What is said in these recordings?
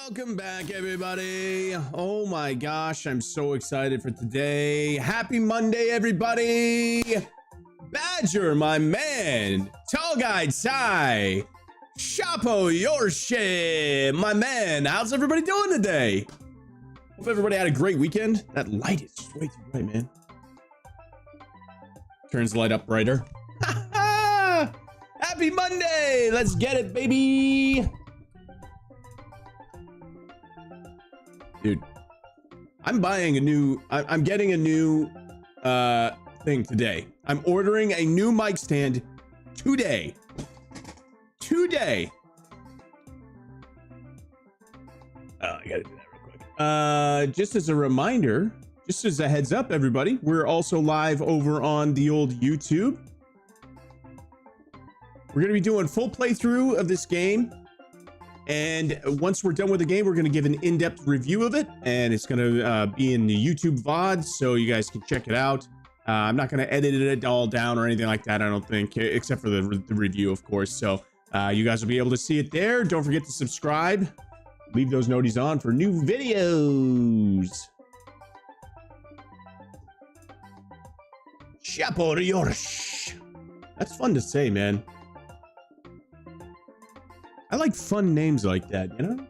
Welcome back, everybody. Oh my gosh, I'm so excited for today. Happy Monday, everybody. Badger, my man. Tall Guy Ty. Chapo Yorshe, my man. How's everybody doing today? Hope everybody had a great weekend. That light is just way too bright, man. Turns the light up brighter. Happy Monday. Let's get it, baby. Dude, I'm buying a new, I'm getting a new thing today. I'm ordering a new mic stand today. Today. I gotta do that real quick. Just as a reminder, just as a heads up, everybody, we're also live over on the old YouTube. We're gonna be doing full playthrough of this game. And once we're done with the game, we're going to give an in-depth review of it, and it's going to be in the YouTube VOD, so you guys can check it out. I'm not going to edit it all down or anything like that, I don't think, except for the review, of course. So you guys will be able to see it there. Don't forget to subscribe. Leave those noties on for new videos. Chaporyorsh. That's fun to say, man. I like fun names like that, you know?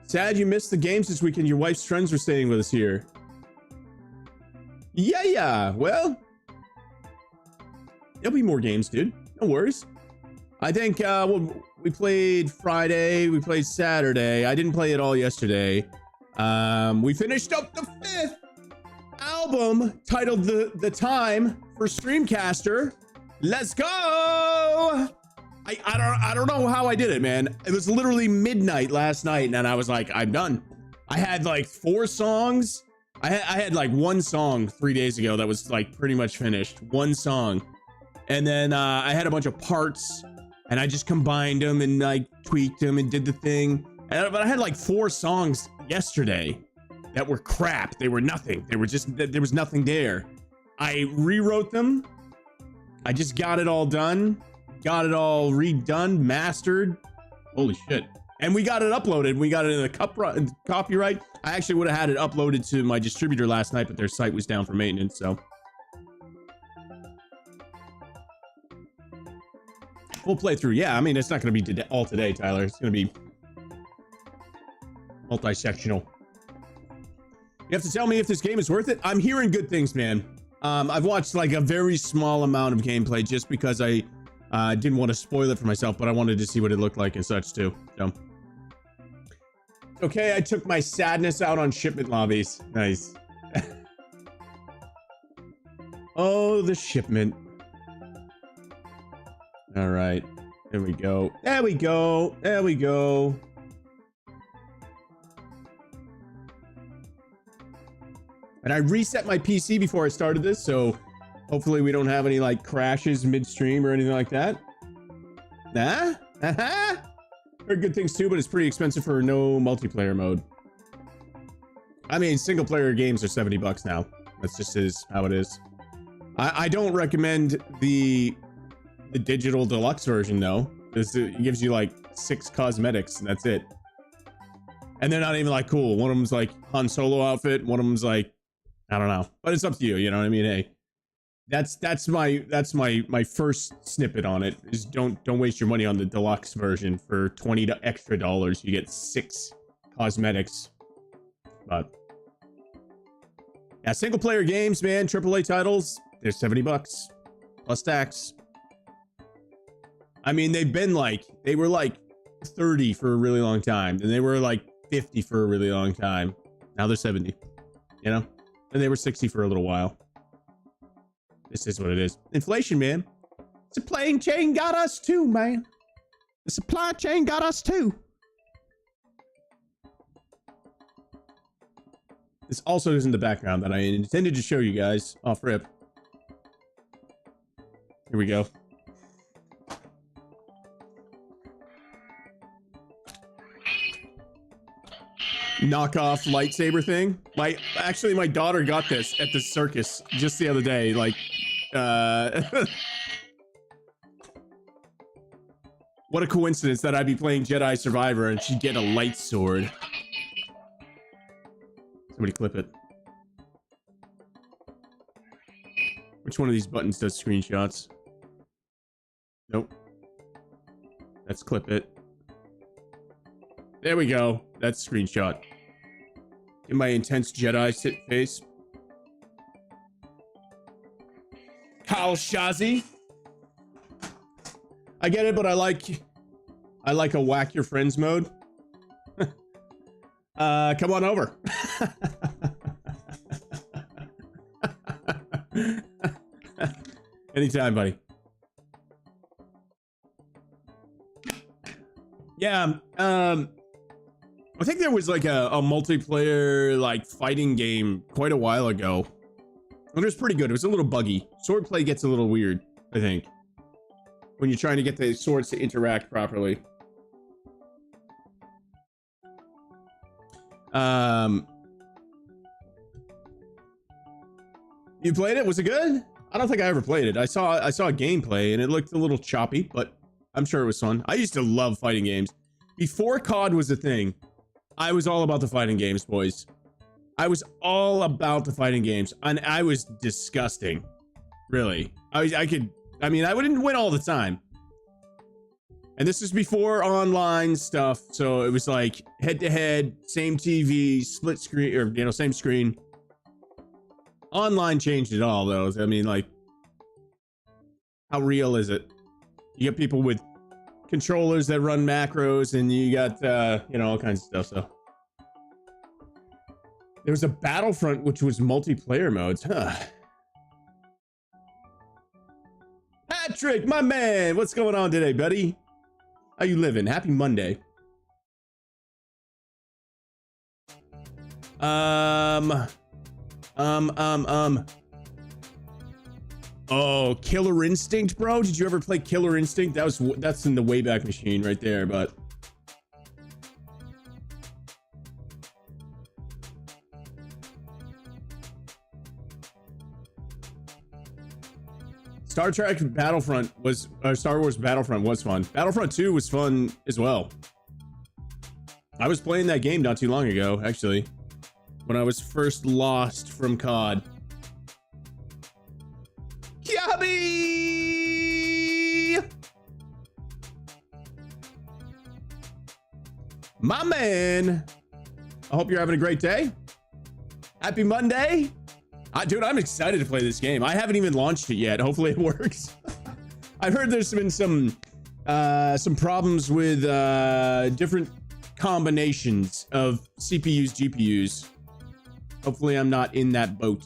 Sad you missed the games this weekend. Your wife's friends were staying with us here. Yeah. Well, there'll be more games, dude. No worries. I think we played Friday. We played Saturday. I didn't play it all yesterday. We finished up the 5th album titled the Time for Streamcaster. Let's go. I don't know how I did it, man. It was literally midnight last night and I was like, I'm done. I had like 4 songs. I had like 1 song 3 days ago that was like pretty much finished. 1 song. And then I had a bunch of parts and I just combined them and like tweaked them and did the thing. But I had like 4 songs yesterday that were crap. They were nothing. They were just, there was nothing there. I rewrote them. I just got it all done. Got it all redone, mastered. Holy shit. And we got it uploaded. We got it in the copyright. I actually would have had it uploaded to my distributor last night, but their site was down for maintenance, so. Full playthrough. Yeah, I mean, it's not going to be all today, Tyler. It's going to be multi-sectional. You have to tell me if this game is worth it. I'm hearing good things, man. I've watched like a very small amount of gameplay just because I didn't want to spoil it for myself, but I wanted to see what it looked like and such too. So, okay, I took my sadness out on shipment lobbies. Nice. Oh, the shipment. All right, there we go. There we go. There we go. And I reset my PC before I started this, so hopefully we don't have any like crashes midstream or anything like that. Nah? Heard good things too, but it's pretty expensive for no multiplayer mode. I mean, single player games are 70 bucks now. That's just how it is. I don't recommend the digital deluxe version though. It gives you like 6 cosmetics and that's it. And they're not even like cool. One of them's like Han Solo outfit. One of them's like, I don't know, but it's up to you. You know what I mean? Hey, that's my first snippet on it is don't waste your money on the deluxe version. For $20 extra. You get 6 cosmetics. But yeah, single player games, man, AAA titles, they're 70 bucks plus tax. I mean, they were like 30 for a really long time, and they were like 50 for a really long time. Now they're 70, you know? And they were 60 for a little while. This is what it is. Inflation, man. Supply chain got us too, man. The supply chain got us too. This also is in the background that I intended to show you guys. Off rip. Here we go. knockoff lightsaber thing. My daughter got this at the circus just the other day. Like, What a coincidence that I'd be playing Jedi Survivor and she'd get a light sword. Somebody clip it. Which one of these buttons does screenshots? Nope. Let's clip it. There we go. That's screenshot. In my intense Jedi sit face. Kyle Shawsy. I get it, but I like a whack your friends mode. Come on over. Anytime, buddy. Yeah, I think there was like a multiplayer like fighting game quite a while ago. It was pretty good. It was a little buggy. Swordplay gets a little weird, I think, when you're trying to get the swords to interact properly. You played it? Was it good? I don't think I ever played it. I saw gameplay and it looked a little choppy, but I'm sure it was fun. I used to love fighting games. Before COD was a thing, I was all about the fighting games, boys. I was all about the fighting games, and I was disgusting. Really. I mean, I wouldn't win all the time. And this is before online stuff, so it was like head-to-head, same TV, split screen, or, you know, same screen. Online changed it all, though. I mean, like, how real is it? You get people with controllers that run macros, and you got, you know, all kinds of stuff, so. There was a Battlefront, which was multiplayer modes, huh? Patrick, my man, what's going on today, buddy? How you living? Happy Monday. Oh, Killer Instinct, bro. Did you ever play Killer Instinct? That's in the Wayback Machine right there, but. Star Trek Battlefront was, Star Wars Battlefront was fun. Battlefront 2 was fun as well. I was playing that game not too long ago, actually, when I was first lost from COD. Yabby! My man! I hope you're having a great day. Happy Monday! Dude, I'm excited to play this game. I haven't even launched it yet. Hopefully it works. I've heard there's been some problems with different combinations of CPUs, GPUs. Hopefully I'm not in that boat.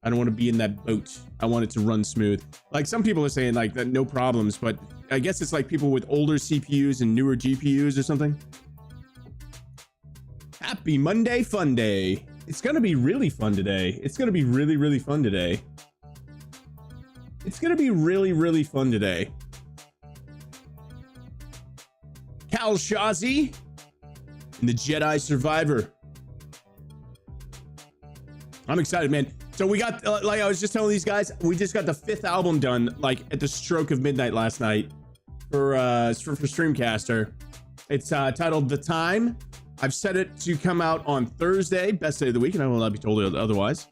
I don't want to be in that boat. I want it to run smooth. Like some people are saying like that, no problems, but I guess it's like people with older CPUs and newer GPUs or something. Happy Monday Fun Day. It's gonna be really fun today. It's gonna be really, really fun today. It's gonna be really, really fun today. Cal Shawsy and the Jedi Survivor. I'm excited, man. So we got, like I was just telling these guys, we just got the 5th album done, like at the stroke of midnight last night for Streamcaster. It's titled The Time. I've set it to come out on Thursday, best day of the week, and I will not be told otherwise.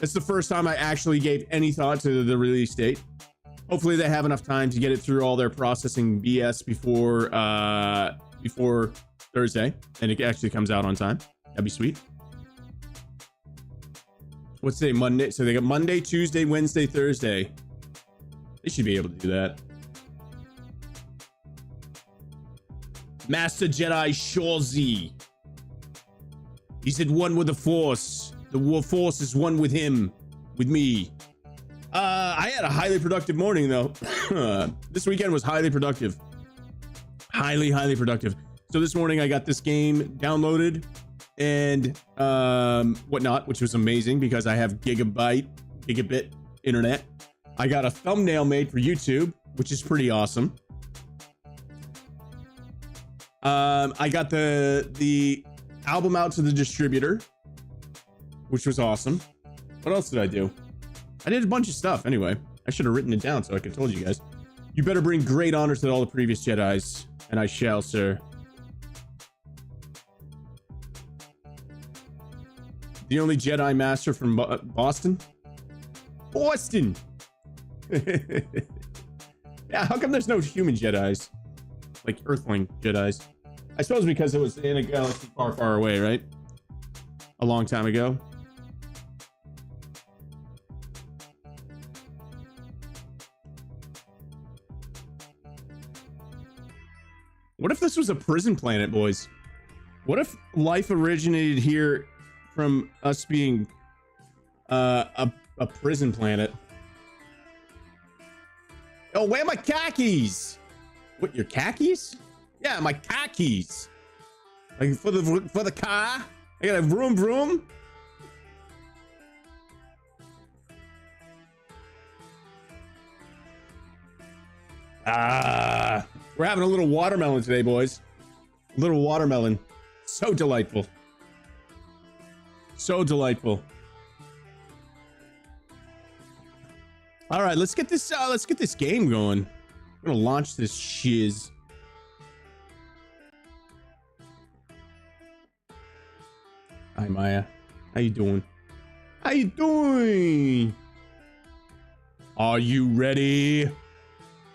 It's the first time I actually gave any thought to the release date. Hopefully they have enough time to get it through all their processing BS before Thursday, and it actually comes out on time. That'd be sweet. What's today? Monday. So they got Monday, Tuesday, Wednesday, Thursday. They should be able to do that. Master Jedi Shawsy. He said one with the Force. The Force is one with him. With me. I had a highly productive morning, though. This weekend was highly productive. Highly, highly productive. So this morning I got this game downloaded and whatnot, which was amazing because I have gigabit internet. I got a thumbnail made for YouTube, which is pretty awesome. I got the album out to the distributor, which was awesome. What else did I do? I did a bunch of stuff anyway. I should have written it down so I could have told you guys. You better bring great honors to all the previous Jedis, and I shall, sir. The only Jedi Master from Boston? Boston! Yeah, how come there's no human Jedis? Like Earthling Jedis. I suppose because it was in a galaxy far, far away, right? A long time ago. What if this was a prison planet, boys? What if life originated here from us being a prison planet? Oh, where are my khakis? What, your khakis? Yeah, my khakis. Like for the car. I got a vroom vroom. We're having a little watermelon today, boys. A little watermelon. So delightful. So delightful. All right, let's get this game going. I'm gonna launch this shiz. Hi, Maya. How you doing? How you doing? Are you ready?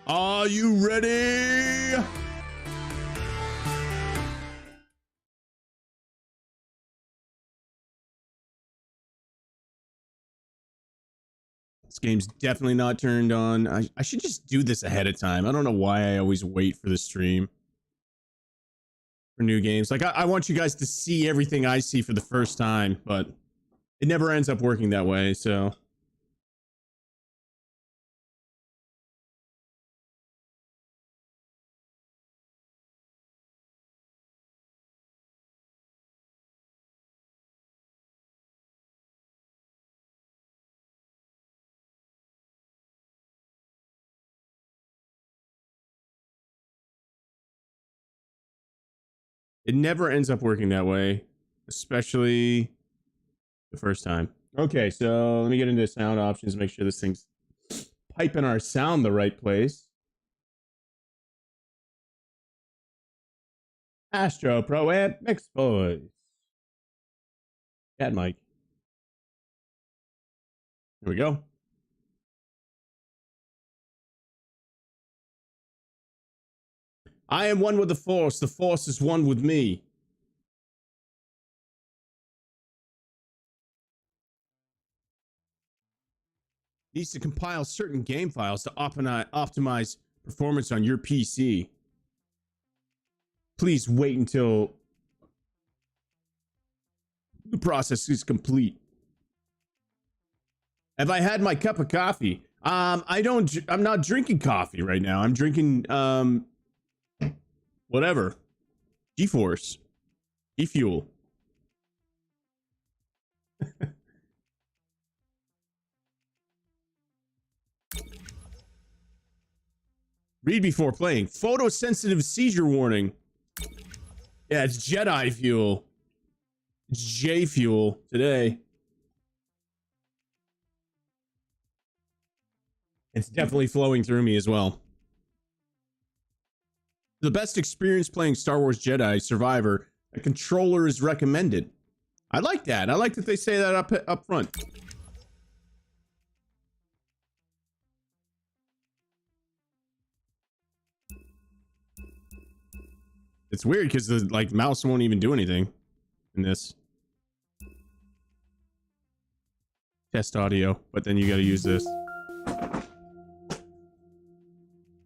Are you ready? This game's definitely not turned on. I should just do this ahead of time. I don't know why I always wait for the stream for new games. Like, I want you guys to see everything I see for the first time, but it never ends up working that way, so... It never ends up working that way, especially the first time. Okay, so let me get into sound options, make sure this thing's piping our sound the right place. Astro Pro Amp Mix Boys. Cat mic. Here we go. I am one with the Force is one with me. Needs to compile certain game files to optimize performance on your PC. Please wait until the process is complete. Have I had my cup of coffee? I'm not drinking coffee right now. I'm drinking, whatever. G-Force. E-Fuel. Read before playing. Photosensitive seizure warning. Yeah, it's Jedi fuel. It's J fuel today. It's definitely flowing through me as well. The best experience playing Star Wars Jedi Survivor, a controller is recommended. I like that. I like that they say that up front. It's weird because the like mouse won't even do anything in this. Test audio, but then you got to use this.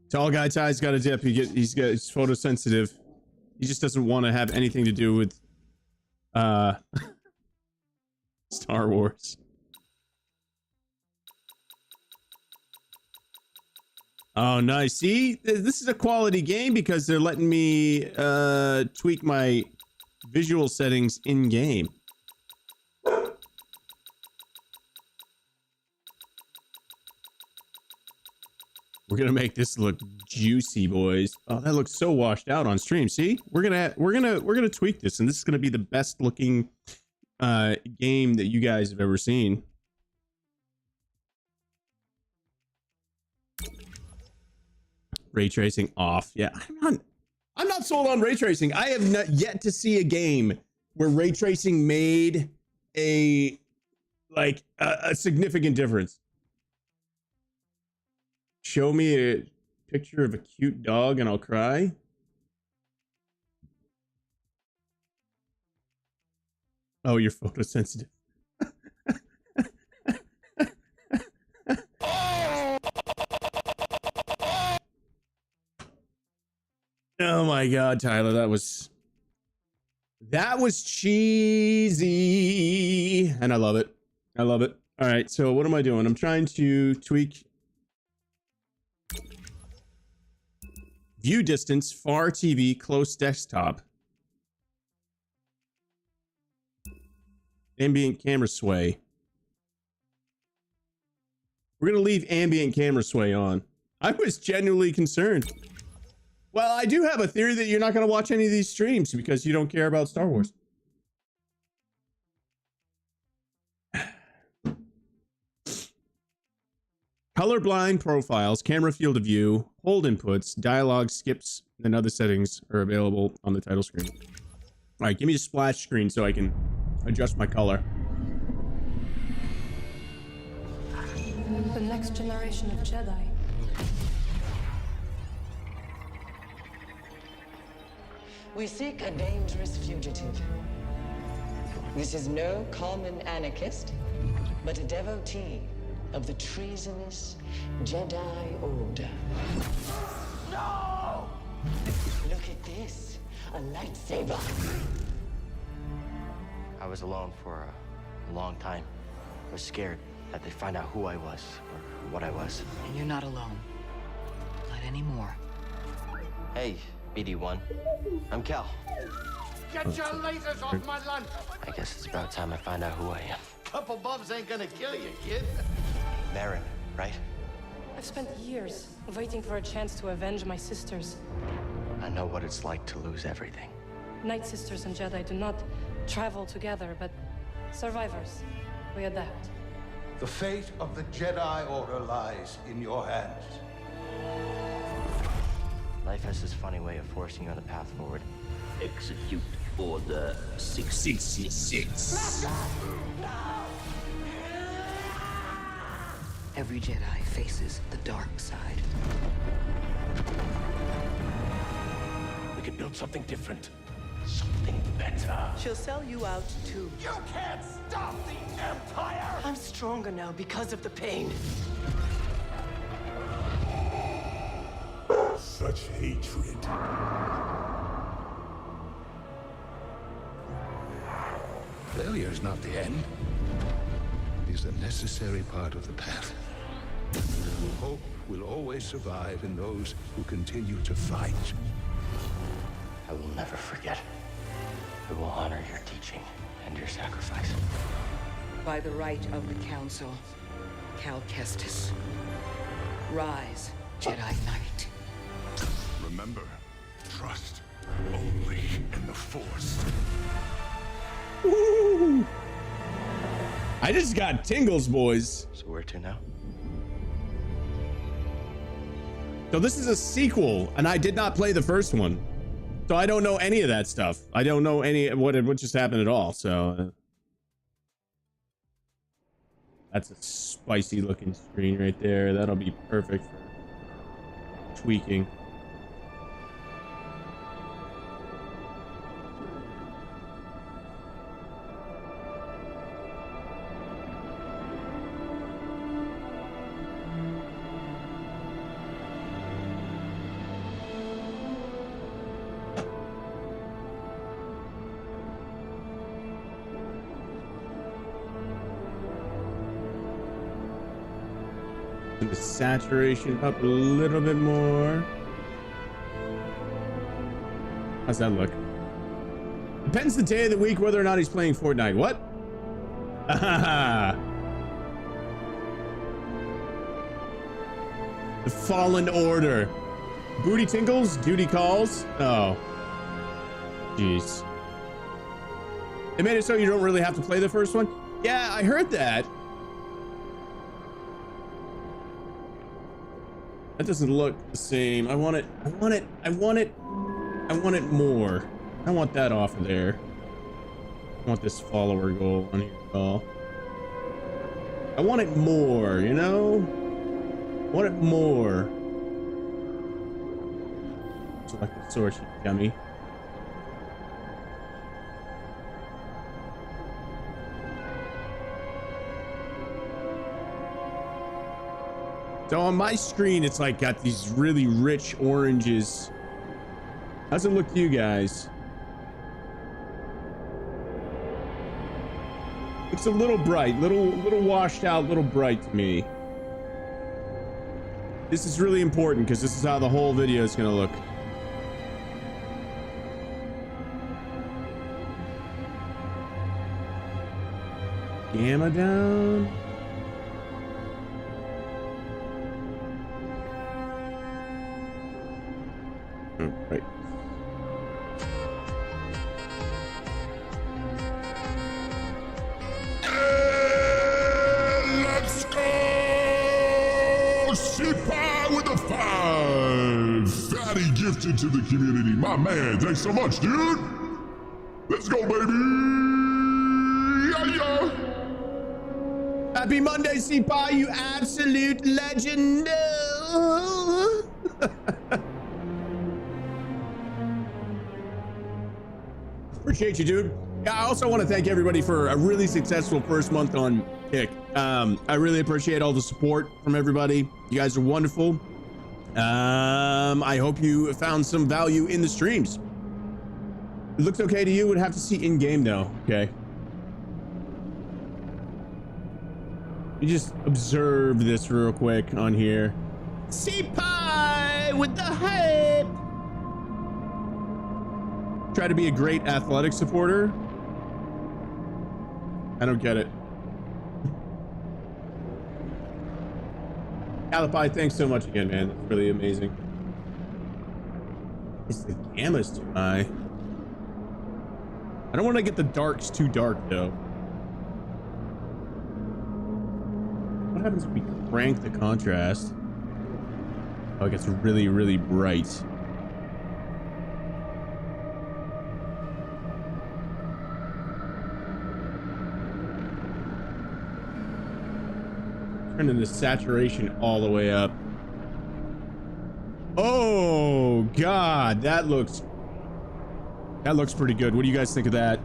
Tall guy Ty's got a dip. He's photosensitive. He just doesn't want to have anything to do with Star Wars. Oh, nice. See, this is a quality game because they're letting me tweak my visual settings in game. We're gonna make this look juicy, boys. Oh, that looks so washed out on stream. See, we're gonna tweak this, and this is gonna be the best looking game that you guys have ever seen. Ray tracing off. Yeah, I'm not sold on ray tracing. I have not yet to see a game where ray tracing made a significant difference. Show me a picture of a cute dog and I'll cry. Oh, you're photosensitive. Oh my God, Tyler, that was cheesy, and I love it. I love it. All right, so what am I doing? I'm trying to tweak view distance, far TV, close desktop, ambient camera sway. We're gonna leave ambient camera sway on. I was genuinely concerned. Well, I do have a theory that you're not going to watch any of these streams because you don't care about Star Wars. Colorblind profiles, camera field of view, hold inputs, dialogue skips, and other settings are available on the title screen. All right, give me a splash screen so I can adjust my color. The next generation of Jedi. We seek a dangerous fugitive. This is no common anarchist, but a devotee of the treasonous Jedi Order. No! Look at this, a lightsaber. I was alone for a long time. I was scared that they'd find out who I was or what I was. And you're not alone. Not anymore. Hey, BD1. I'm Cal. Get your lasers off my lunch! I guess it's about time I find out who I am. Couple bumps ain't gonna kill you, kid. Marin, right? I've spent years waiting for a chance to avenge my sisters. I know what it's like to lose everything. Night Sisters and Jedi do not travel together, but survivors, we adapt. The fate of the Jedi Order lies in your hands. Life has this funny way of forcing you on the path forward. Execute Order 666. Every Jedi faces the dark side. We could build something different. Something better. She'll sell you out too. You can't stop the Empire! I'm stronger now because of the pain. Such hatred. Failure is not the end. It is a necessary part of the path. Hope will always survive in those who continue to fight. I will never forget. I will honor your teaching and your sacrifice. By the right of the Council, Cal Kestis. Rise, Jedi Knight. Remember, trust only in the Force. Woo! I just got tingles, boys. So where to now? So this is a sequel, and I did not play the first one, so I don't know any of that stuff. I don't know any what just happened at all. So that's a spicy looking screen right there. That'll be perfect for tweaking. The saturation up a little bit more. How's that look? Depends the day of the week whether or not he's playing Fortnite. What? The Fallen Order. Booty tinkles, duty calls. Oh. Jeez. They made it so you don't really have to play the first one? Yeah, I heard that. That doesn't look the same. I want it. I want it. I want it. I want it more. I want that off of there. I want this follower goal on here at all. I want it more, you know? I want it more. Select the source, you dummy. So on my screen, it's like got these really rich oranges. How's it look to you guys? Looks a little bright, little washed out, little bright to me. This is really important because this is how the whole video is gonna look. Gamma down. Right. Let's go! Shippa with a 5! Fatty gifted to the community. My man, thanks so much, dude! Let's go, baby! Yeah, yeah! Happy Monday, Sepa, you absolute legend! Appreciate you, dude. Yeah, I also want to thank everybody for a really successful first month on Kick. I really appreciate all the support from everybody. You guys are wonderful. I hope you found some value in the streams. It looks okay to you. Would have to see in game though. Okay. You just observe this real quick on here. C-Pie with the hype. Try to be a great athletic supporter. I don't get it. Calipi, thanks so much again, man. That's really amazing. Is the gamma's too high? I don't want to get the darks too dark though. What happens if we crank the contrast? Oh, it gets really, really bright. Turning the saturation all the way up. Oh God, that looks pretty good. What do you guys think of that?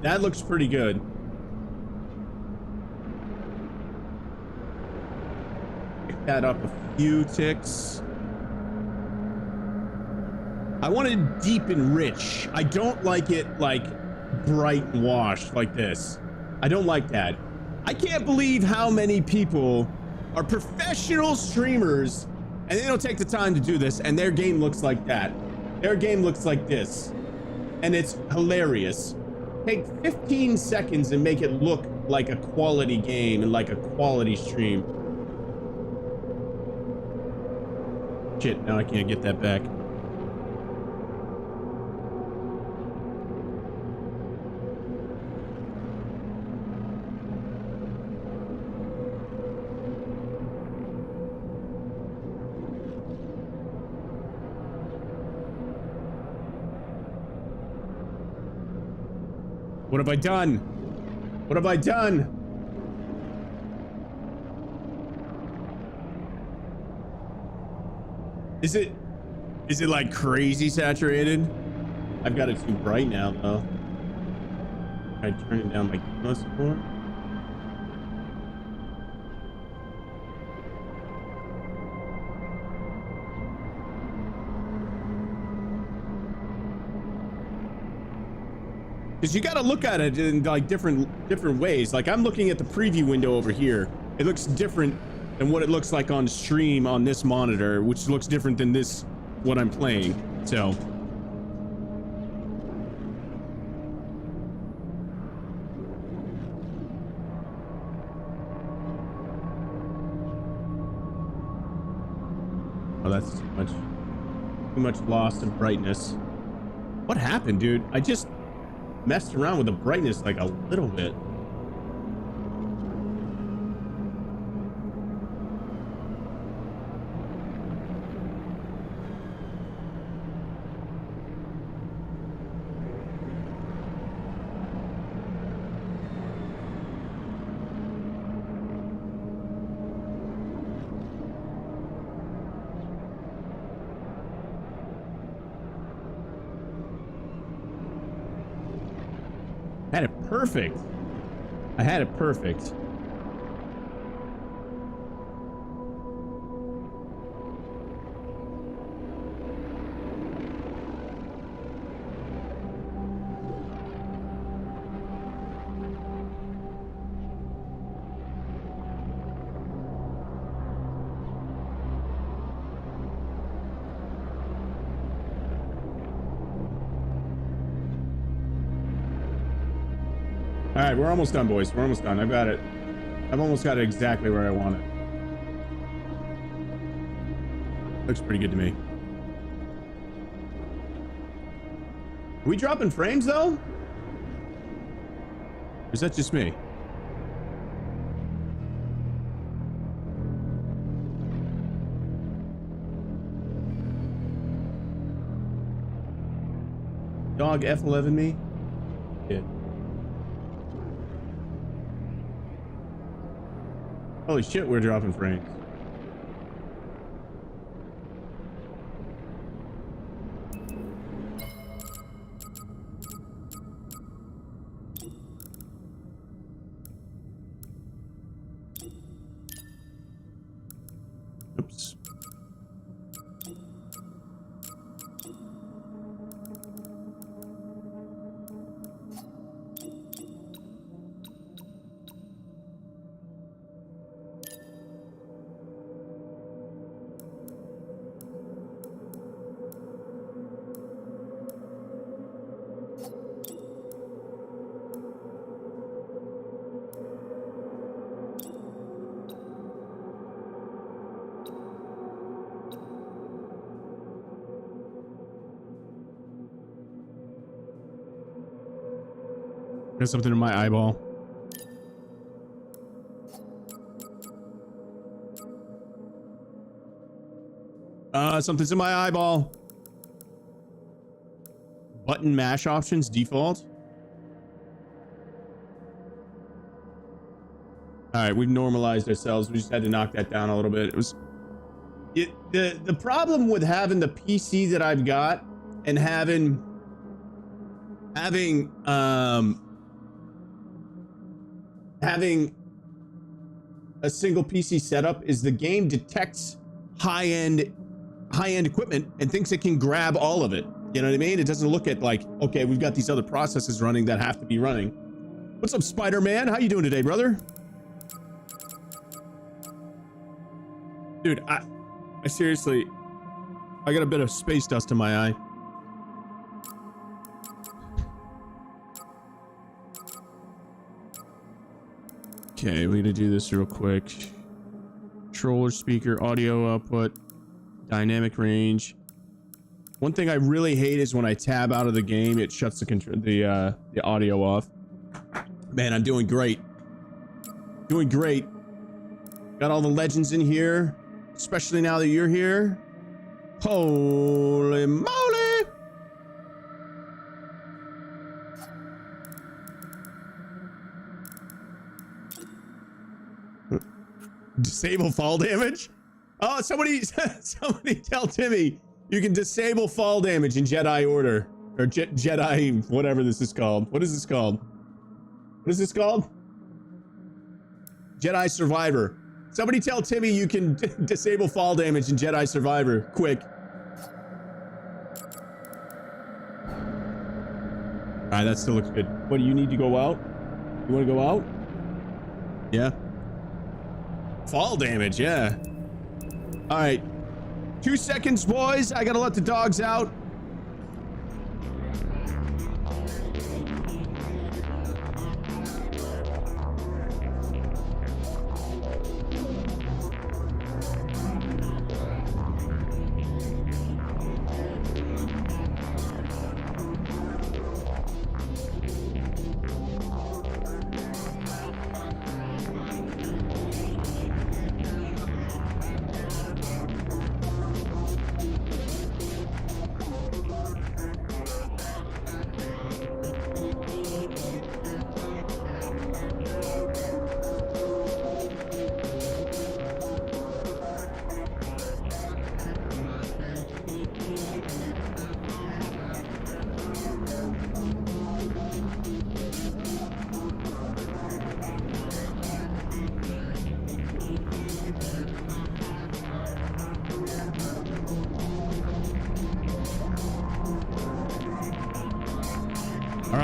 That looks pretty good. Pick that up a few ticks. I want it deep and rich. I don't like it like bright and washed like this. I don't like that. I can't believe how many people are professional streamers and they don't take the time to do this and their game looks like that. Their game looks like this. And it's hilarious. Take 15 seconds and make it look like a quality game and like a quality stream. Shit, now I can't get that back. What have I done? What have I done? Is it like crazy saturated? I've got it too bright now though. I turn it down like this before. Because you got to look at it in like different ways. Like I'm looking at the preview window over here. It looks different than what it looks like on stream on this monitor, which looks different than this what I'm playing. So oh, that's too much loss in brightness. What happened, dude? I just messed around with the brightness like a little bit. Had it perfect. I had it perfect. All right, we're almost done, boys. We're almost done. I've got it. I've almost got it exactly where I want it. Looks pretty good to me. Are we dropping frames, though? Or is that just me? Dog F11 me? Yeah. Holy shit, we're dropping frames. Oops. Got something in my eyeball. Something's in my eyeball. Button mash options default. All right, we've normalized ourselves. We just had to knock that down a little bit. It was the problem with having the PC that I've got and having a single PC setup is the game detects high-end equipment and thinks it can grab all of it. You know what I mean? It doesn't look at like, okay, we've got these other processes running that have to be running. What's up, Spider-Man? How you doing today, brother? Dude, I seriously, I got a bit of space dust in my eye. Okay, we're gonna do this real quick. Controller, speaker, audio output, dynamic range. One thing I really hate is when I tab out of the game, it shuts the audio off. Man, I'm doing great. Doing great. Got all the legends in here, especially now that you're here. Holy moly! Disable fall damage? Oh, somebody tell Timmy you can disable fall damage in Jedi Order. Or Jedi, whatever this is called. What is this called? What is this called? Jedi Survivor. Somebody tell Timmy you can disable fall damage in Jedi Survivor. Quick. Alright, that still looks good. What, do you need to go out? You want to go out? Yeah. Fall damage, yeah. All right. 2 seconds, boys. I gotta let the dogs out.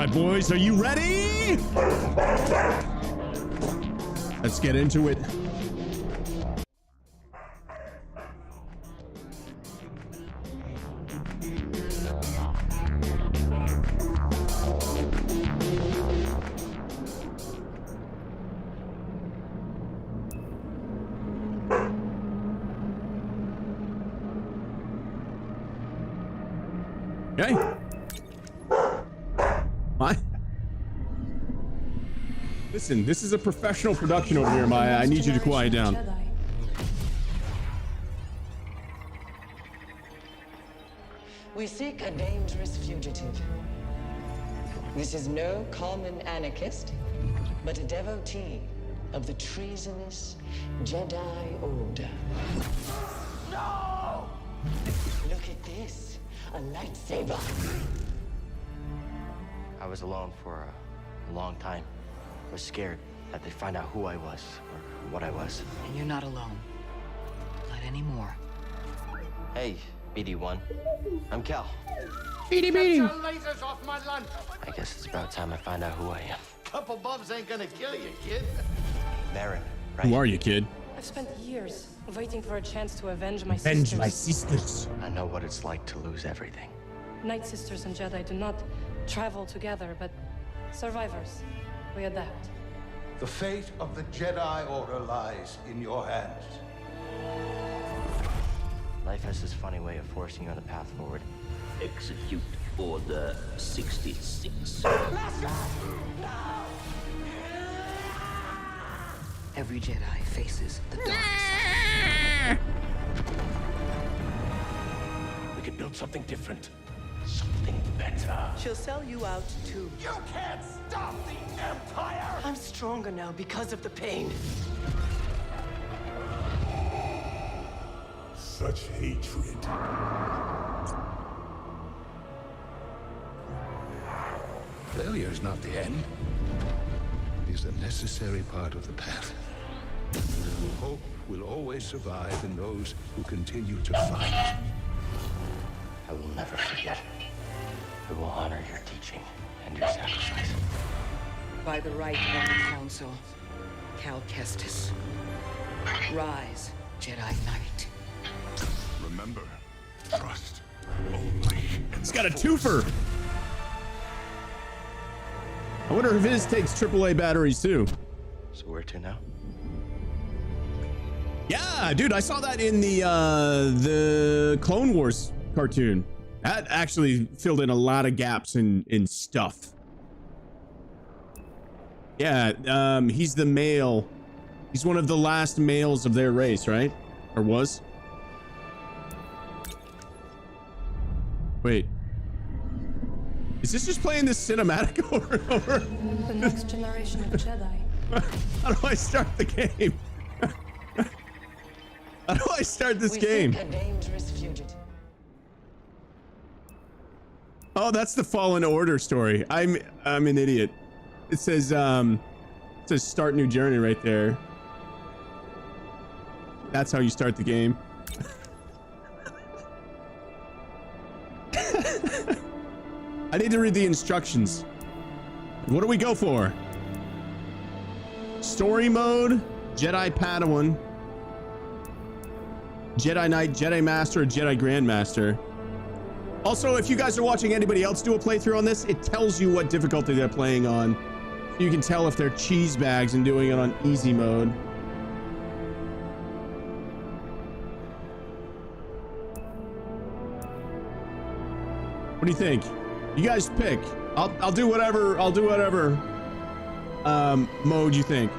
right, boys, are you ready? Let's get into it. Okay. What? Listen, this is a professional production over here, Maya. I need you to quiet down. Jedi. We seek a dangerous fugitive. This is no common anarchist, but a devotee of the treasonous Jedi Order. No! Look at this. A lightsaber. I was alone for a long time. I was scared that they'd find out who I was or what I was. And you're not alone. Not anymore. Hey, BD1. I'm Cal. Beady beady. Lasers off my lunch. I guess it's about time I find out who I am. Couple bumps ain't gonna kill you, kid. Marin, right? Who are you, kid? I've spent years waiting for a chance to avenge my Avenge sisters. my sisters. I know what it's like to lose everything. Night Sisters and Jedi do not travel together, but survivors. We adapt. The fate of the Jedi Order lies in your hands. Life has this funny way of forcing you on the path forward. Execute Order 66. Every Jedi faces the dark side. We could build something different. Something better. She'll sell you out too. You can't stop the Empire! I'm stronger now because of the pain. Such hatred. Failure is not the end. It is a necessary part of the path. Hope will always survive in those who continue to fight. I will never forget. I will honor your teaching and your sacrifice. By the right of the Council, Cal Kestis. Rise, Jedi Knight. Remember, trust only. It's got a twofer. I wonder if his takes AAA batteries too. So where to now? Yeah, dude, I saw that in the Clone Wars cartoon. That actually filled in a lot of gaps in stuff. Yeah, he's the male. He's one of the last males of their race, right? Or was? Wait. Is this just playing this cinematic over and over? The next generation of Jedi. How do I start the game? How do I start this game? Seek a dangerous fugitive. Oh, that's the Fallen Order story. I'm an idiot. It says start new journey right there. That's how you start the game. I need to read the instructions. What do we go for? Story mode, Jedi Padawan, Jedi Knight, Jedi Master, or Jedi Grandmaster. Also, if you guys are watching anybody else do a playthrough on this, it tells you what difficulty they're playing on. You can tell if they're cheese bags and doing it on easy mode. What do you think? You guys pick. I'll do whatever. I'll do whatever mode you think.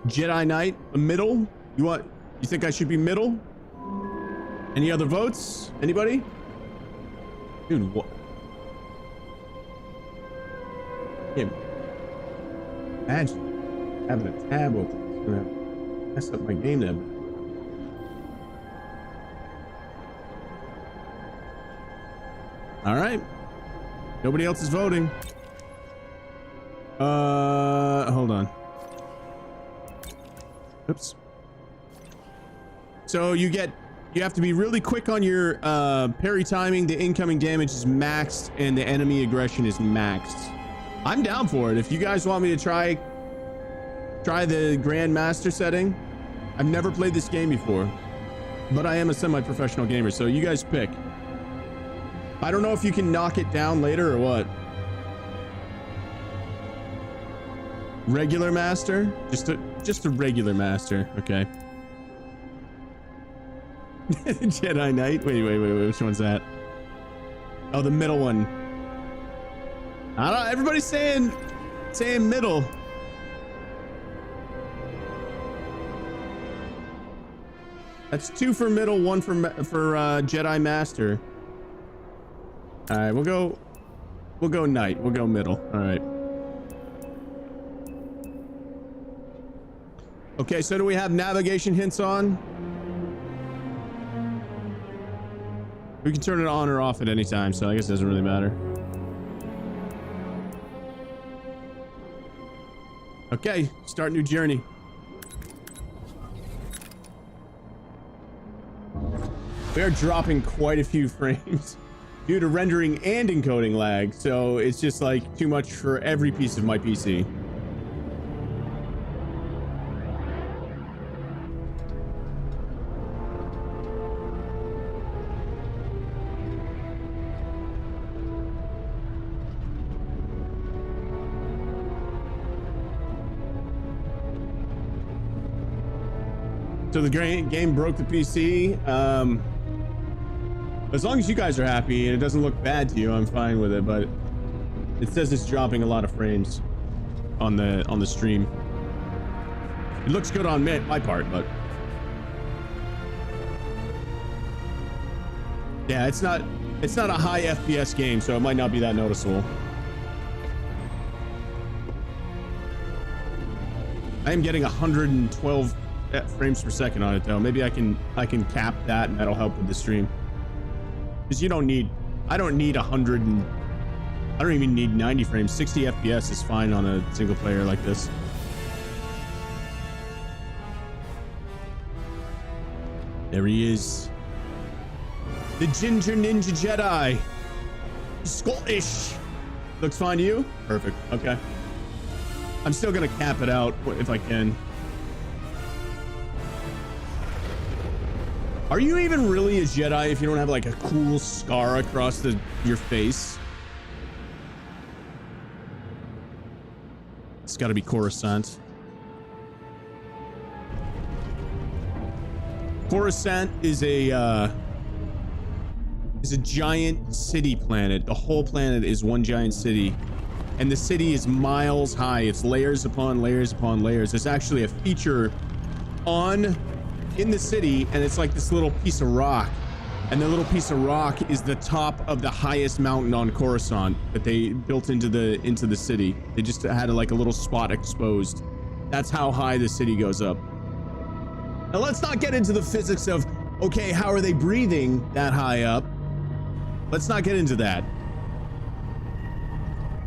Jedi Knight, a middle. You think I should be middle? Any other votes? Anybody? Dude, what? Can't imagine having a tab open. It's gonna mess up my game then. All right. Nobody else is voting. Hold on. Oops. So you have to be really quick on your parry timing. The incoming damage is maxed and the enemy aggression is maxed. I'm down for it. If you guys want me to try the Grandmaster setting. I've never played this game before, but I am a semi-professional gamer, so you guys pick. I don't know if you can knock it down later or what. Regular master? Just a regular master. Okay. Jedi Knight. Wait. Which one's that? Oh, the middle one. I don't know. Everybody's saying middle. That's 2 for middle, 1 for Jedi Master. All right, we'll go Knight. We'll go middle. All right. Okay, so do we have navigation hints on? We can turn it on or off at any time, so I guess it doesn't really matter. Okay, start new journey. We are dropping quite a few frames due to rendering and encoding lag, so it's just like too much for every piece of my PC. So the game broke the PC. As long as you guys are happy and it doesn't look bad to you, I'm fine with it. But it says it's dropping a lot of frames on the stream. It looks good on my part, but yeah, it's not a high FPS game, so it might not be that noticeable. I am getting 112 frames per second on it though. Maybe I can cap that and that'll help with the stream. Because I don't need 100 and I don't even need 90 frames. 60 FPS is fine on a single player like this. There he is. The Ginger Ninja Jedi. Scottish. Looks fine to you? Perfect. Okay. I'm still gonna cap it out if I can. Are you even really a Jedi if you don't have like a cool scar across your face? It's got to be Coruscant. Coruscant is a giant city planet. The whole planet is one giant city, and the city is miles high. It's layers upon layers upon layers. There's actually a feature in the city, and it's like this little piece of rock, and the little piece of rock is the top of the highest mountain on Coruscant that they built into the city. They just had like a little spot exposed. That's how high the city goes up. Now let's not get into the physics of, okay, how are they breathing that high up? Let's not get into that.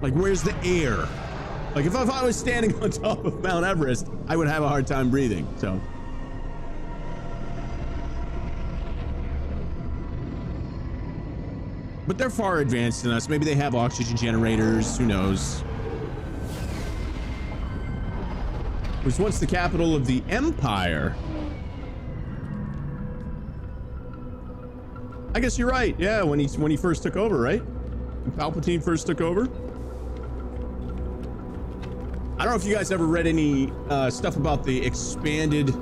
Like, where's the air? Like, if I was standing on top of Mount Everest, I would have a hard time breathing, so. But they're far advanced than us. Maybe they have oxygen generators. Who knows? It was once the capital of the Empire. I guess you're right. Yeah, when he first took over, right? When Palpatine first took over. I don't know if you guys ever read any stuff about the expanded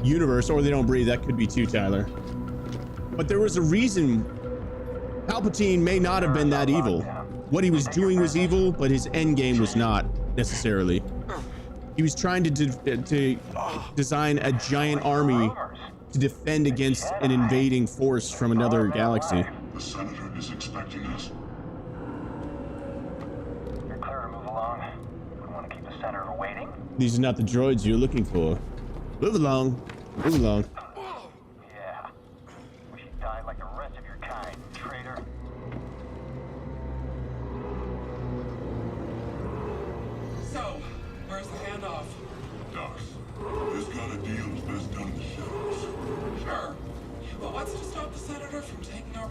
universe, or They Don't Breathe. That could be too, Tyler. But there was a reason. Palpatine may not have been that evil. What he was doing was evil, but his end game was not necessarily. He was trying to design a giant army to defend against an invading force from another galaxy. The Senator is expecting us. You're clear to move along. We want to keep the Senator waiting. These are not the droids you're looking for. Move along. Move along. Yeah. We should die like the rest of your kind, traitor. So, where's the handoff? Dux, there's gotta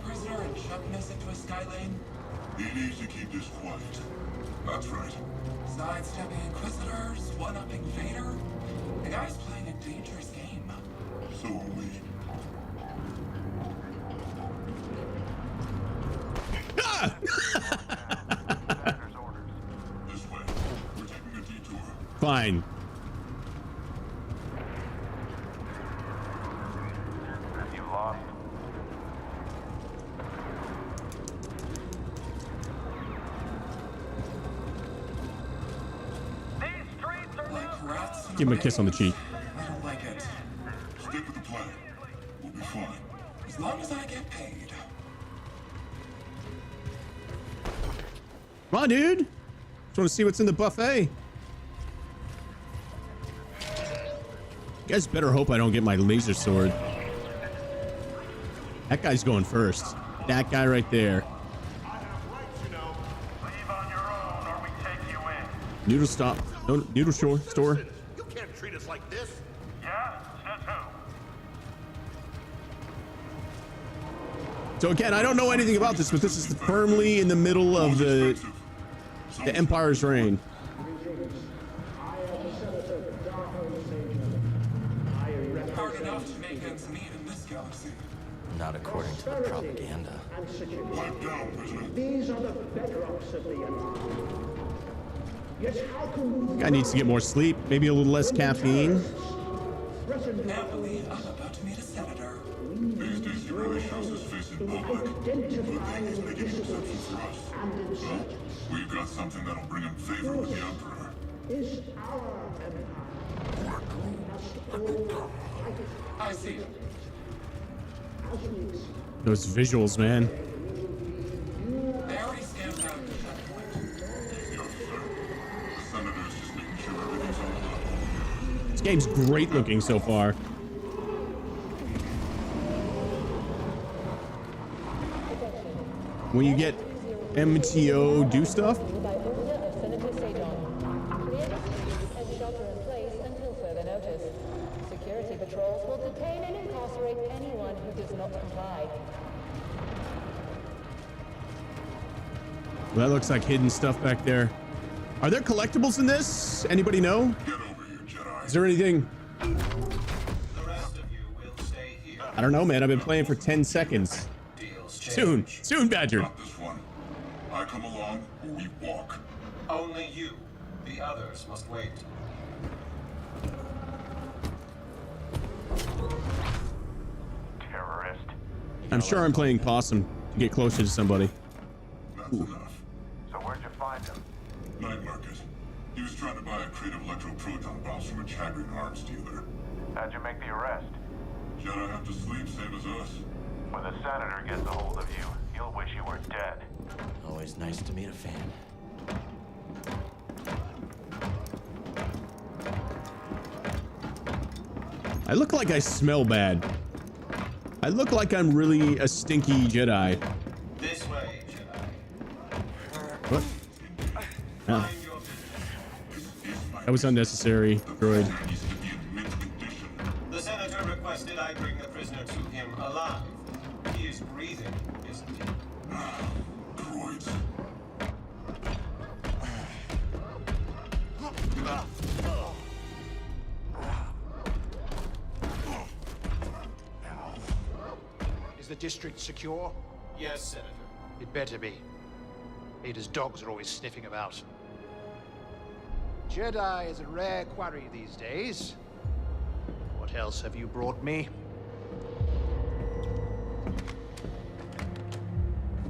prisoner and chucking us into a skylane? He needs to keep this quiet. That's right. Sidestepping Inquisitors, one-upping Vader? The guy's playing a dangerous game. So are we. Ah! This way. We're taking a detour. Fine. You lost. These streets are Like rats in Give him a a kiss on the maze. cheek. I don't like it. Stick with the plan. We'll be fine. As long as I get paid. Come on, dude. Just want to see what's in the buffet. You guys better hope I don't get my laser sword. That guy's going first. That guy right there. Leave on your own or we take you in. Noodle stop. No, noodle store. You can't treat us like this. Yeah? Says who? So again, I don't know anything about this, but this is firmly in the middle of the Empire's reign. Hard enough to make ends meet in this galaxy. Not according to the propaganda. Pipe down, prisoner. These are the bedrocks of the Empire. Yes, how can we... Guy needs to get more sleep, maybe a little less caffeine. Happily, I'm about to meet a senator. These days he really shows his face in public. Good thing he's making exceptions for us. Well, we've got something that'll bring him favor with the Emperor. Is our Empire. I see. Those visuals, man. I already scanned out the checkpoint. Yes, sir. The Senator's just making sure everything's on the level. This game's great looking so far. When you get MTO do stuff, By order of Senator Sadon. Clear the streets and shelter in place until further notice. Security patrols will detain and incarcerate anyone who does not comply. well, that looks like hidden stuff back there. Are there collectibles in this? Anybody know? Get over here, Jedi. Is there anything? The rest of you will stay here. I don't know, man. I've been playing for 10 seconds. Deals change. Soon, Badger. Not this one. I come along or we walk. Only you. The others must wait. Terrorist. I'm sure I'm playing possum to get closer to somebody. That's enough. So where'd you find him? Night market. He was trying to buy a crate of electroproton bombs from a Chagrin arms dealer. How'd you make the arrest? Jedi have to sleep, same as us. When the senator gets a hold of you, he'll wish you were dead. Always nice to meet a fan. I look like I smell bad. I look like I'm really a stinky Jedi. This way, Jedi. What? Oh. That was unnecessary, droid. The senator requested I bring the prisoner to him alive. He is breathing, isn't he? Droids. Is the district secure? Yes, Senator. It better be. Vader's dogs are always sniffing about. Jedi is a rare quarry these days. What else have you brought me?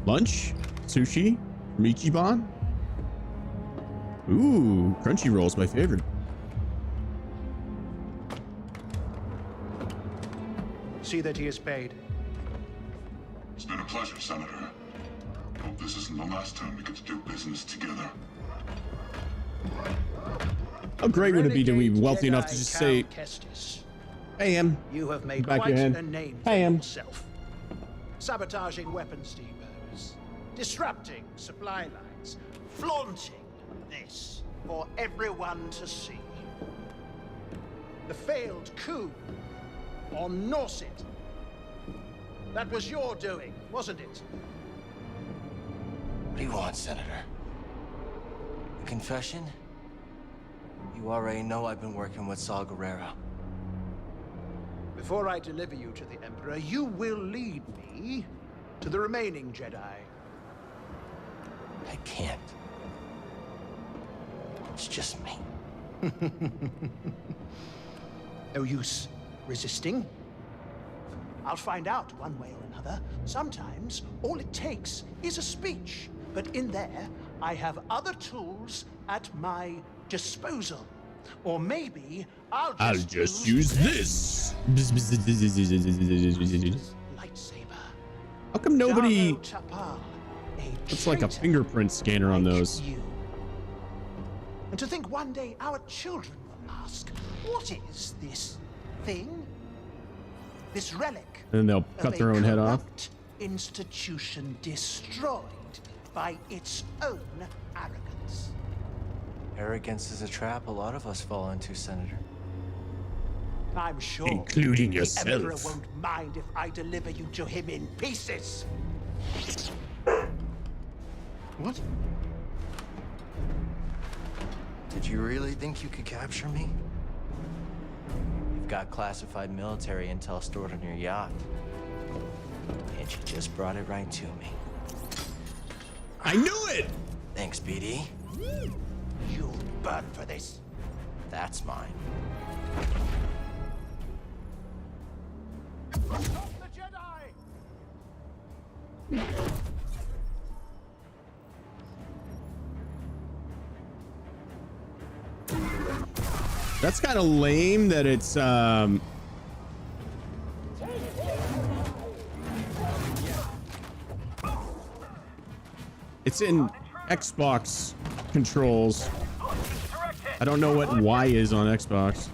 Lunch? Sushi? From Ichiban? Ooh, Crunchyroll's my favorite. See that he is paid. It's been a pleasure, Senator. Hope this isn't the last time we get to do business together. How great would it be to be wealthy enough to Jedi just Cal say, Kestis, "Hey, em, you have made back quite your hand. a name for Hey, em." yourself. Sabotaging weapons depots, disrupting supply lines, flaunting this for everyone to see. The failed coup on Norset. That was your doing, wasn't it? What do you want, Senator? A confession? You already know I've been working with Saw Gerrera. Before I deliver you to the Emperor, you will lead me to the remaining Jedi. I can't. It's just me. No use resisting. I'll find out one way or another. Sometimes all it takes is a speech. But in there, I have other tools at my disposal. Or maybe I'll just use this. Lightsaber. How come nobody Darno Tapal, looks like a fingerprint scanner on those? you. And to think one day our children will ask, what is this thing? This relic. And then they'll cut their own head off. Institution destroyed by its own arrogance. Arrogance is a trap a lot of us fall into, Senator. I'm sure Including the Emperor yourself. won't mind if I deliver you to him in pieces. What? Did you really think you could capture me? You've got classified military intel stored on your yacht. And you just brought it right to me. I knew it! Thanks, BD. You'll burn for this. That's mine. Stop the Jedi! That's kind of lame that it's it's in Xbox controls. I don't know what Y is on Xbox.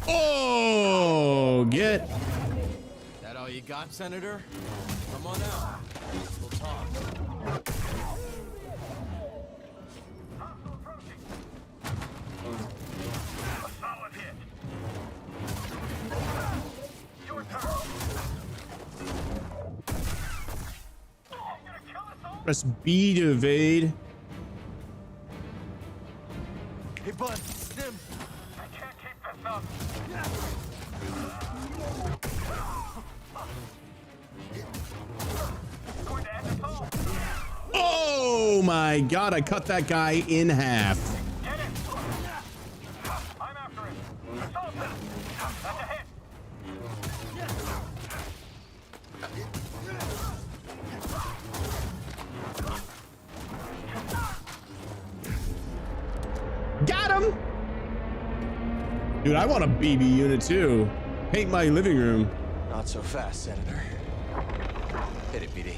Oh, get. That all you got, Senator? Come on out. We'll talk. A solid hit. Your turn. Press B to evade. Hey, bud, Stim. I can't keep this up. Going to end it all. Oh my god, I cut that guy in half. Get it. I'm after him. Assault him. That's a hit. Got him! Dude, I want a BB unit too. Paint my living room. Not so fast, Senator. Hit it, BD.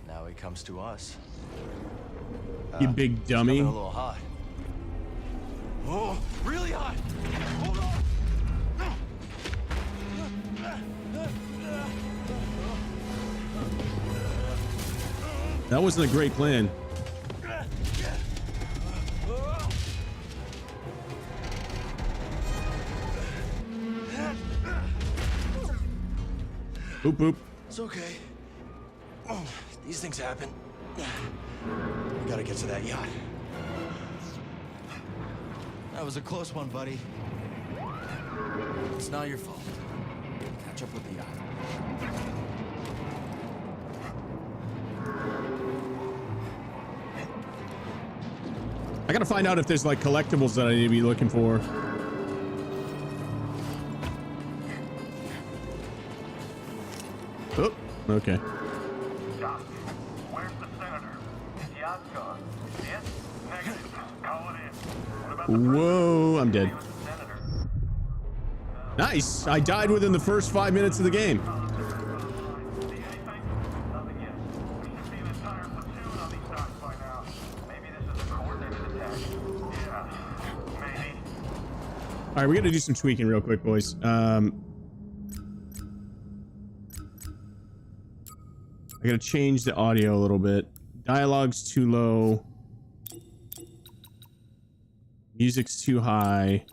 Now he comes to us. You big It's dummy. coming a little hot. Oh, really hot! Hold on! That wasn't a great plan. Boop boop. It's okay. These things happen. We gotta get to that yacht. That was a close one, buddy. It's not your fault. Catch up with the yacht. I gotta find out if there's like collectibles that I need to be looking for. Oh, okay. Doc, where's the senator? His yacht's gone. Yes? Negative. Call it in. What about the Whoa, I'm dead. senator? Nice. I died within the first 5 minutes of the game. See anything? Nothing yet. We should see an entire platoon on these docks by now. Maybe this is a coordinated attack. Yeah, maybe. All right, we got to do some tweaking real quick, boys. I got to change the audio a little bit. Dialogue's too low. Music's too high.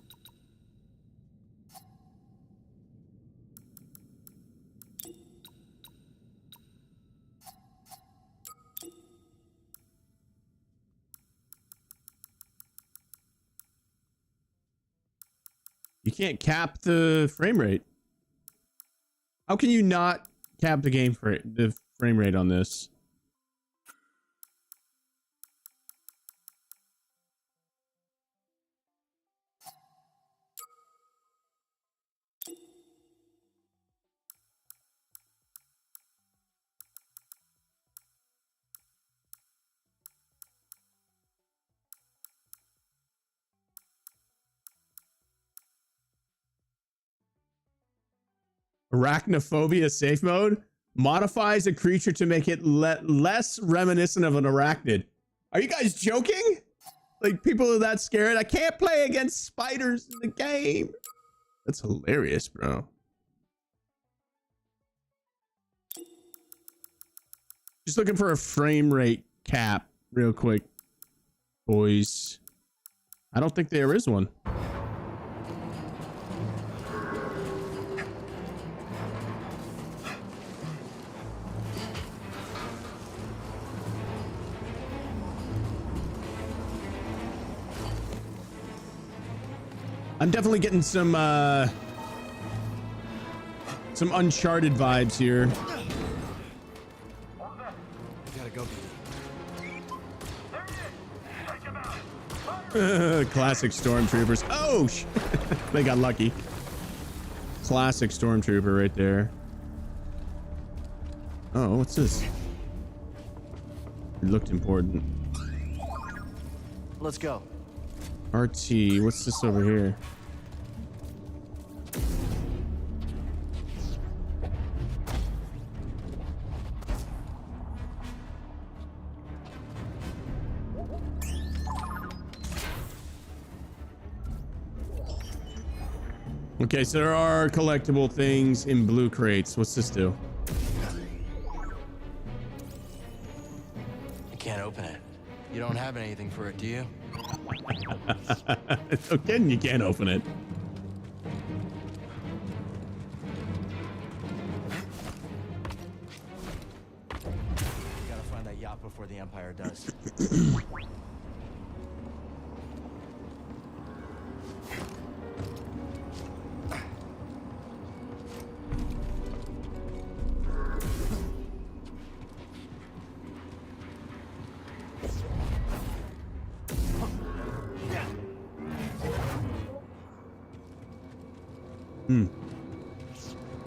You can't cap the frame rate. How can you not cap the the frame rate on this? Arachnophobia safe mode modifies a creature to make it less reminiscent of an arachnid. Are you guys joking? Like, people are that scared? I can't play against spiders in the game. That's hilarious, bro. Just looking for a frame rate cap real quick, boys. I don't think there is one. I'm definitely getting some Uncharted vibes here. Gotta go. Classic stormtroopers. Oh, they got lucky. Classic stormtrooper right there. Oh, what's this? It looked important. Let's go. RT, what's this over here? Okay, so there are collectible things in blue crates. What's this do? I can't open it. You don't have anything for it, do you? Again, you can't open it. We gotta find that yacht before the Empire does.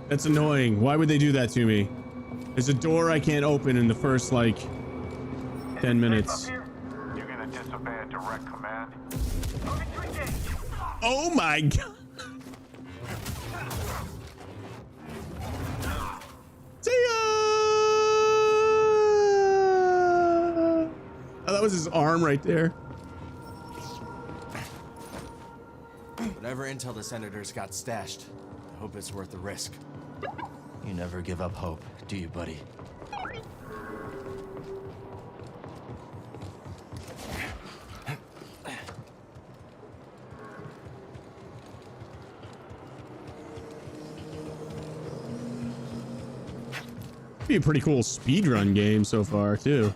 That's annoying. Why would they do that to me? There's a door I can't open in the first, like, 10 minutes. You're gonna disobey a direct command. Oh my god! See ya! Oh, that was his arm right there. Whatever intel the senators got stashed, I hope it's worth the risk. You never give up hope, do you, buddy? Be a pretty cool speedrun game so far, too.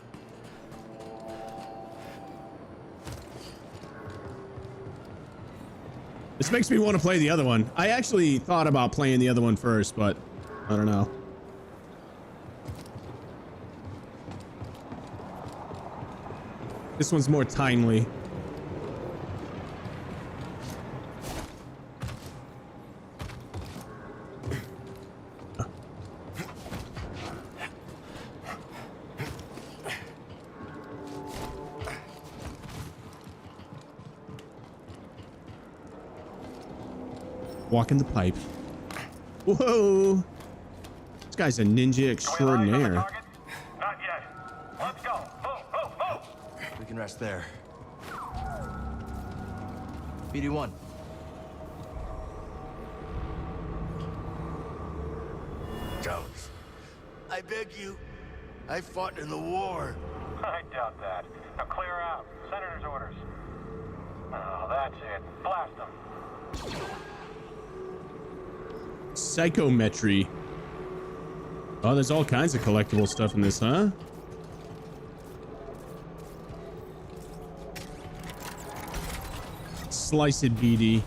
This makes me want to play the other one. I actually thought about playing the other one first, but I don't know. This one's more timely. Walking the pipe. Whoa! This guy's a ninja extraordinaire. Not yet. Let's go. Move, move, move. We can rest there. BD1. Jones, I beg you. I fought in the war. I doubt that. Now clear out. Senator's orders. Oh, that's it. Blast them. Psychometry. Oh, there's all kinds of collectible stuff in this, huh? Slice it, BD.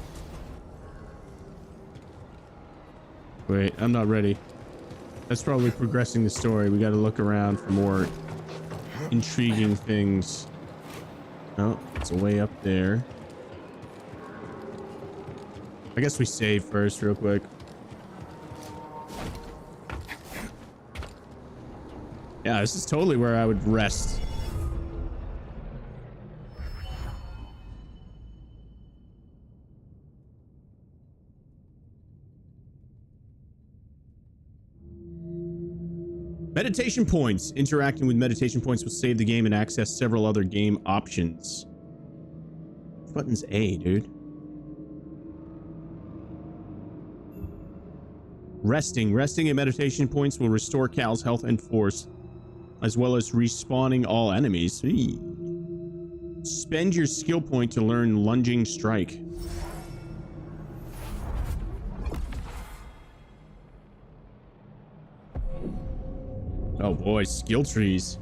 Wait, I'm not ready. That's probably progressing the story. We got to look around for more intriguing things. Oh, it's way up there. I guess we save first real quick. Yeah, this is totally where I would rest. Meditation points. Interacting with meditation points will save the game and access several other game options. Which button's A, dude? Resting. Resting at meditation points will restore Cal's health and force, as well as respawning all enemies. Eee. Spend your skill point to learn lunging strike. Oh boy, skill trees.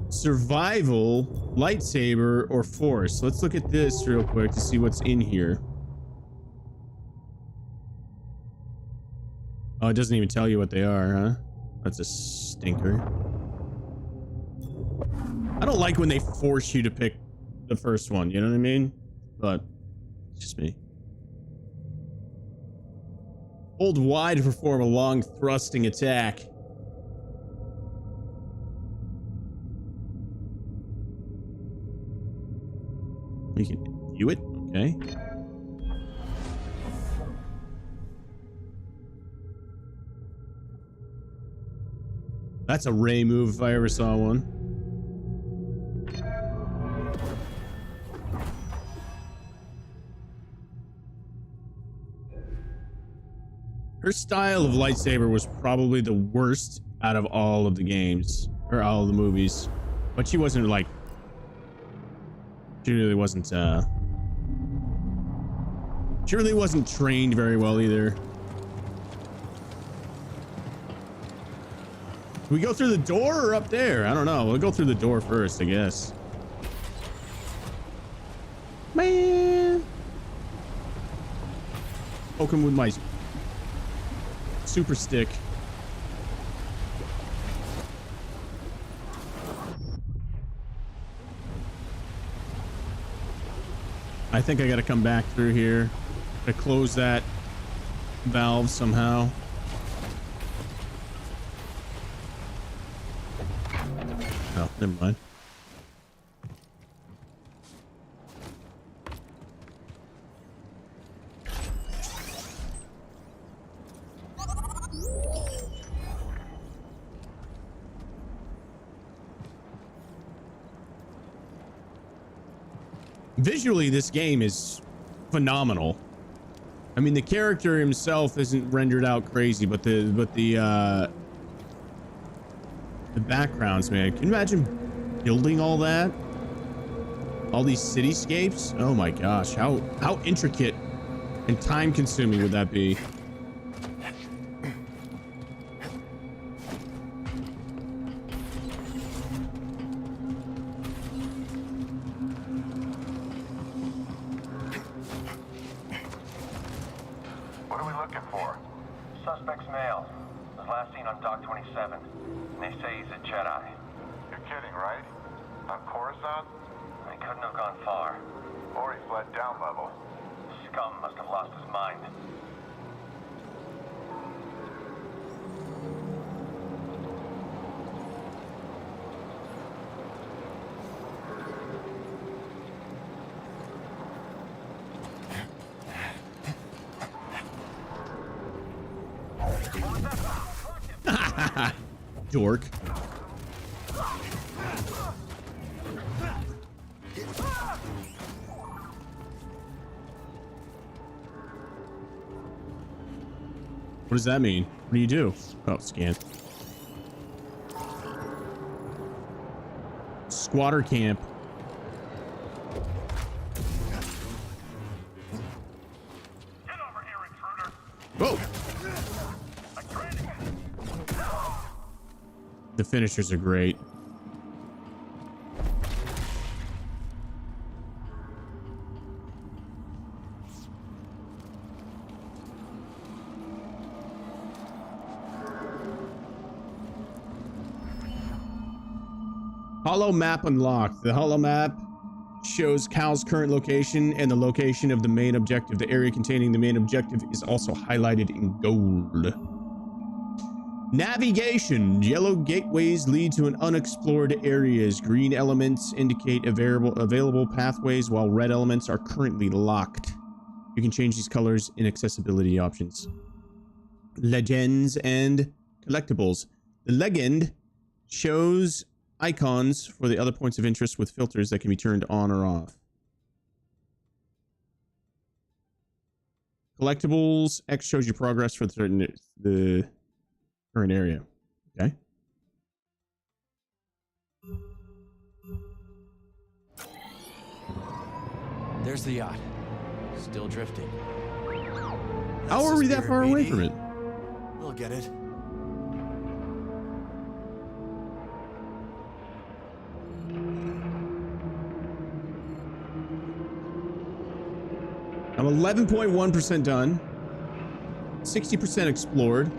Survival, lightsaber, or force. Let's look at this real quick to see what's in here. Oh, it doesn't even tell you what they are, huh? That's a stinker. I don't like when they force you to pick the first one, you know what I mean? But it's just me. Hold Y to perform a long thrusting attack. We can view it, okay. That's a Ray move if I ever saw one. Her style of lightsaber was probably the worst out of all of the games, or all of the movies. But she wasn't like... She really wasn't, She really wasn't trained very well either. Do we go through the door or up there? I don't know. We'll go through the door first, I guess. Man. Poke him with my super stick. I think I gotta come back through here to close that valve somehow. Oh, never mind. Visually, this game is phenomenal. I mean, the character himself isn't rendered out crazy, but the backgrounds, man. Can you imagine building all that? All these cityscapes? Oh my gosh, how intricate and time-consuming would that be? What are we looking for? Suspect's male. Was last seen on Dock 27. And they say he's a Jedi. You're kidding, right? On Coruscant? He couldn't have gone far. Or he fled down level. Scum must have lost his mind. Dork. What does that mean? What do you do? Oh, scan. squatter camp. Get over here, intruder. Whoa! The finishers are great. Holo map unlocked. The holo map shows Cal's current location and the location of the main objective. The area containing the main objective is also highlighted in gold. Navigation. Yellow gateways lead to an unexplored areas. Green elements indicate available pathways, while red elements are currently locked. You can change these colors in accessibility options. Legends and collectibles. The legend shows icons for the other points of interest with filters that can be turned on or off. Collectibles. X shows you progress for the current area. Okay. There's the yacht. Still drifting. How are we that far away from it? We'll get it. I'm 11.1% done. 60% explored.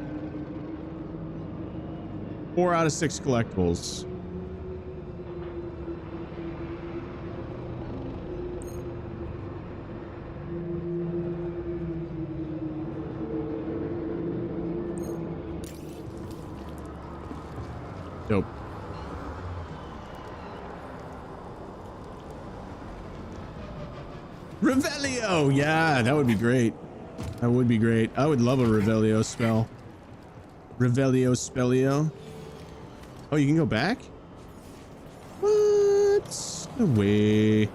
4 out of 6 collectibles. Dope. Revelio! Yeah, that would be great. That would be great. I would love a Revelio spell. Revelio spellio. Oh, you can go back? What? No way.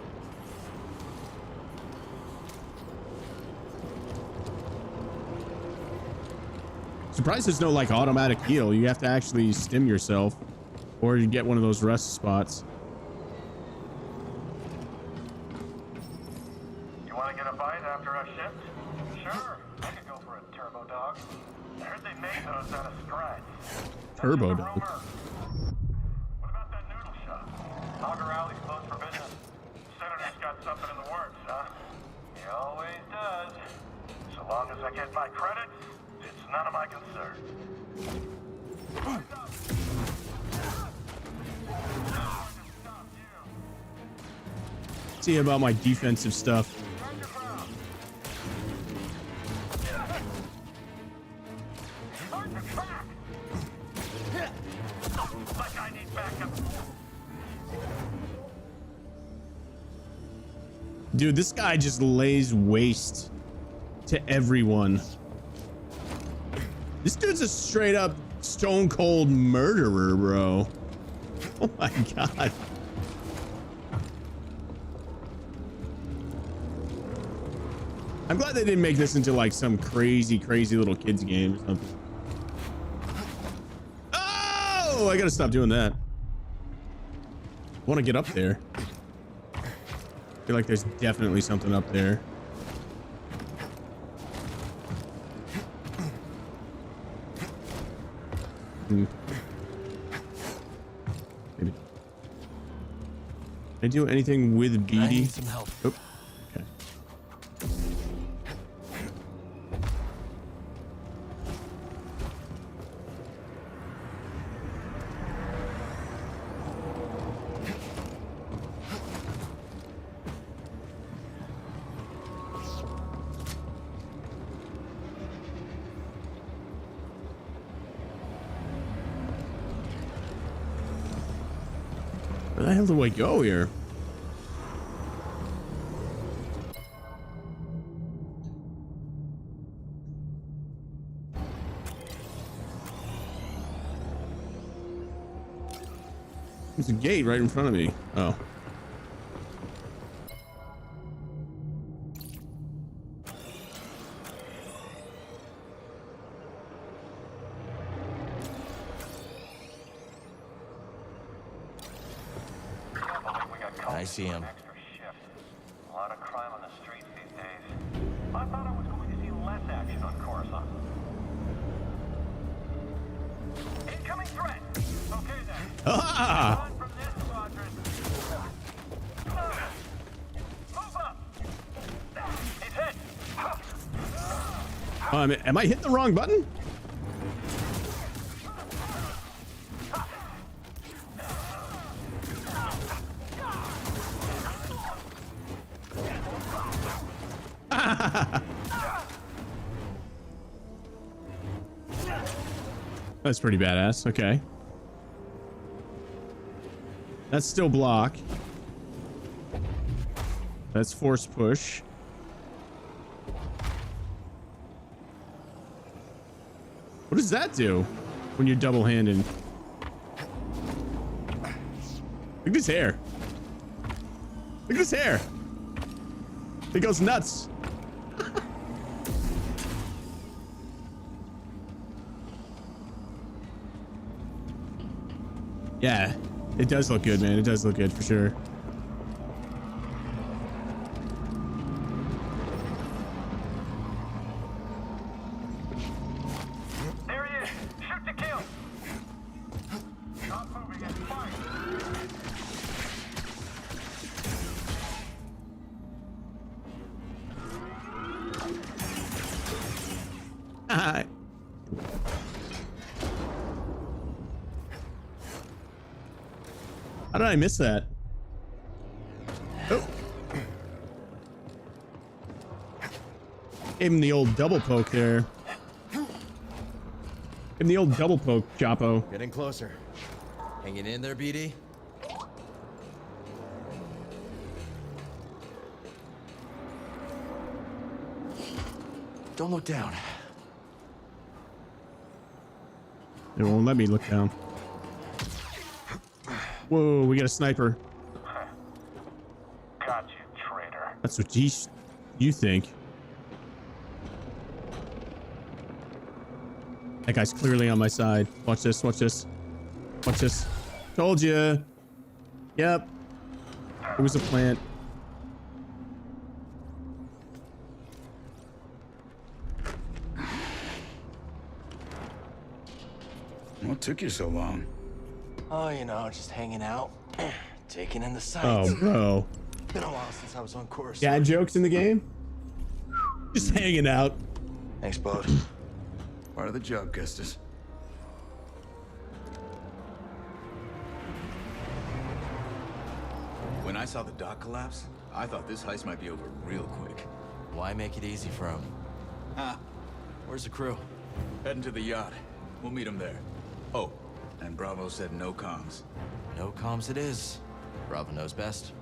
Surprised there's no like automatic heal. You have to actually stim yourself, or you get one of those rest spots. You want to get a bite after a shift? Sure, I could go for a turbo dog. I heard they made those out of strides. Turbo dog. What about that noodle shop? Auger Alley's closed for business. Senator's got something in the works, huh? He always does. So long as I get my credits, it's none of my concern. See about my defensive stuff. Dude, this guy just lays waste to everyone. This dude's a straight up stone cold murderer, bro. Oh my god. I'm glad they didn't make this into like some crazy little kids game or something. Oh, I gotta stop doing that. I want to get up there. I feel like there's definitely something up there. Maybe. Can I do anything with BD? I need some help. Oh, okay. Where the hell do I go here? There's a gate right in front of me. Oh. I see him. Extra shift. A lot of crime on the streets these days. I thought I was going to see less action on Coruscant. Incoming threat. Okay then. Ah! On from this quadrant. Move up. He's hit. Am I hitting the wrong button? That's pretty badass. Okay. That's still block. That's force push. What does that do when you're double-handed? Look at his hair. Look at his hair. It goes nuts. Yeah, it does look good, man. It does look good for sure. There he is. Shoot to kill. Not moving and fire. How did I miss that? Oh. Gave him the old double poke there. Gave him the old double poke, Chapo. Getting closer. Hanging in there, BD? Don't look down. It won't let me look down. Whoa, we got a sniper. Got you, traitor. That's what you think. That guy's clearly on my side. Watch this, watch this. Watch this. Told you. Yep. It was a plant. What took you so long? Oh, you know, just hanging out. Taking in the sights. Oh, bro. Been a while since I was on course. Dad jokes in the game? Just hanging out. Thanks, bud. Part of the job, Custis. When I saw the dock collapse, I thought this heist might be over real quick. Why make it easy for him? Ah, Where's the crew? heading to the yacht. We'll meet him there. Oh, and Bravo said no comms. No comms it is. Bravo knows best.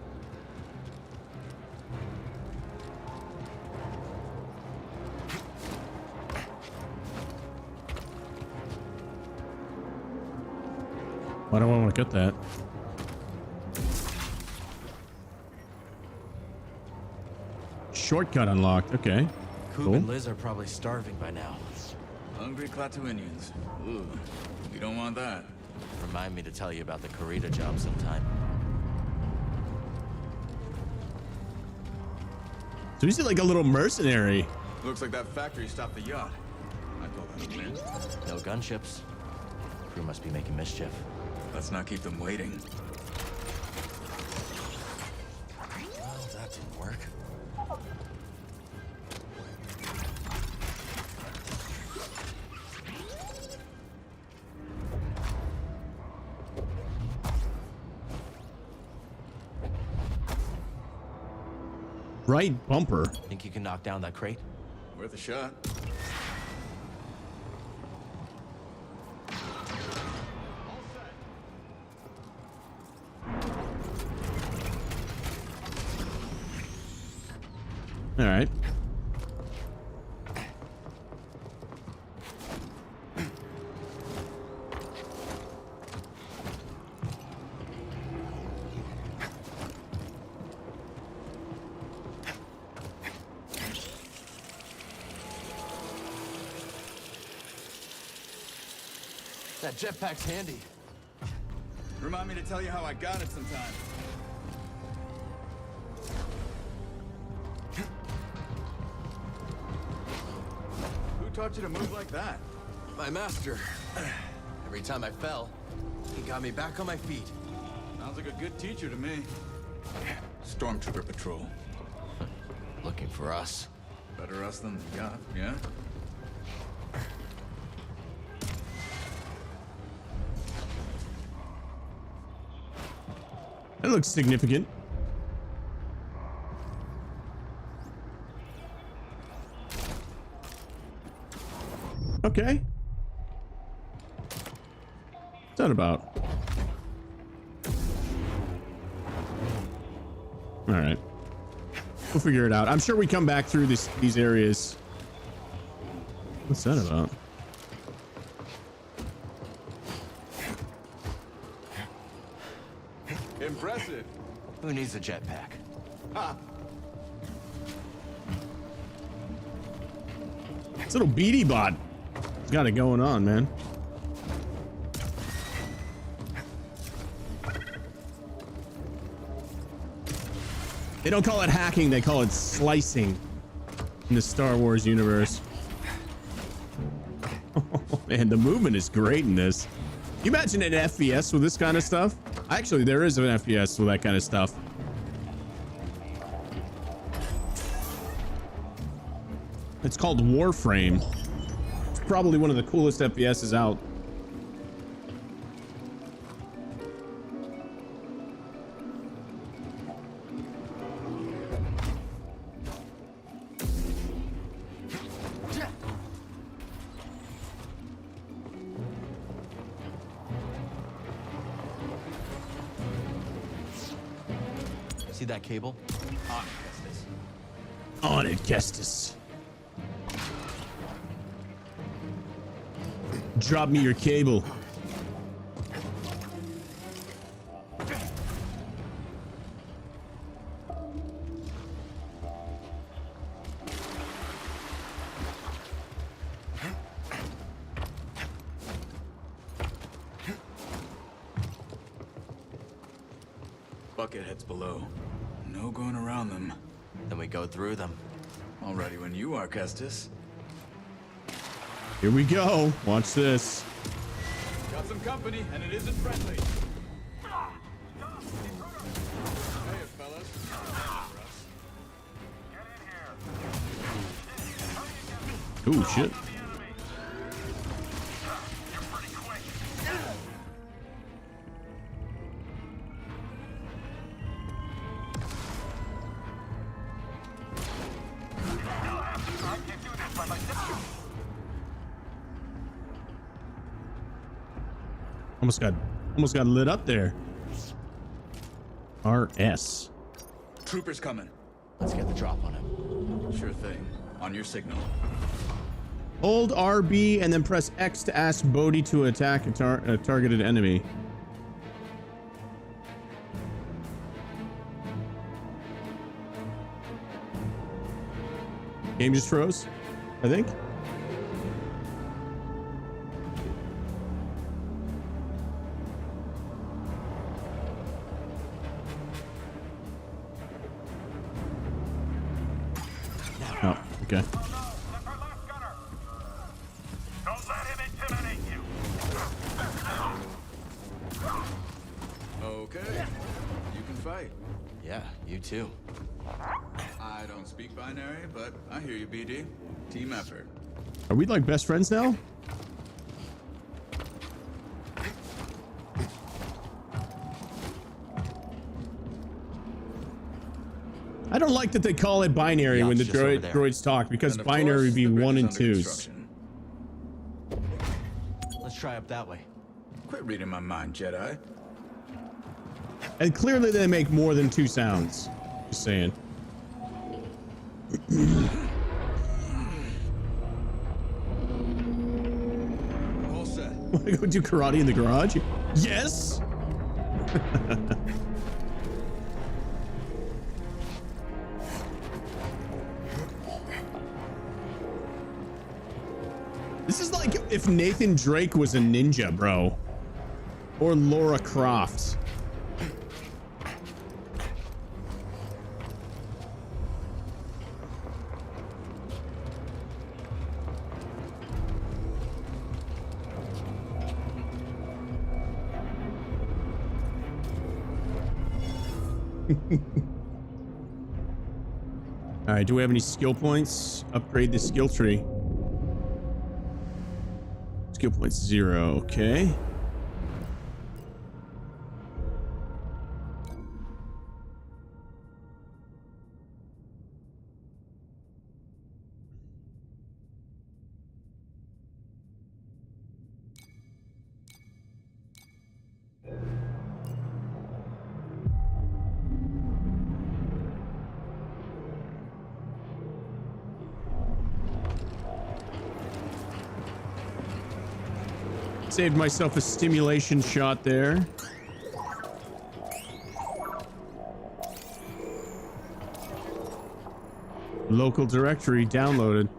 Why do I want to get that? Shortcut unlocked. Okay. Coop Cool. and Liz are probably starving by now. Hungry Klaatuinians. Ooh, you don't want that. Remind me to tell you about the Karita job sometime. So he's like a little mercenary. Looks like that factory stopped the yacht. I call that a win. No gunships. Crew must be making mischief. Let's not keep them waiting. Well, that didn't work. Right bumper. Think you can knock down that crate? Worth a shot. All right. That jetpack's handy. Remind me to tell you how I got it sometime. taught you to move like that? My master. Every time I fell, he got me back on my feet. Sounds like a good teacher to me. Stormtrooper patrol. Looking for us. Better us than the yacht, yeah? That looks significant. Okay. What's that about? All right. We'll figure it out. I'm sure we come back through these areas. What's that about? Impressive. Who needs a jetpack? Ha! This little beady bot has got it going on, man. They don't call it hacking, they call it slicing in the Star Wars universe. Oh, man, the movement is great in this. You imagine an FPS with this kind of stuff? Actually, there is an FPS with that kind of stuff. It's called Warframe. It's probably one of the coolest FPSs out. See that cable? On it, Kestis. Drop me your cable. Bucketheads below. No going around them. Then we go through them. All ready when you are, Kestis. Here we go. Watch this. Got some company, and it isn't friendly. Hey, fellas. Ooh, shit. Almost got lit up there. RS. Troopers coming. Let's get the drop on him. Sure thing. On your signal. Hold RB and then press X to ask Bodhi to attack a targeted enemy. Game just froze, I think. Oh, okay. Don't let him intimidate you. Okay. You can fight. Yeah, you too. I don't speak binary, but I hear you, BD. Team effort. Are we like best friends now? I don't like that they call it binary when the droids talk, because binary would be 1 and 2s. Let's try up that way. Quit reading my mind, Jedi. And clearly they make more than 2 sounds. Just saying. All set. Want to go do karate in the garage? Yes! This is like if Nathan Drake was a ninja, bro. Or Laura Croft. All right, do we have any skill points? Upgrade the skill tree. Skill points 0, okay. Saved myself a stimulation shot there. Local directory downloaded.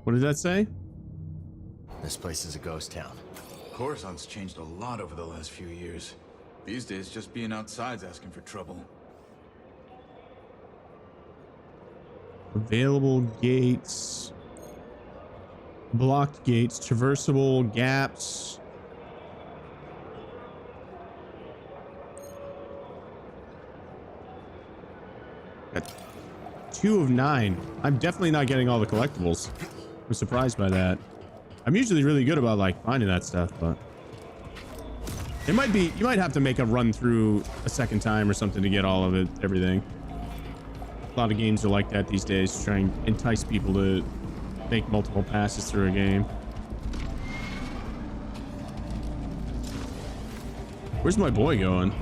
What did that say? This place is a ghost town. Coruscant's changed a lot over the last few years. These days, just being outside's asking for trouble. Available gates. Blocked gates. Traversable gaps. Got 2 of 9. I'm definitely not getting all the collectibles. I'm surprised by that. I'm usually really good about like finding that stuff, but it might be, you might have to make a run through a second time or something to get all of it, everything. A lot of games are like that these days, to try and entice people to make multiple passes through a game. Where's my boy going?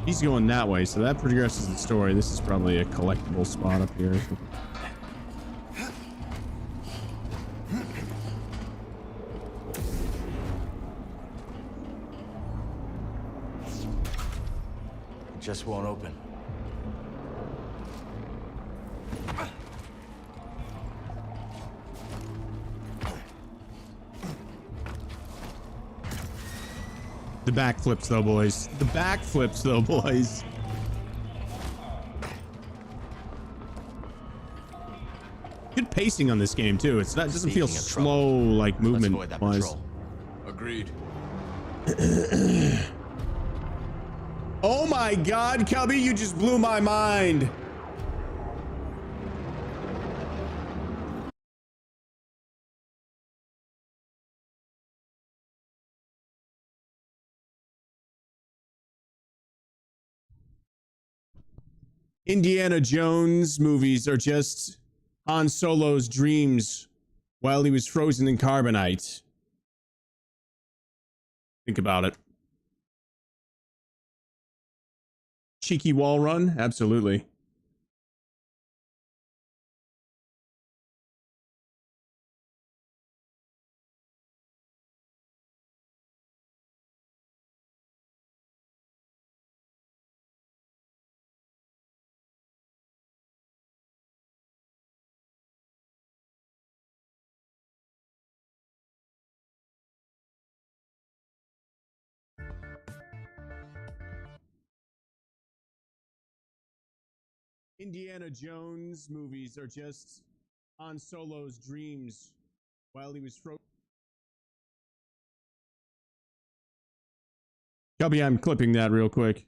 He's going that way, so that progresses the story. This is probably a collectible spot up here. It just won't open. The backflips though, boys. The backflips though, boys. Good pacing on this game too. It's not, it doesn't feel slow like movement wise. Agreed. Oh my god, Cubby, you just blew my mind. Indiana Jones movies are just Han Solo's dreams while he was frozen in carbonite. Think about it. Cheeky wall run? Absolutely. Indiana Jones movies are just Han Solo's dreams while he was frozen. Cubby, I'm clipping that real quick.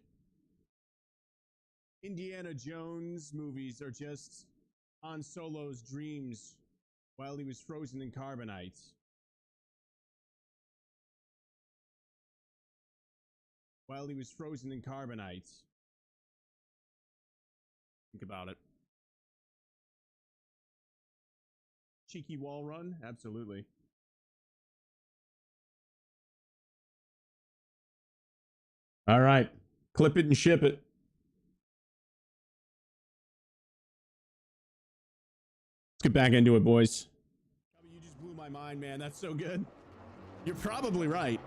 Indiana Jones movies are just Han Solo's dreams while he was frozen in carbonite. While he was frozen in carbonite. Think about it. Cheeky wall run? Absolutely. All right. Clip it and ship it. Let's get back into it, boys. You just blew my mind, man. That's so good. You're probably right.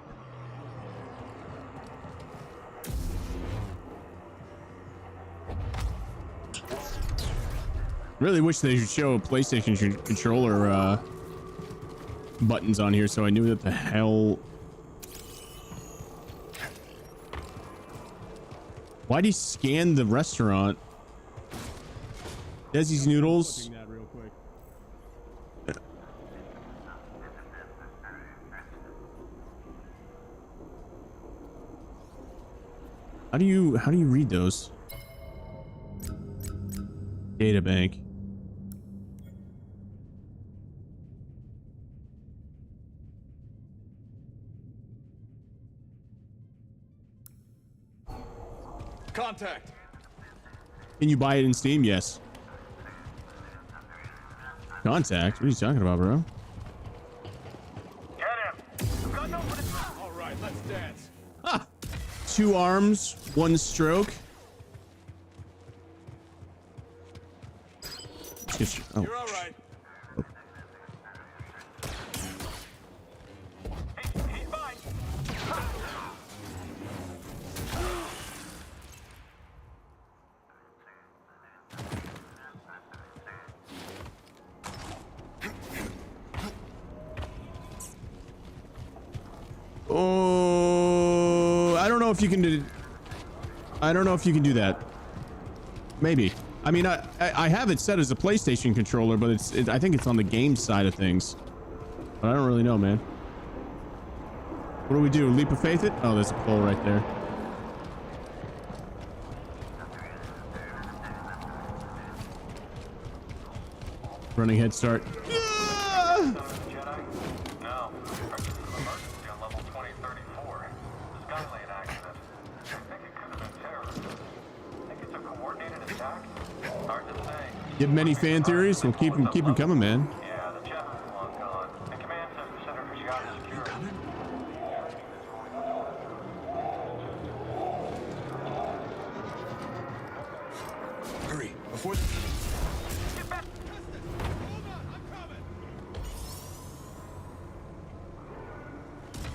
Really wish they should show PlayStation controller buttons on here so I knew that the hell. Why'd he scan the restaurant? Desi's Noodles. How do you read those? Data bank. Contact. Can you buy it in Steam? Yes. Contact? What are you talking about, bro? Get him. All right, let's dance. Ah! 2 arms, 1 stroke. Oh. You're all right. He's fine. Oh, I don't know if you can do. I don't know if you can do that. Maybe. I mean, I have it set as a PlayStation controller, but I think it's on the game side of things. But I don't really know, man. What do we do? Leap of faith it? Oh, there's a pole right there. Running head start. Give many fan theories. We'll keep them coming, man. Yeah, the jet was long gone. The command says the Center for Shawsy Security. Hurry before. Get back.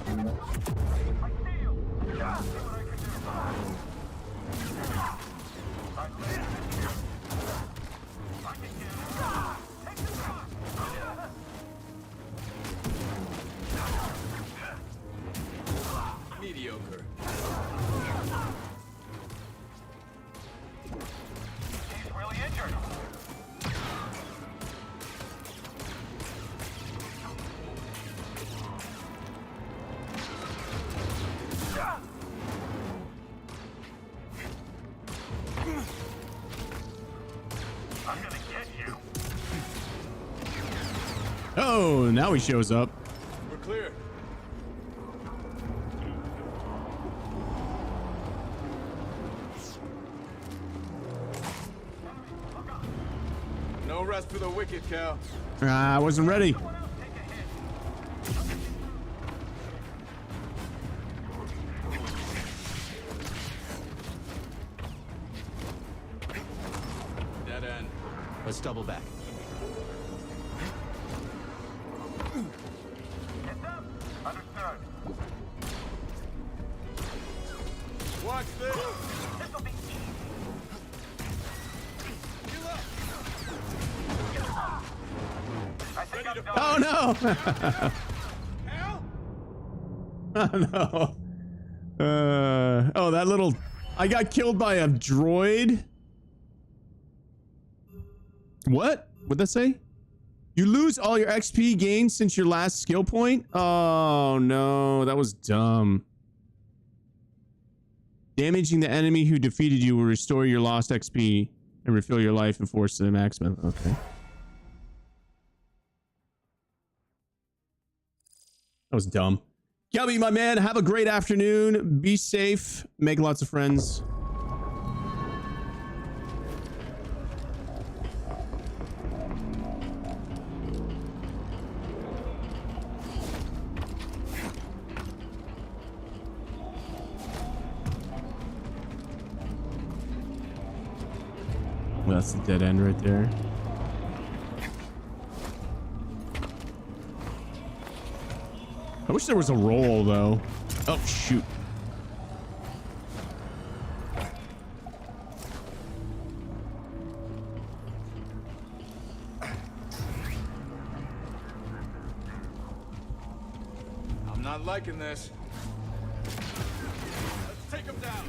I see you. Yeah, see what I can do. Mediocre. He's really injured. I'm gonna get you. Oh, now he shows up. We're clear. No rest for the wicked, Cal. I wasn't ready. Dead end. Let's double back. Get them. Understood. Watch this. This'll be easy. I think I'm done. Oh no! Oh no! Oh, that little. I got killed by a droid. What? What'd that say? You lose all your XP gained since your last skill point? Oh no, that was dumb. Damaging the enemy who defeated you will restore your lost XP and refill your life and force the maximum. Okay. That was dumb. Kelby, my man, have a great afternoon. Be safe. Make lots of friends. Well, that's the dead end right there. I wish there was a roll, though. Oh, shoot. I'm not liking this. Let's take him down.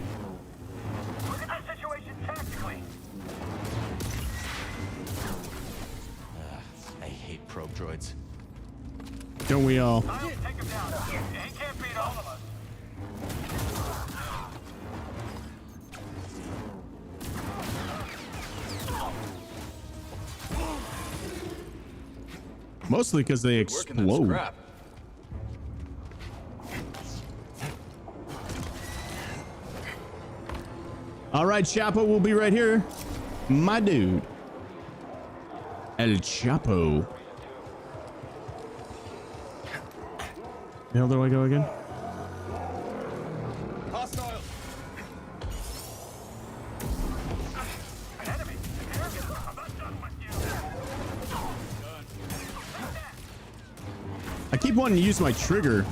Look at the situation tactically. I hate probe droids. Don't we all? I'll take him down. He can't beat all of us. Mostly because they explode. All right, Chapo will be right here. My dude. El Chapo. The hell do I go again? Hostile. I keep wanting to use my trigger.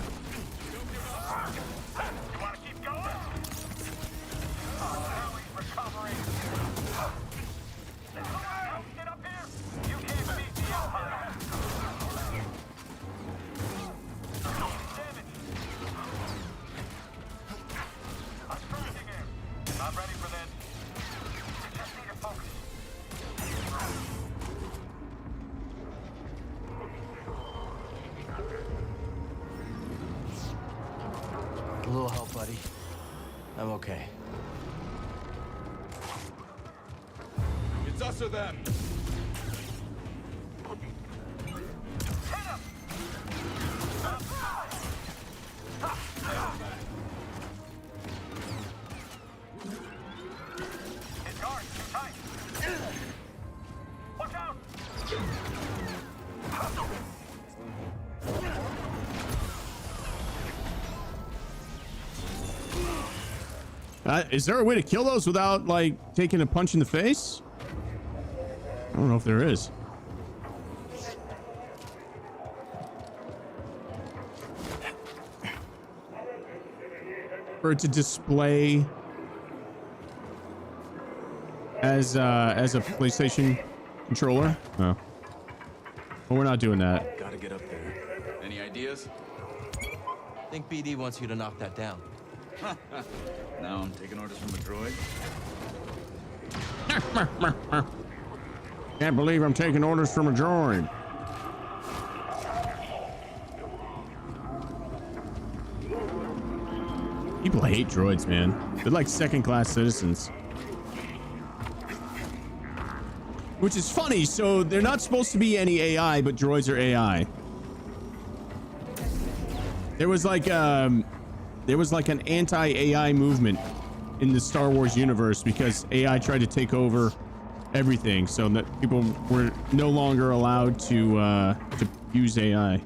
A little help, buddy. I'm okay. It's us or them. Is there a way to kill those without like taking a punch in the face? I don't know if there is. For it to display as a PlayStation controller? Oh. Well, we're not doing that. Gotta get up there. Any ideas? Think BD wants you to knock that down. Now I'm taking orders from a droid. Can't believe I'm taking orders from a droid. People hate droids, man. They're like second-class citizens. Which is funny. So they're not supposed to be any AI, but droids are AI. There was like an anti-AI movement in the Star Wars universe because AI tried to take over everything, so that people were no longer allowed to use AI.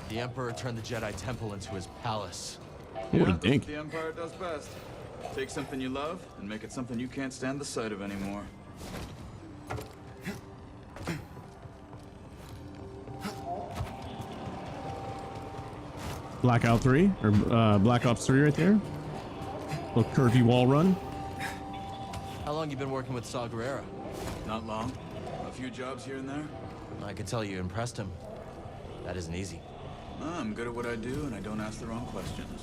The Emperor turned the Jedi Temple into his palace. What do you think? The Empire does best. Take something you love and make it something you can't stand the sight of anymore. Blackout 3 or Black Ops 3 right there. Little curvy wall run. How long you been working with Saw Gerrera? Not long. A few jobs here and there. I can tell you impressed him. That isn't easy. I'm good at what I do, and I don't ask the wrong questions.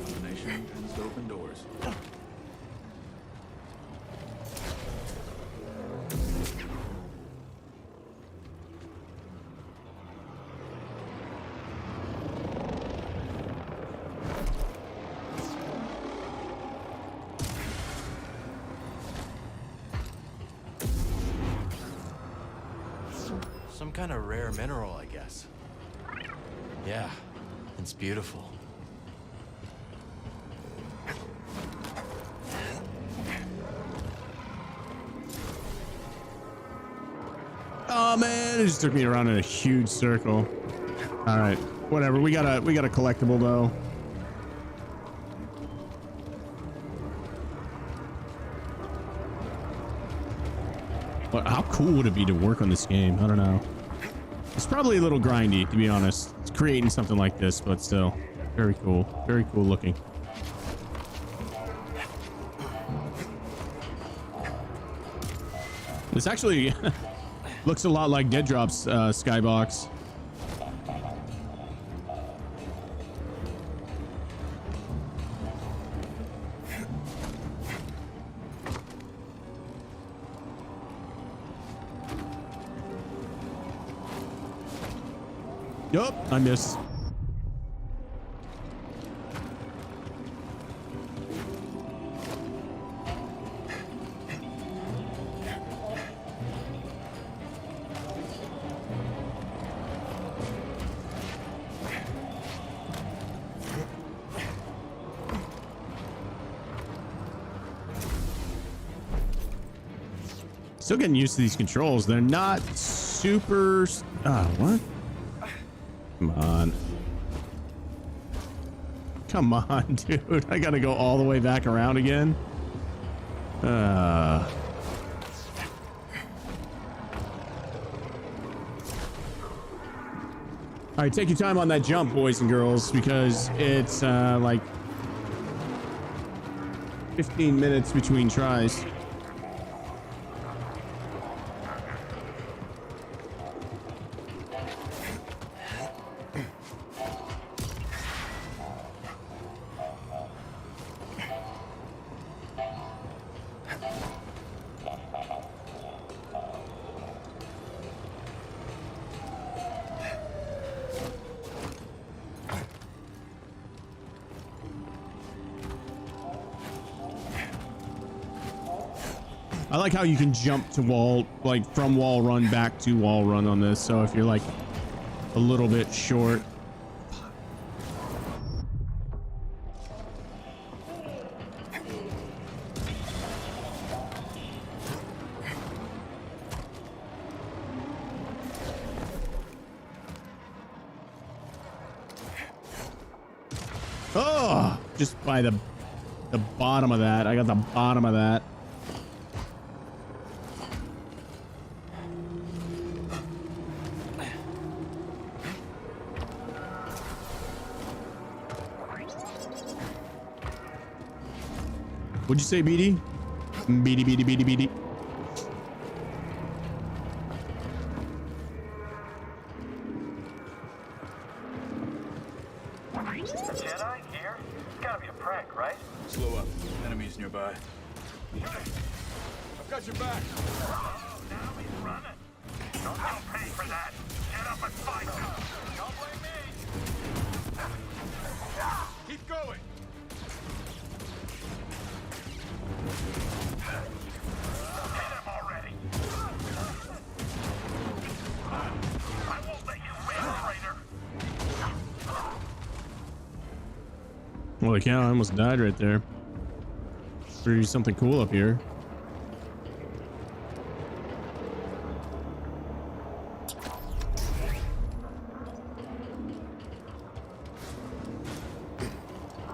Combination tends to open doors. Some kind of rare mineral, I guess. Yeah, it's beautiful. Oh man, it just took me around in a huge circle. All right, whatever. We got a collectible though. But how cool would it be to work on this game? I don't know. It's probably a little grindy, to be honest. It's creating something like this, but still, very cool. Very cool looking. This actually looks a lot like Dead Drop's skybox. Nope, I missed. Still getting used to these controls. They're not super... what? Come on. Come on, dude. I gotta go all the way back around again. All right, take your time on that jump, boys and girls, because it's like 15 minutes between tries. I like how you can jump to wall, like from wall run back to wall run on this. So if you're like a little bit short. Oh, just by the bottom of that. I got the bottom of that. What'd you say, BD? BD, BD, BD, BD. Jedi here? It's gotta be a prank, right? Slow up. Enemies nearby. I've got your back. Oh, now he's running. Don't pay for that. Get up and fight him. Don't blame me. Keep going. Hit him already. I won't let you win, traitor. Holy cow, I almost died right there. There's something cool up here.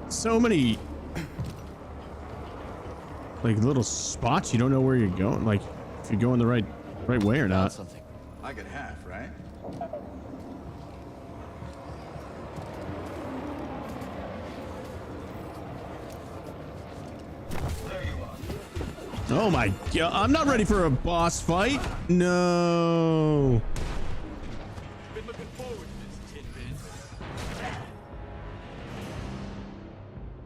So many like little spots you don't know where you're going, like if you're going the right way or not. Something. I got half, right? Oh my god, I'm not ready for a boss fight. No. Been looking forward to this tidbit.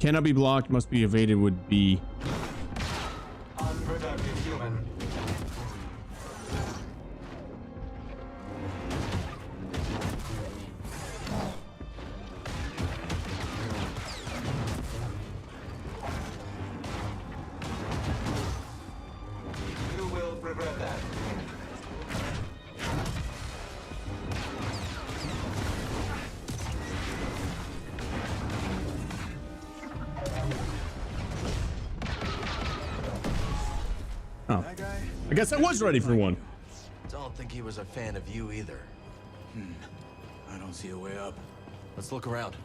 Cannot be blocked, must be evaded would be. Unproductive human. You will regret that. Oh, I guess I was ready for one. Don't think he was a fan of you either. I don't see a way up. Let's look around.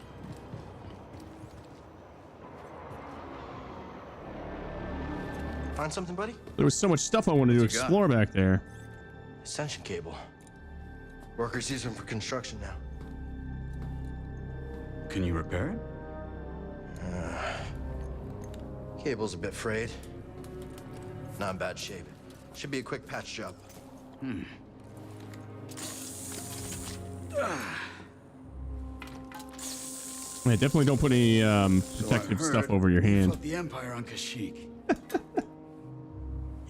Find something, buddy? There was so much stuff I wanted to explore back there. Extension cable. Workers use them for construction now. Can you repair it? Cable's a bit frayed. Not in bad shape. Should be a quick patch job. Yeah, definitely don't put any protective stuff over your hand. Fought the Empire on Kashyyyk.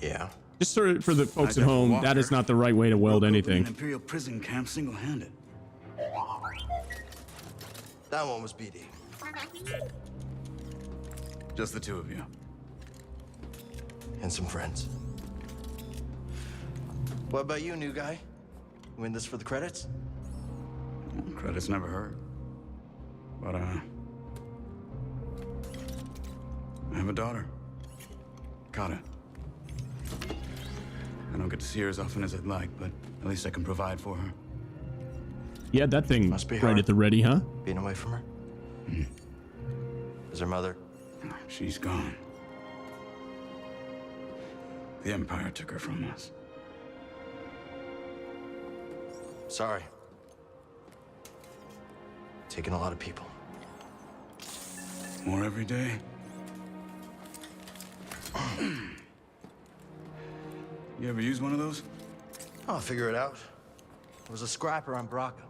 Yeah. Just for the folks at home, that is not the right way to weld anything. An Imperial prison camp single-handed. That one was BD. Just the two of you. And some friends. What about you, new guy? You in this for the credits? Credits never hurt. But, I have a daughter. Kata. I don't get to see her as often as I'd like, but at least I can provide for her. Yeah, that thing Must be right hard. at the ready, huh? Being away from her? Is her mother? She's gone. The Empire took her from us. Sorry. Taking a lot of people. More every day. You ever use one of those? I'll figure it out. I was a scrapper on Braca.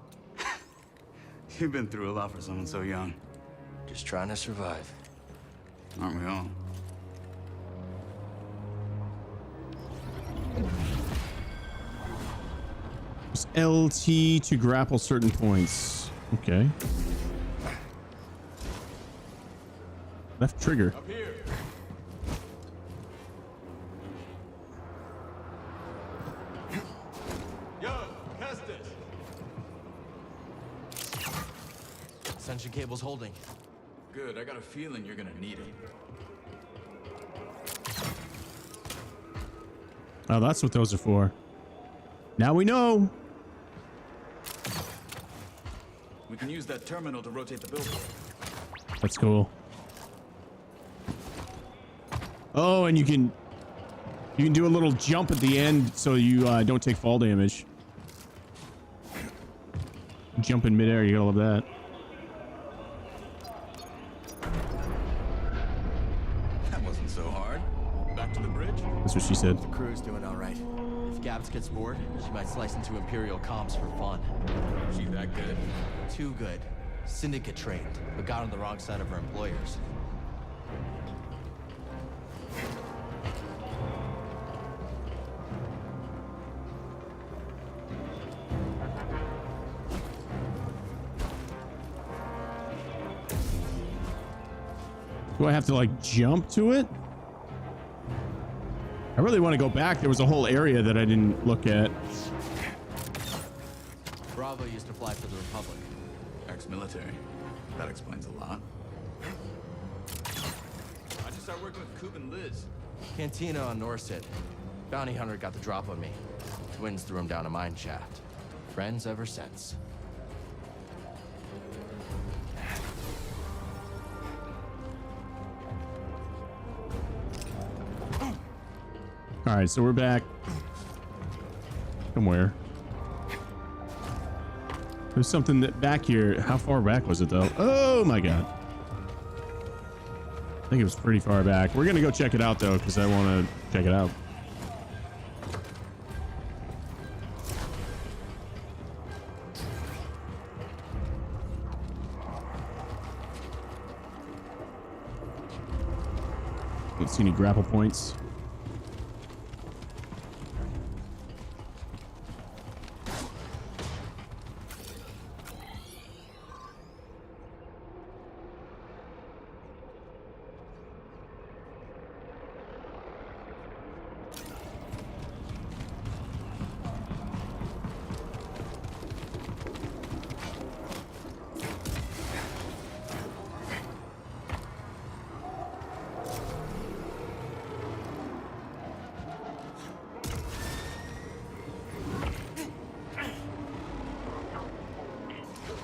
You've been through a lot for someone so young. Just trying to survive. Aren't we all? Use LT to grapple certain points. Okay. Left trigger. Up here. Yo, Kestis. Ascension cable's holding. Good, I got a feeling you're gonna need it. Oh, that's what those are for. Now we know. We can use that terminal to rotate the billboard. That's cool. Oh, and you can do a little jump at the end so you don't take fall damage. Jump in midair, you gotta love that. That wasn't so hard. Back to the bridge? That's what she said. The crew's doing all right. If Gabs gets bored, she might slice into Imperial comms for fun. She that good? Too good. Syndicate trained, but got on the wrong side of her employers. Do I have to like jump to it? I really want to go back. There was a whole area that I didn't look at. Bravo used to fly for the Republic. Ex-military. That explains a lot. I just started working with Coop and Liz. Cantina on Norset. Bounty hunter got the drop on me. Twins threw him down a mine shaft. Friends ever since. All right, so we're back. Somewhere. There's something that back here. How far back was it though? Oh my god. I think it was pretty far back. We're gonna go check it out though, because I want to check it out. Don't see any grapple points.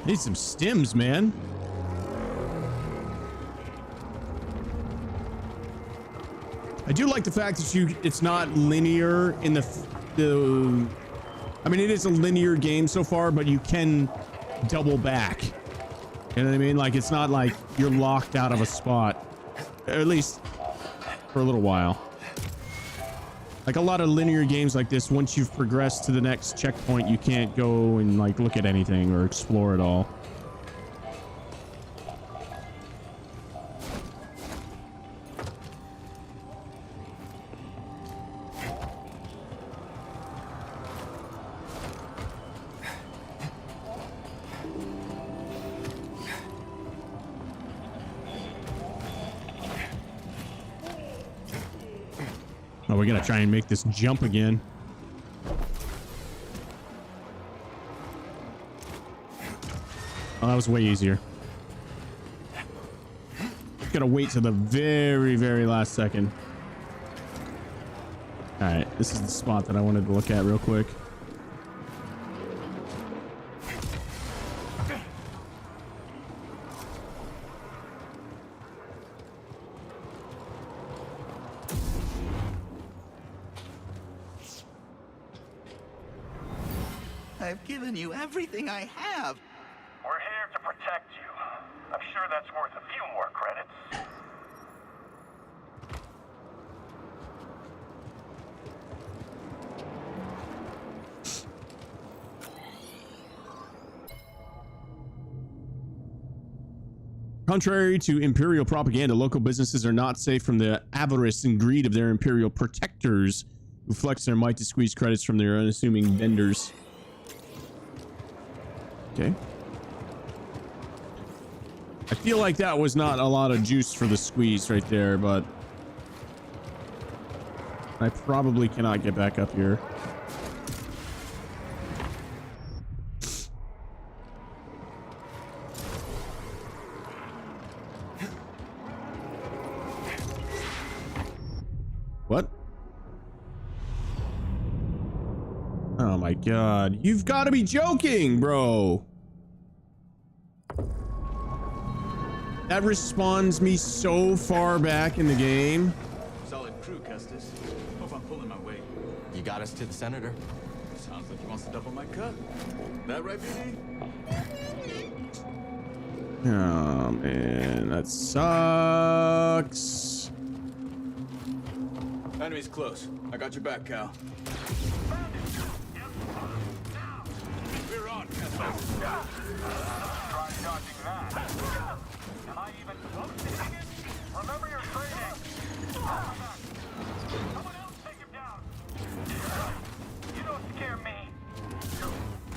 Need some stims, man. I do like the fact that it's not linear in the I mean, it is a linear game so far, but you can double back. You know what I mean? Like, it's not like you're locked out of a spot, at least for a little while. Like a lot of linear games like this, once you've progressed to the next checkpoint, you can't go and like look at anything or explore at all. Oh, we gotta try and make this jump again. Oh, that was way easier. Gotta wait till the very, very last second. All right, this is the spot that I wanted to look at real quick. I've given you everything I have. We're here to protect you. I'm sure that's worth a few more credits. Contrary to Imperial propaganda, local businesses are not safe from the avarice and greed of their Imperial protectors, who flex their might to squeeze credits from their unassuming vendors. Okay. I feel like that was not a lot of juice for the squeeze right there, but I probably cannot get back up here. What? Oh my god. You've got to be joking, bro. That respawns me so far back in the game. Solid crew, Kestis. Hope I'm pulling my weight. You got us to the senator. Sounds like he wants to double my cut. That right, BD? Oh man, that sucks. Enemy's close. I got your back, Cal. We're on, Kestis. Try dodging that. Am I even close to hitting it? Remember your training. Someone else take him down. You don't scare me.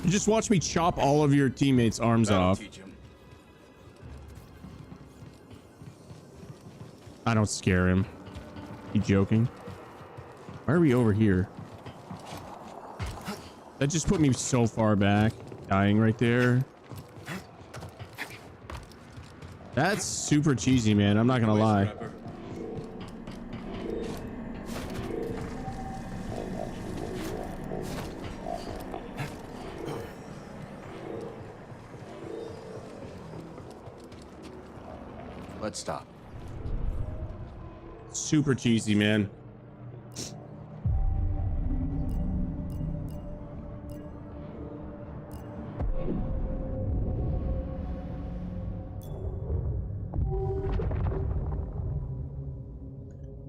You just watch me chop all of your teammates' arms off. Teach him. I don't scare him. You joking? Why are we over here? That just put me so far back. Dying right there. That's super cheesy, man. I'm not gonna lie. Let's stop. Super cheesy, man.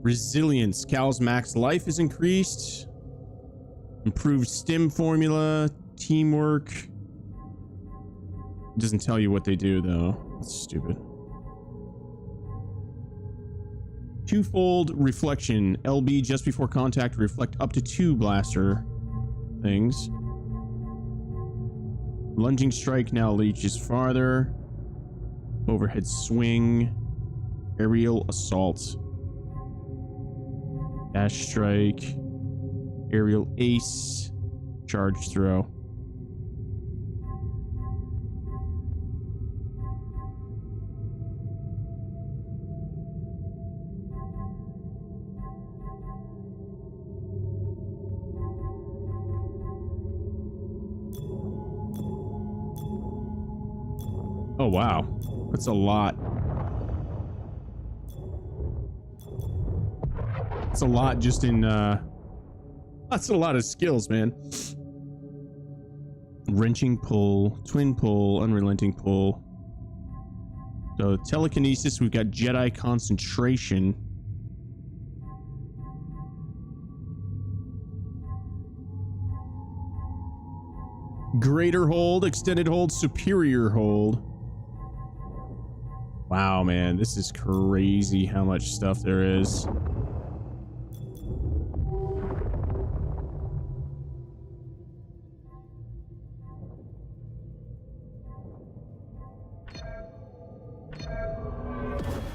Resilience. Cal's max life is increased. Improved stim formula. Teamwork. It doesn't tell you what they do, though. That's stupid. Twofold reflection. LB just before contact. Reflect up to 2 blaster things. Lunging strike now reaches farther. Overhead swing. Aerial assault. Dash strike. Aerial ace. Charge throw. Oh wow, that's a lot. That's a lot just in that's a lot of skills, man. Wrenching pull, twin pull, unrelenting pull. So telekinesis, we've got Jedi concentration. Greater hold, extended hold, superior hold. Wow, man, this is crazy how much stuff there is.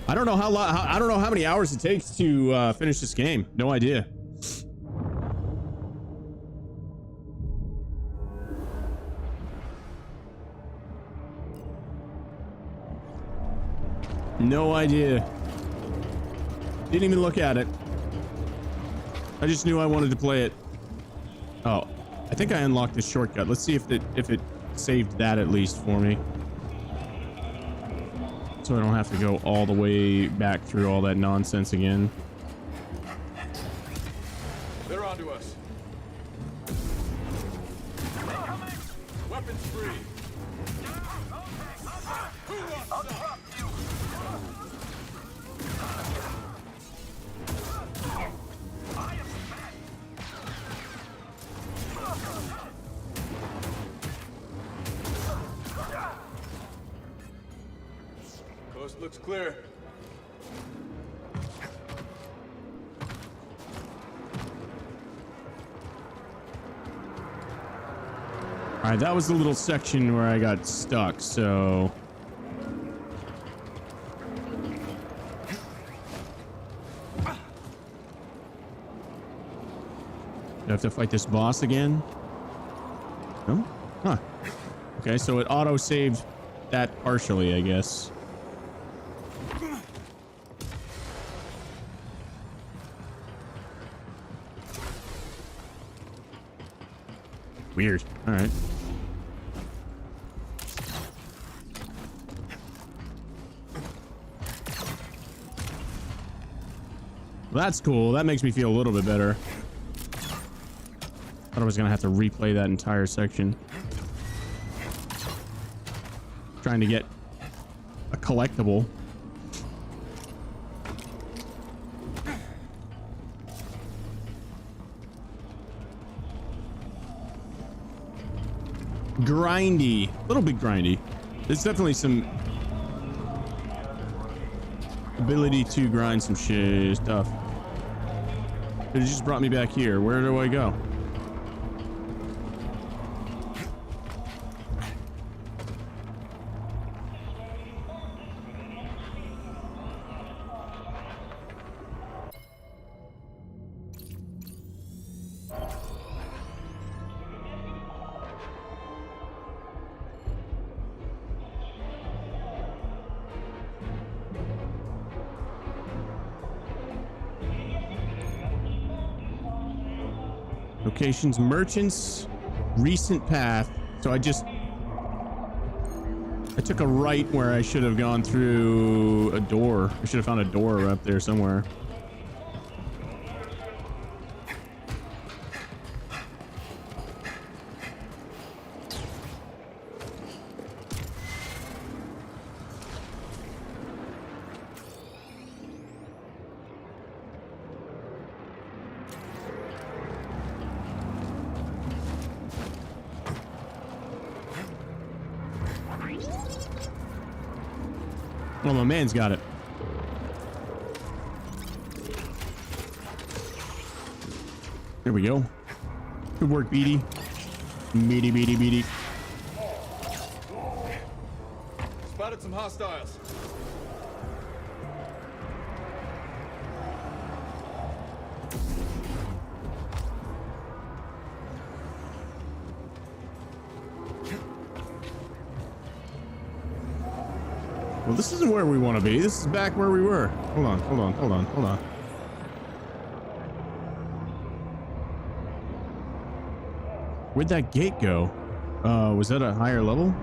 I don't know how many hours it takes to finish this game. No idea. No idea. Didn't even look at it. I just knew I wanted to play it. Oh, I think I unlocked the shortcut. Let's see if it saved that at least for me. So I don't have to go all the way back through all that nonsense again. They're onto us. Weapons free. Coast looks clear. All right, that was the little section where I got stuck, so... Do I have to fight this boss again? No? Huh. Okay, so it auto-saved that partially, I guess. Weird. All right. Well, that's cool. That makes me feel a little bit better. Thought I was gonna have to replay that entire section. Trying to get a collectible. Grindy. A little bit grindy. There's definitely some ability to grind some stuff. It just brought me back here. Where do I go? Locations, merchants, recent path. So I took a right where I should have gone through a door. I should have found a door up there somewhere. Well, my man's got it. There we go. Good work, Beady. Beady. Spotted some hostiles. Well, this isn't where we want to be. This is back where we were. Hold on. Where'd that gate go? Was that a higher level?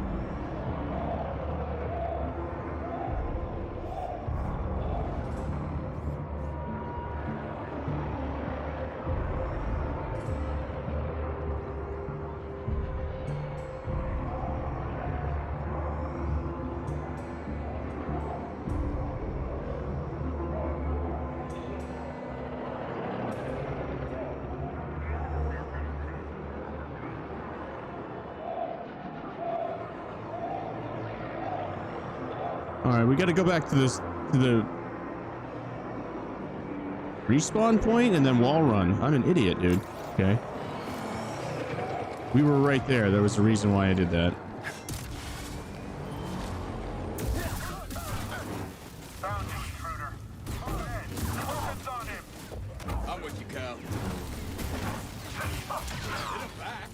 All right, we got to go back to the respawn point and then wall run. I'm an idiot, dude. Okay. We were right there. There was a reason why I did that. I'm with you, Cal. Get him back.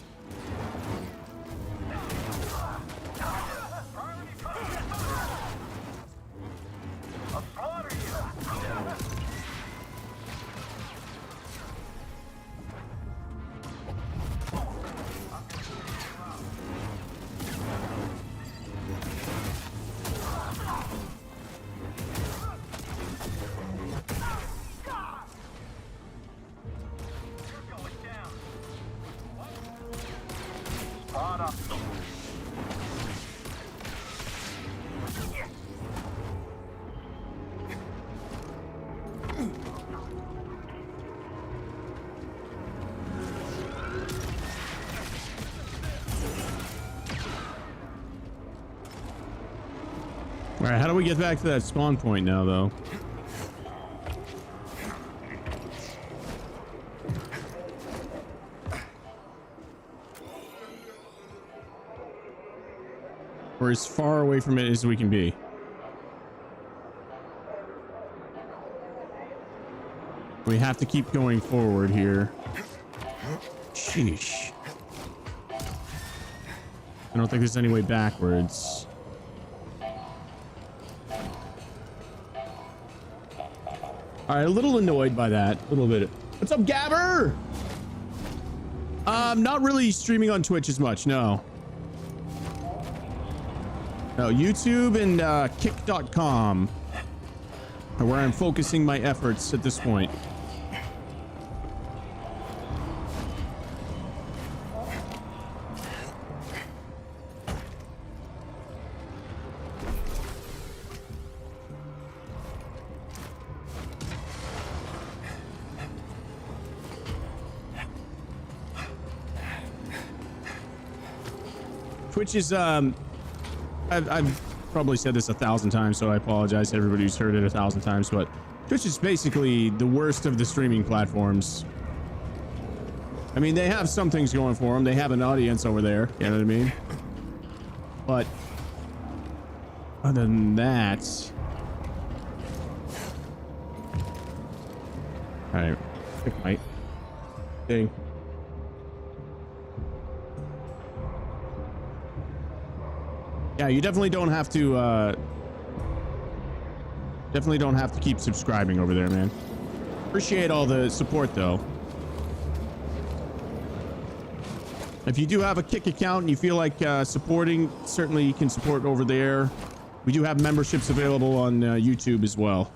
All right, how do we get back to that spawn point now, though? We're as far away from it as we can be. We have to keep going forward here. Sheesh. I don't think there's any way backwards. All right, a little annoyed by that. A little bit. What's up, Gabber? Not really streaming on Twitch as much, no. No, YouTube and kick.com are where I'm focusing my efforts at this point. Twitch is I've probably said this 1,000 times, so I apologize to everybody who's heard it 1,000 times, but Twitch is basically the worst of the streaming platforms. I mean, they have some things going for them. They have an audience over there, you know what I mean? But other than that, all right, pick my thing. Yeah, you definitely don't have to keep subscribing over there, man. Appreciate all the support though. If you do have a Kick account and you feel like supporting, certainly you can support over there. We do have memberships available on YouTube as well.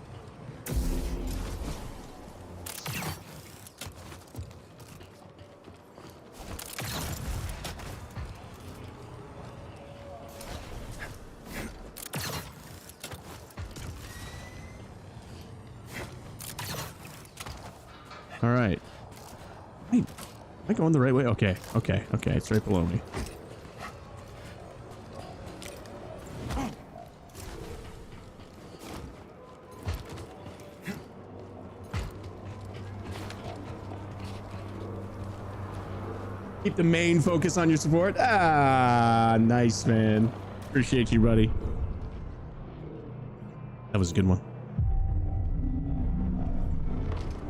All right. Wait, am I going the right way? Okay, okay, okay. It's right below me. Keep the main focus on your support. Ah, nice, man. Appreciate you, buddy. That was a good one.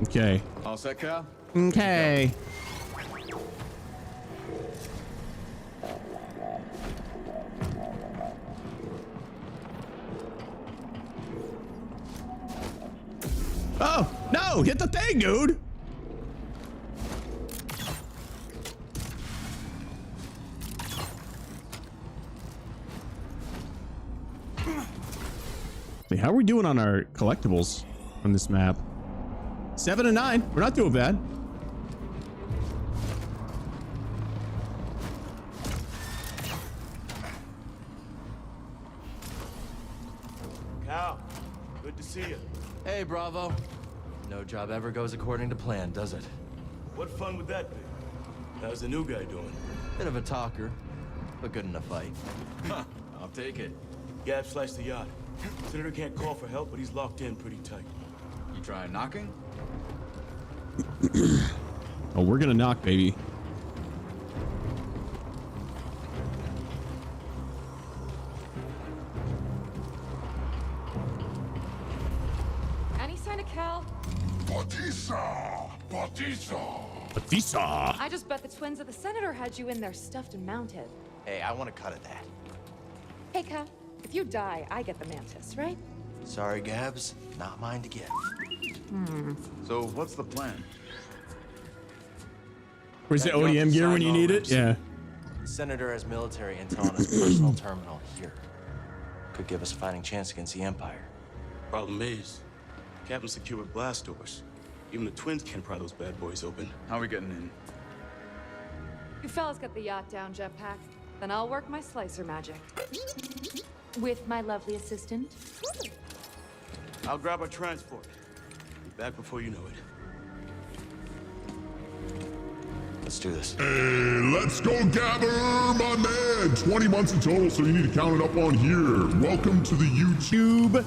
Okay. All set, Cal? Okay. Oh, no, hit the thing, dude. Hey, how are we doing on our collectibles on this map? 7 and 9. We're not doing bad. Cal, good to see you. Hey, Bravo. No job ever goes according to plan, does it? What fun would that be? How's the new guy doing? Bit of a talker, but good in a fight. Huh, I'll take it. Gab sliced the yacht. Senator can't call for help, but he's locked in pretty tight. You trying knocking? Oh, we're gonna knock, baby. Any sign of Cal? Batista! I just bet the twins of the Senator had you in there stuffed and mounted. Hey, I want a cut of that. Hey, Cal, if you die, I get the mantis, right? Sorry, Gabs. Not mine to give. So what's the plan? Where's the ODM gear when you need it? Yeah. The Senator has military intel on his personal terminal here. Could give us a fighting chance against the Empire. Problem is, Captain secured blast doors. Even the twins can't pry those bad boys open. How are we getting in? You fellas got the yacht down, Jetpack. Then I'll work my slicer magic. With my lovely assistant. I'll grab our transport. Be back before you know it. Let's do this. Hey, let's go gather, my man. 20 months in total, so you need to count it up on here. Welcome to the YouTube.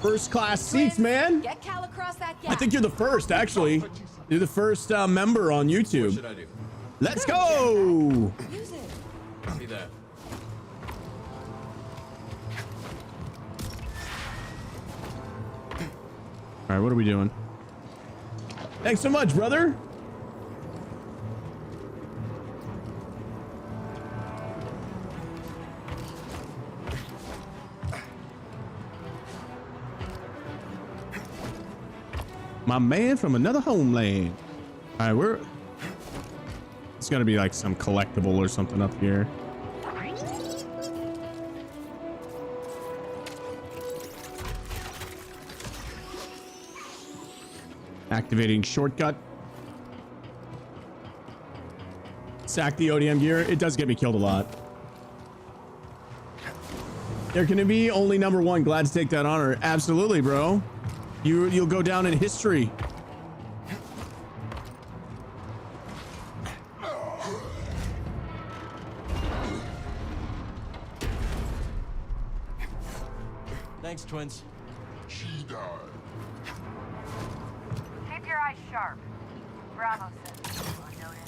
First class seats, man. Get Cal across that gap. I think you're the first, actually. You're the first member on YouTube. What should I do? Let's go. Use it. See that? All right, what are we doing? Thanks so much, brother. My man from another homeland. All right, it's got to be like some collectible or something up here. Activating shortcut. Sack the ODM gear. It does get me killed a lot. There can be only number one. Glad to take that honor. Absolutely, bro. You'll go down in history. Thanks, twins. JEDI. Keep your eyes sharp. Bravo says you notice.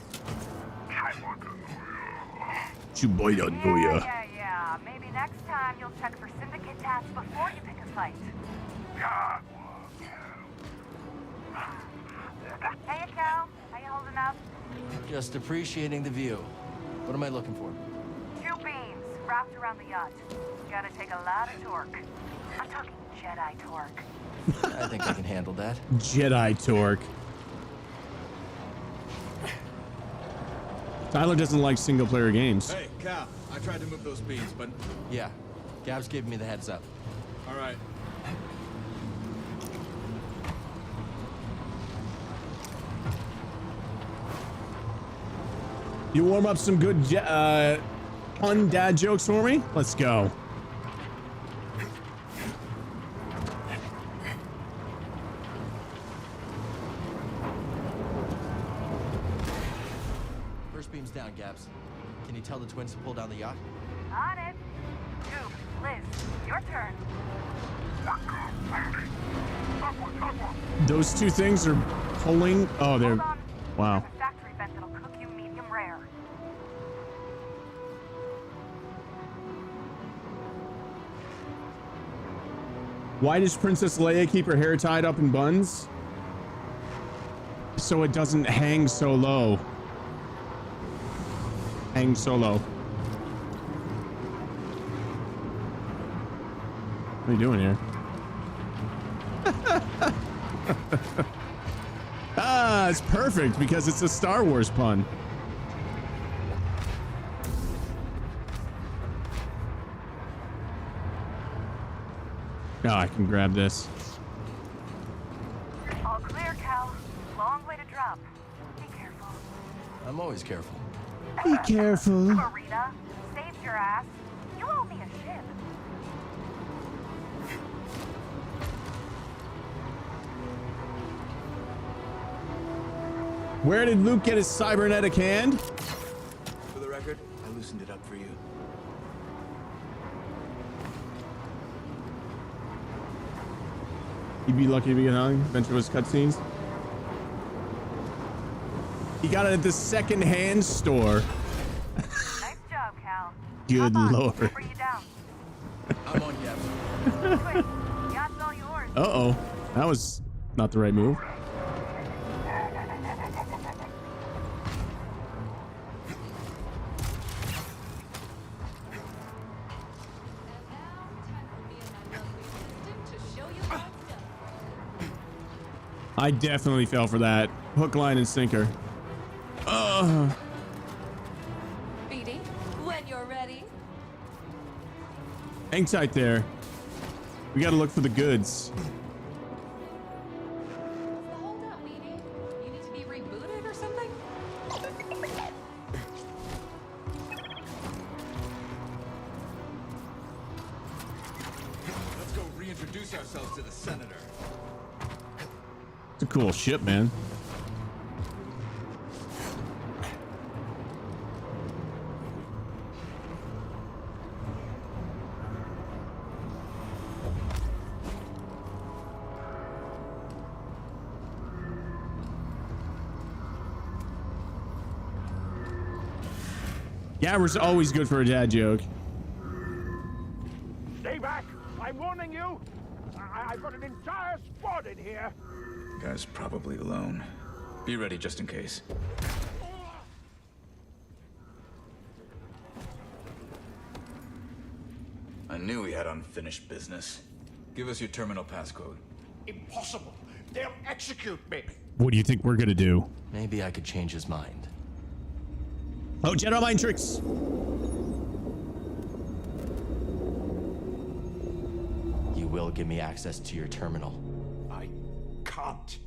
Yeah. Maybe next time you'll check for syndicate tats before you pick a fight. Hey, Cal. How you holding up? Just appreciating the view. What am I looking for? 2 beams wrapped around the yacht. Gotta take a lot of torque. I'm talking Jedi torque. I think I can handle that. Jedi torque. Tyler doesn't like single player games. Hey, Cal, I tried to move those beams, but... Yeah, Gab's giving me the heads up. All right. You warm up some good pun dad jokes for me? Let's go. First beam's down, Gabs. Can you tell the twins to pull down the yacht? On it. Duke, Liz, your turn. Those two things are pulling. Oh, they're. Hold on. Wow. There's a factory vent that'll cook you medium rare. Why does Princess Leia keep her hair tied up in buns? So it doesn't hang so low. Hang so low. What are you doing here? Ah, it's perfect because it's a Star Wars pun. Oh, I can grab this. All clear, Cal. Long way to drop. Be careful. I'm always careful. Be careful. Marina, saved your ass. You owe me a ship. Where did Luke get his cybernetic hand? For the record, I loosened it up for you. You'd be lucky to be hung. Venturous cutscenes. He got it at the second-hand store. Nice job, Cal. Good lord. Bring you down. I'm on, Gabs. Yacht's all yours. Uh-oh. That was not the right move. I definitely fell for that. Hook, line, and sinker. BD, when you're ready. Hang tight there. We gotta look for the goods. Hold up, BD. You need to be rebooted or something? Let's go reintroduce ourselves to the senator. It's a cool ship, man. Yeah, we're always good for a dad joke. Stay back! I'm warning you! I've got an entire squad in here! Guy's probably alone. Be ready just in case. I knew he had unfinished business. Give us your terminal passcode. Impossible! They'll execute me! What do you think we're gonna do? Maybe I could change his mind. Oh, Jedi mind tricks! You will give me access to your terminal. I can't.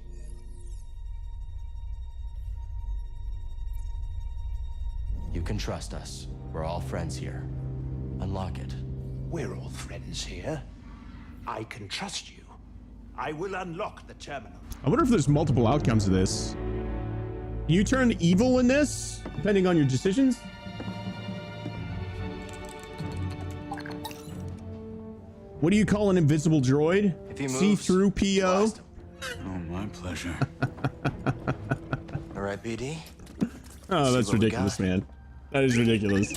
You can trust us. We're all friends here. Unlock it. We're all friends here. I can trust you. I will unlock the terminal. I wonder if there's multiple outcomes of this. Can you turn evil in this, depending on your decisions? What do you call an invisible droid? If he moves, See-through PO? Oh, my pleasure. All right, BD. Oh, that's ridiculous, man. That is ridiculous.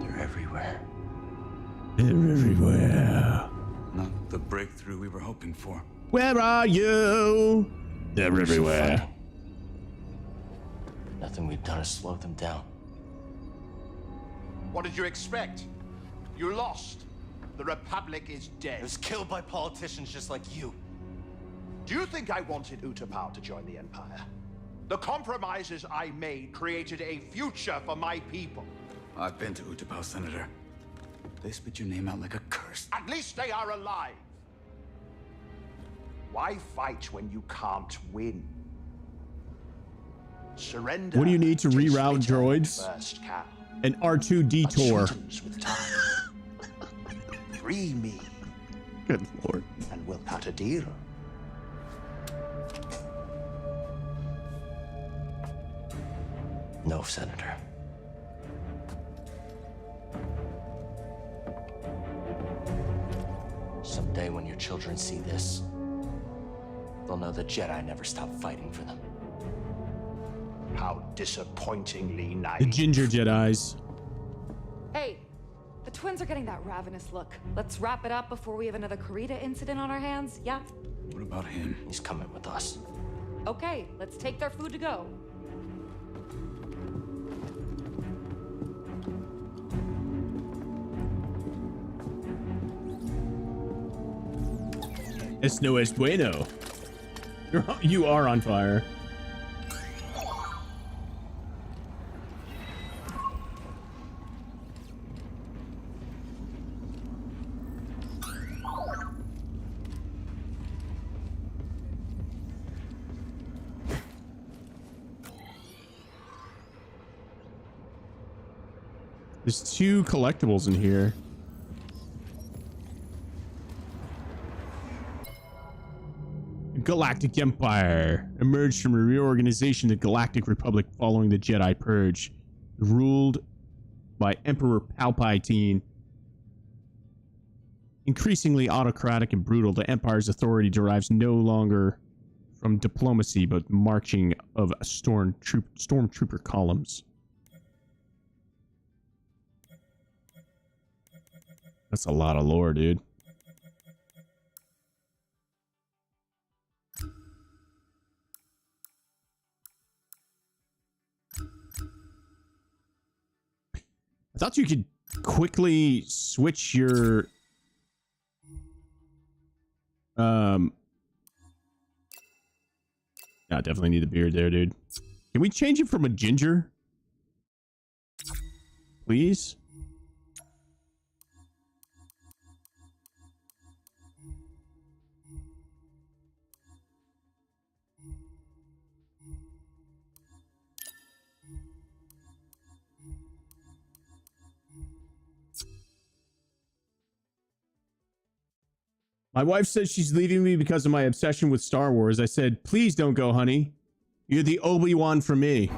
They're everywhere. They're everywhere. Not the breakthrough we were hoping for. Where are you? They're everywhere. Nothing we've done has slowed them down. What did you expect? You lost. The Republic is dead. It was killed by politicians just like you. Do you think I wanted Utapau to join the Empire? The compromises I made created a future for my people. I've been to Utapau, Senator. They spit your name out like a curse. At least they are alive. Why fight when you can't win? Surrender. What do you need to reroute droids? First, Cal. An R2 detour. With time. Free me. Good lord. And we'll cut a deal. No, Senator. Someday when your children see this, they'll know the Jedi never stopped fighting for them. How disappointingly naive. The ginger Jedis. Hey, the twins are getting that ravenous look. Let's wrap it up before we have another Karita incident on our hands, yeah? What about him? He's coming with us. Okay, let's take their food to go. Es no es bueno. You are on fire. There's 2 collectibles in here. The Galactic Empire emerged from a reorganization of the Galactic Republic following the Jedi Purge, ruled by Emperor Palpatine. Increasingly autocratic and brutal, the Empire's authority derives no longer from diplomacy, but marching of stormtrooper columns. That's a lot of lore, dude. I thought you could quickly switch your no, definitely need the beard there, dude. Can we change it from a ginger? Please? My wife says she's leaving me because of my obsession with Star Wars. I said, please don't go, honey. You're the Obi-Wan for me.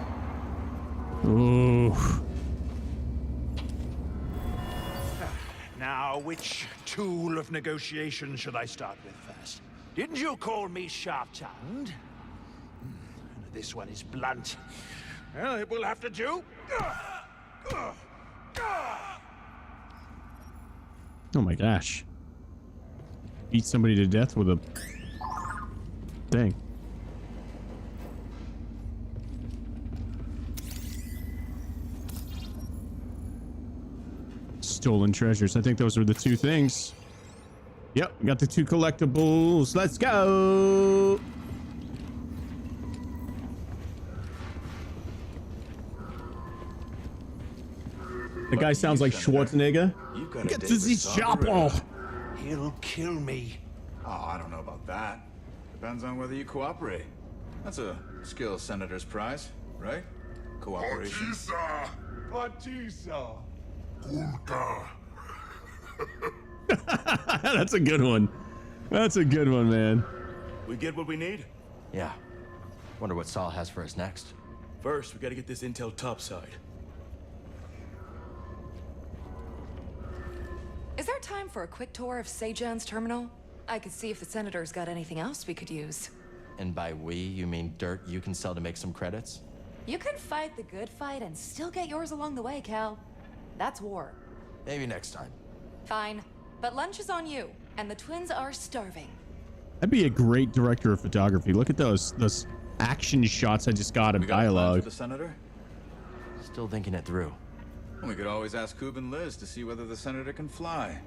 Ooh. Now, which tool of negotiation should I start with first? Didn't you call me sharp-tongued? This one is blunt. Well, it will have to do. Oh my gosh. Beat somebody to death with a thing. Stolen treasures. I think those were the two things. Yep, we got the two collectibles. Let's go. The guy sounds like Schwarzenegger. Get to the chopper. He'll kill me. Oh, I don't know about that. Depends on whether you cooperate. That's a skill senator's prize, right? Cooperation. Batista. Punta. That's a good one. That's a good one, man. We get what we need? Yeah. Wonder what Saul has for us next. First, we gotta get this intel topside. Is there time for a quick tour of Sejan's terminal? I could see if the senator's got anything else we could use. And by we, you mean dirt you can sell to make some credits? You can fight the good fight and still get yours along the way, Cal. That's war. Maybe next time. Fine. But lunch is on you, and the twins are starving. That'd be a great director of photography. Look at those action shots I just got of dialogue. The senator? Still thinking it through. We could always ask Coob and Liz to see whether the senator can fly.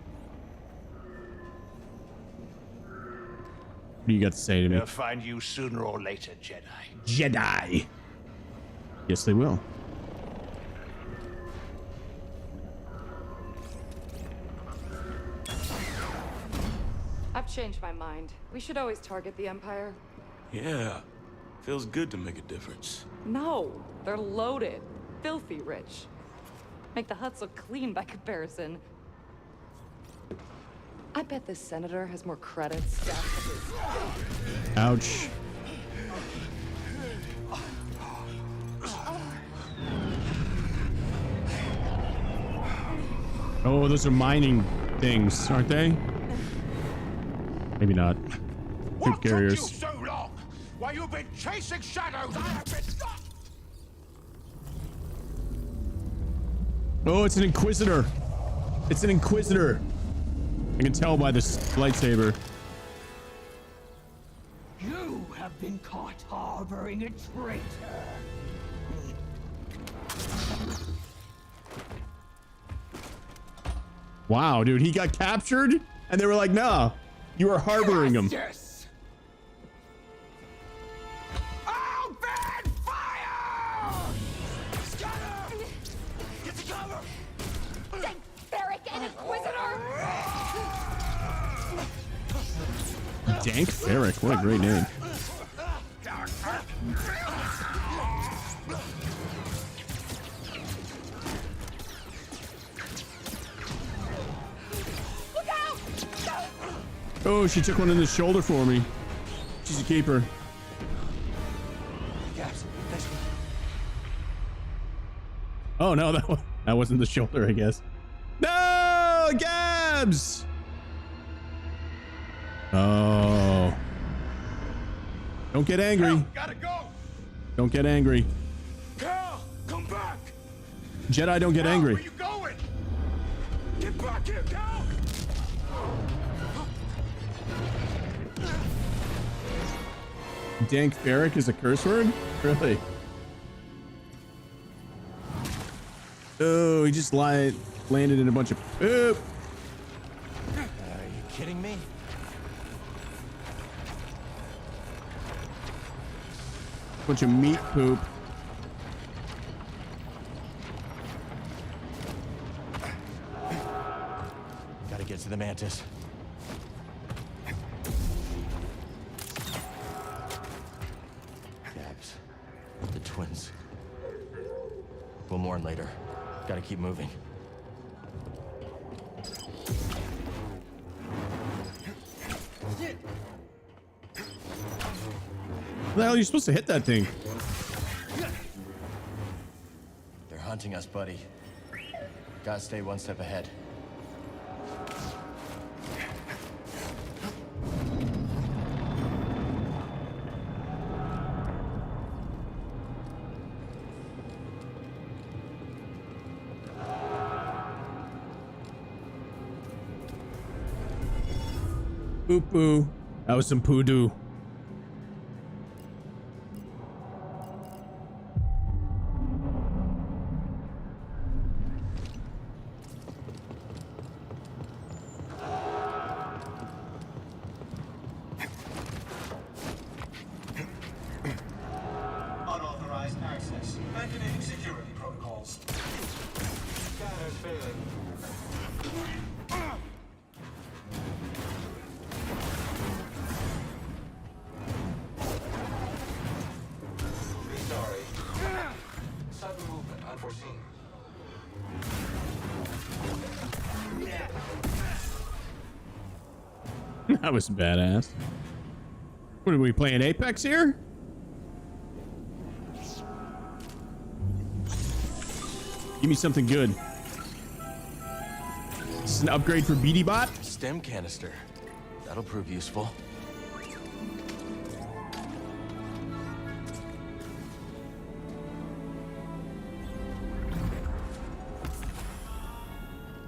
What do you got to say to me? They'll find you sooner or later, Jedi. Jedi. Yes, they will. I've changed my mind. We should always target the Empire. Yeah. Feels good to make a difference. No, they're loaded. Filthy rich. Make the huts look clean by comparison. I bet this senator has more credits stacked to his... Ouch. Oh, those are mining things, aren't they? Maybe not. Troop carriers. What took you so long? While you've been chasing shadows, I have been... Oh, it's an Inquisitor. It's an Inquisitor. I can tell by this lightsaber. You have been caught harboring a traitor. Wow, dude, he got captured and they were like, nah, you are harboring him. Yes. Open fire! Scatter! Get to cover! Ferric and Inquisitor! Dank Ferric, what a great name. Oh, she took one in the shoulder for me. She's a keeper. Oh no, that wasn't the shoulder, I guess. No, Gabs! Oh. Don't get angry. Cal, gotta go. Don't get angry. Cal, come back. Jedi, don't get angry. Where you going? Get back here, Cal. Dank Ferric is a curse word? Really? Oh, he just landed in a bunch of poop. Are you kidding me? Bunch of meat poop. Gotta get to the Mantis. Gabs. The twins. We'll mourn later. Gotta keep moving. How the hell are you supposed to hit that thing? They're hunting us, buddy. Gotta stay one step ahead. Poo poo. That was some poo doo. Unauthorized access. Activating security protocols. Scanner failing. Sorry. Sudden movement unforeseen. That was badass. What are we playing, Apex here? Give me something good. This is an upgrade for BD bot. Stem canister. That'll prove useful.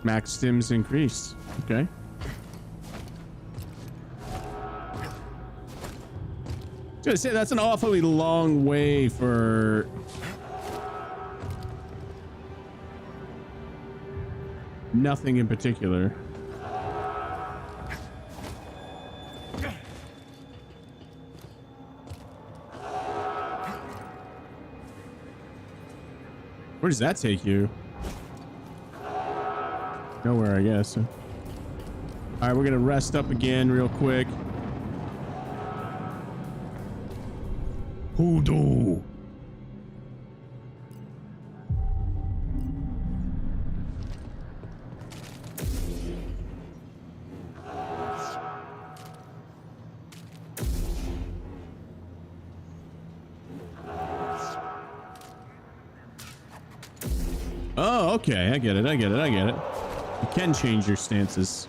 Max stims increased. Okay. I was gonna say that's an awfully long way for nothing in particular. Where does that take you? Nowhere, I guess. All right, we're gonna rest up again real quick. Hoodoo. Oh, okay. I get it. I get it. I get it. You can change your stances.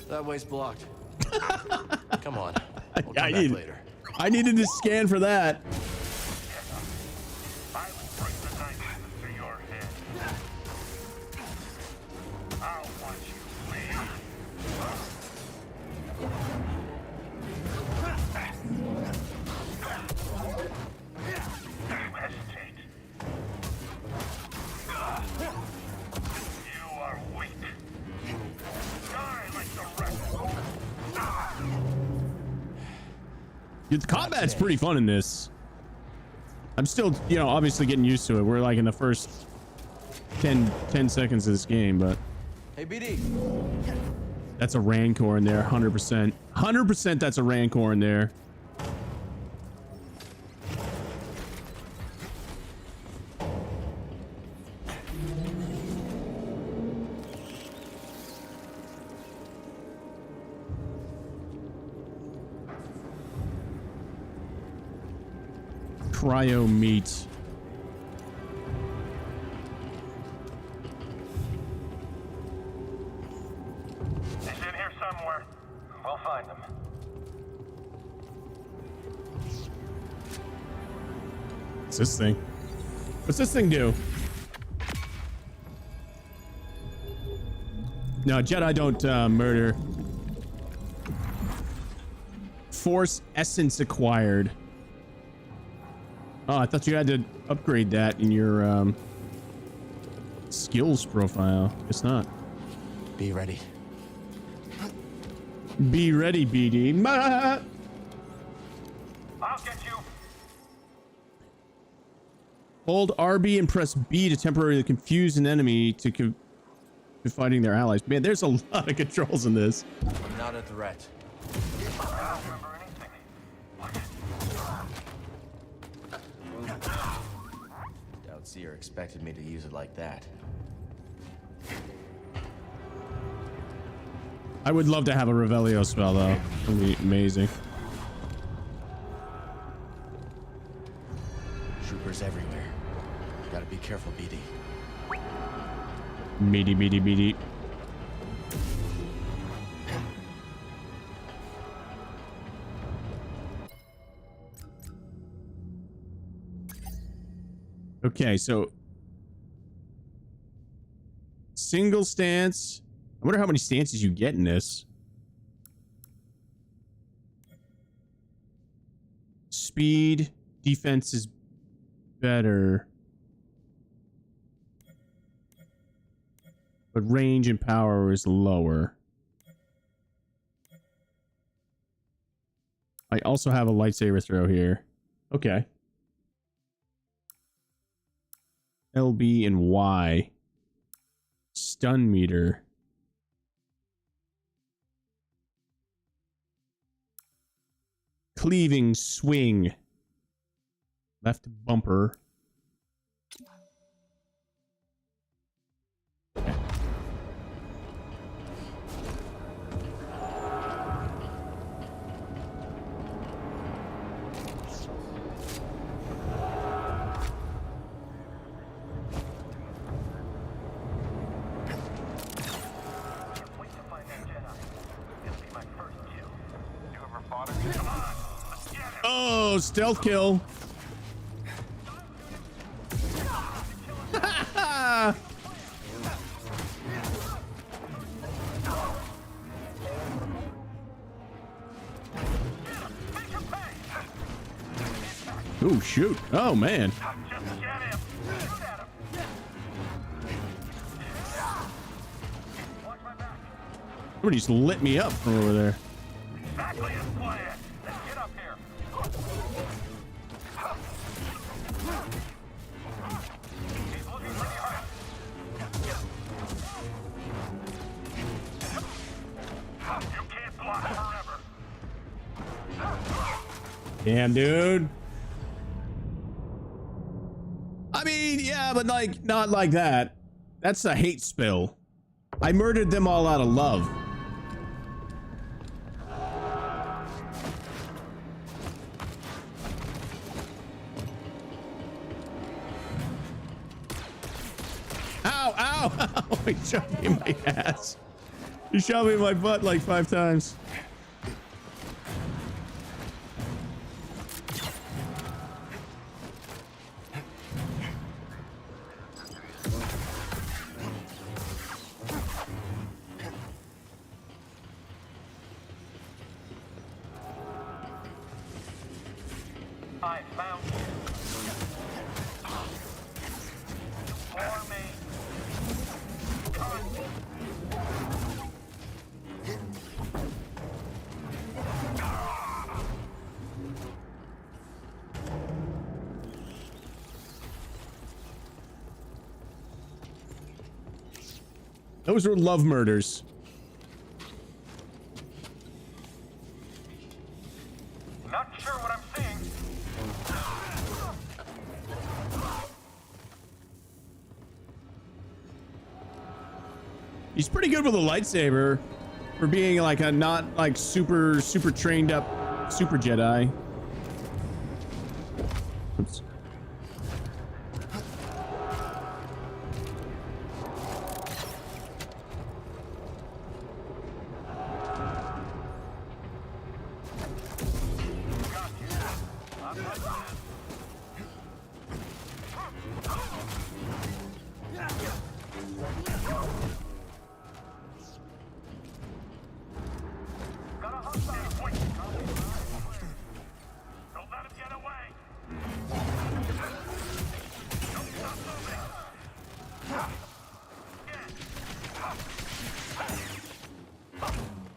That way's blocked. Come on. We'll come back later. I needed to scan for that. I will bring the knife to your head. I'll watch you bleed. You hesitate. You are weak. Die like the rest. The combat's pretty fun in this. I'm still, you know, obviously getting used to it. We're like in the first 10 seconds of this game, but Hey, BD. that's a Rancor in there, 100%. 100% that's a Rancor in there. Cryo meat. He's in here somewhere. We'll find him. What's this thing? What's this thing do? No, Jedi don't murder. Force essence acquired. Oh, I thought you had to upgrade that in your skills profile. Guess not. Be ready. Be ready, BD. I'll get you. Hold RB and press B to temporarily confuse an enemy to fighting their allies. Man, there's a lot of controls in this. I'm not a threat. I don't remember anything. Doubt Seer expected me to use it like that. I would love to have a Revelio spell though. That would be amazing. careful, BD. Meaty, meaty, meaty. Okay, so single stance. I wonder how many stances you get in this. Speed, defense is better. But range and power is lower. I also have a lightsaber throw here. Okay. LB and Y. Stun meter. Cleaving swing. Left bumper. Okay. Oh, stealth kill. Oh, shoot. Oh, man. Somebody just lit me up from over there. Exactly as planned. Let's get up here. He's looking pretty hurt. You can't block forever. Damn, dude. I mean, yeah, but like, not like that. That's a hate spill. I murdered them all out of love. Ow, ow, ow. He shot me in my ass. He shot me in my butt like 5 times. I found you. For me. Those were love murders. Not sure what I'm seeing. He's pretty good with a lightsaber for being like a not like super trained up super Jedi. Oops.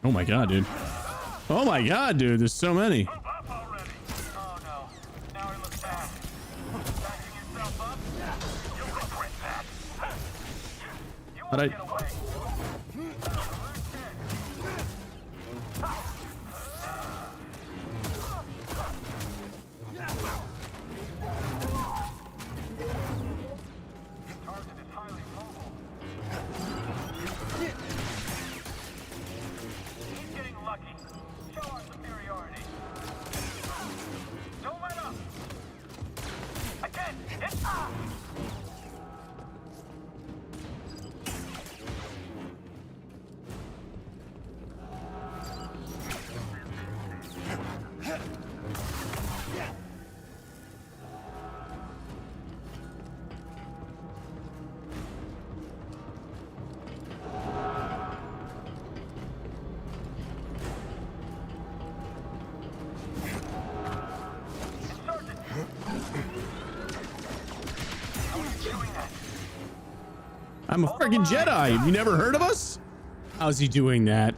Oh my god, dude. Oh my god, dude. There's so many. But I... I'm a freaking Jedi. Have you never heard of us? How's he doing that?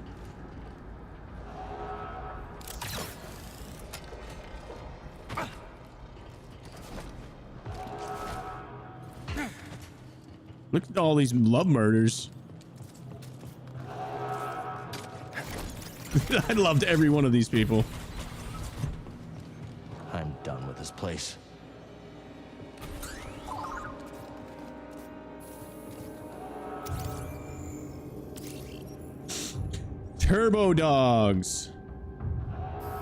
Look at all these love murders. I loved every one of these people. I'm done with this place. Turbo Dogs.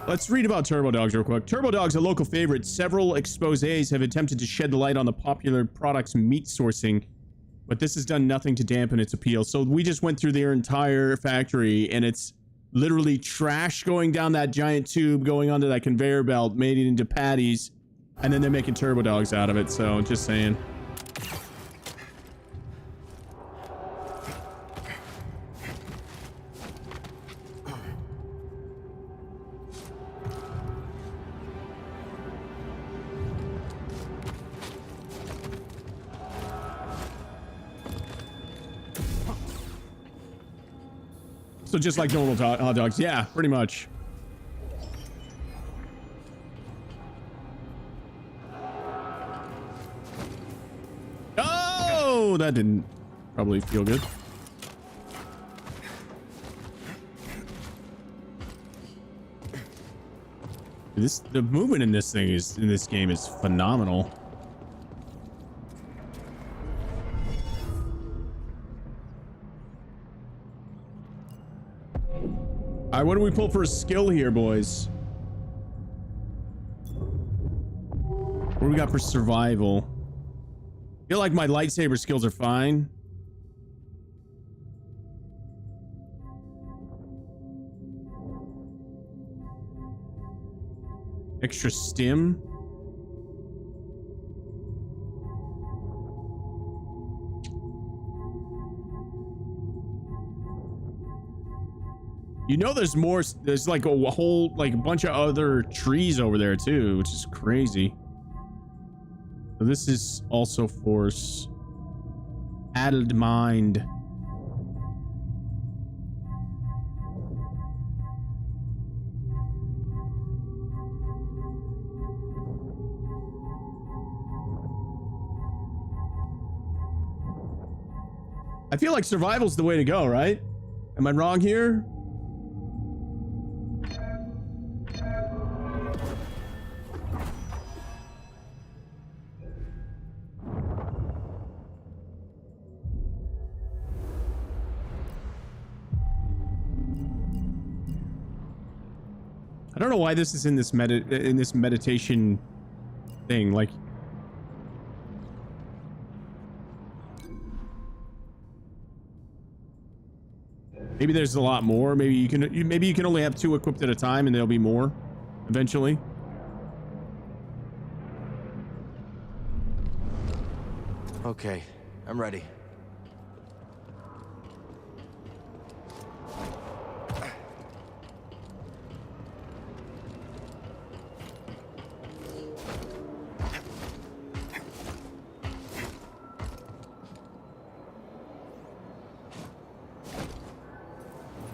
Let's read about Turbo Dogs real quick. Turbo Dogs, a local favorite. Several exposés have attempted to shed the light on the popular product's meat sourcing, but this has done nothing to dampen its appeal. So we just went through their entire factory, and it's literally trash going down that giant tube, going onto that conveyor belt, made it into patties, and then they're making Turbo Dogs out of it. So just saying. So just like normal hot dogs. Yeah, pretty much. Oh, that didn't probably feel good. The movement in this game is phenomenal. All right, what do we pull for a skill here, boys? What do we got for survival? I feel like my lightsaber skills are fine. Extra stim. You know, there's more. There's like a whole, like a bunch of other trees over there too, which is crazy. So this is also force. Addled mind. I feel like survival's the way to go, right? Am I wrong here? I don't know why this is in this meditation thing. Like, maybe there's a lot more. Maybe you can only have 2 equipped at a time, and there'll be more eventually. Okay, I'm ready.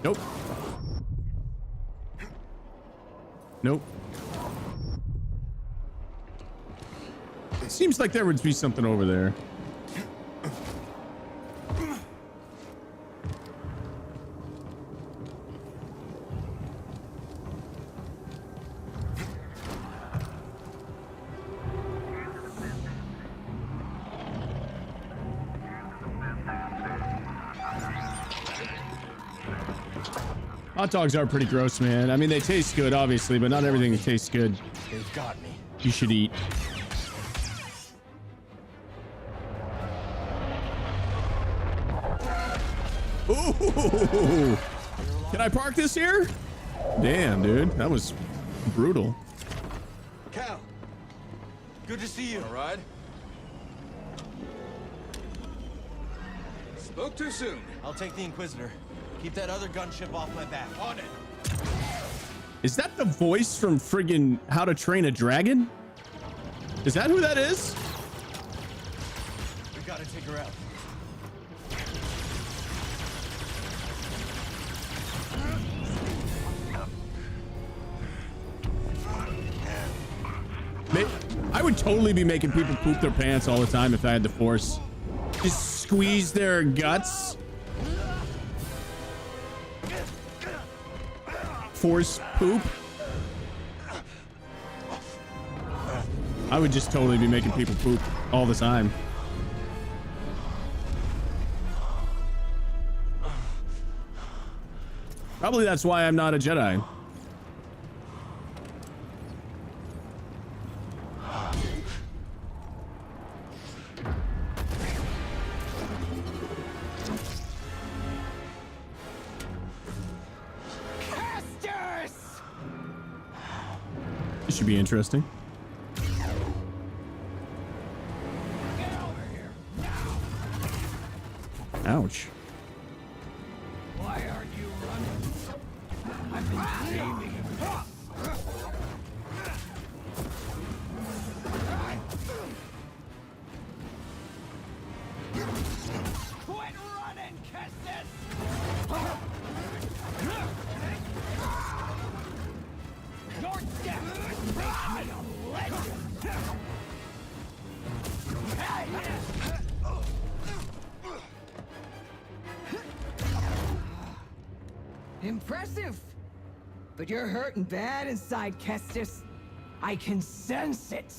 Nope. Nope. It seems like there would be something over there. Hot dogs are pretty gross, man. I mean, they taste good, obviously, but not everything tastes good. They've got me. You should eat. Ooh! Can I park this here? Damn, dude. That was brutal. Cal, good to see you. All right. Spoke too soon. I'll take the Inquisitor. Keep that other gunship off my back. On it. Is that the voice from friggin' How to Train a Dragon? Is that who that is? We gotta take her out. I would totally be making people poop their pants all the time if I had the Force. Just squeeze their guts. Force poop. I would just totally be making people poop all the time. Probably that's why I'm not a Jedi. This should be interesting. Ouch. Why aren't you running? I've been dreaming of this. Quit running, Kestis! Your death makes me a legend! Impressive! But you're hurting bad inside, Kestis. I can sense it.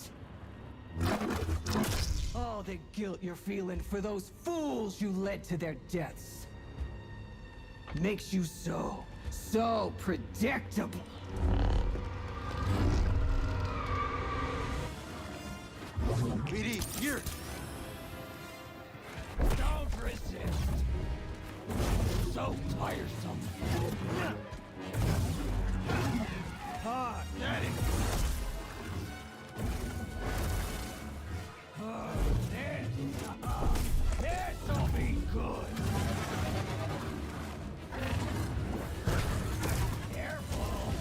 All the guilt you're feeling for those fools you led to their deaths makes you so predictable. JEDI, here! Don't resist. So tiresome. Ah, Daddy. This'll be good. Careful.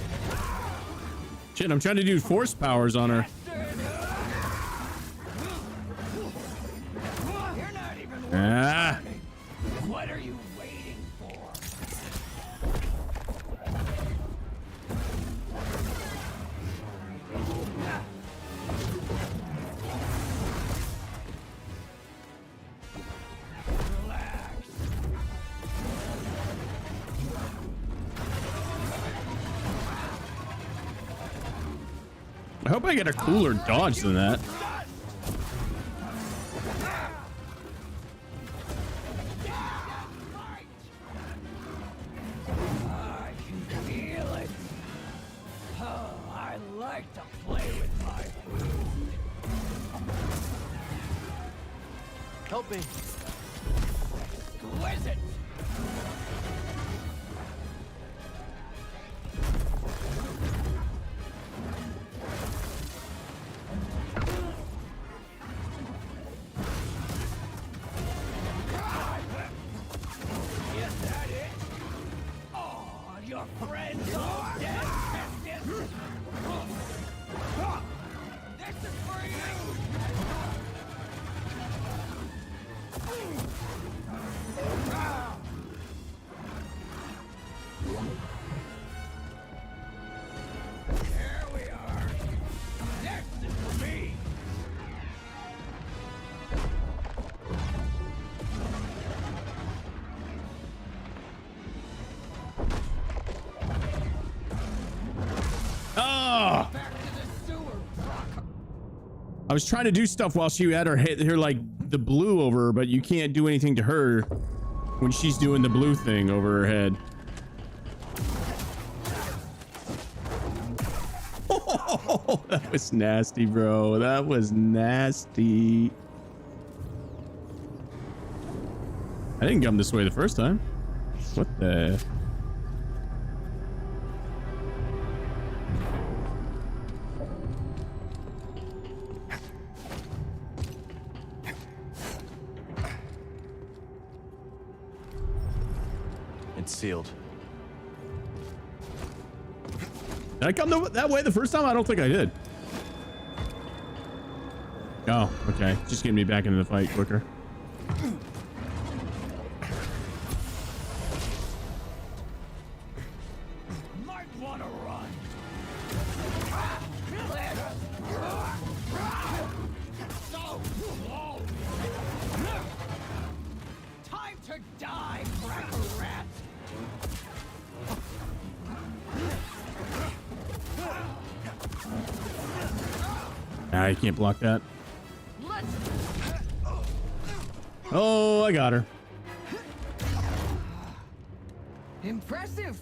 Shit, I'm trying to do Force powers on her. You're not even Ah. What are you waiting for? Relax. I hope I get a cooler dodge than that. I can feel it. Oh, I like to play with my food. Help me. Exquisite. Is that it? Oh, your friends are dead, Kestis. This is for you. There we are. This is for me. Oh! Back to the sewer, Brock. I was trying to do stuff while she had her like the blue over her, but you can't do anything to her when she's doing the blue thing over her head. Oh, that was nasty, bro. That was nasty. I didn't come this way the first time. What the? It's sealed. Did I come that way the first time? I don't think I did. Oh, okay. Just getting me back into the fight quicker. Might want to run. to die, cracker rat! Nah, you can't block that. Oh, I got her. Impressive.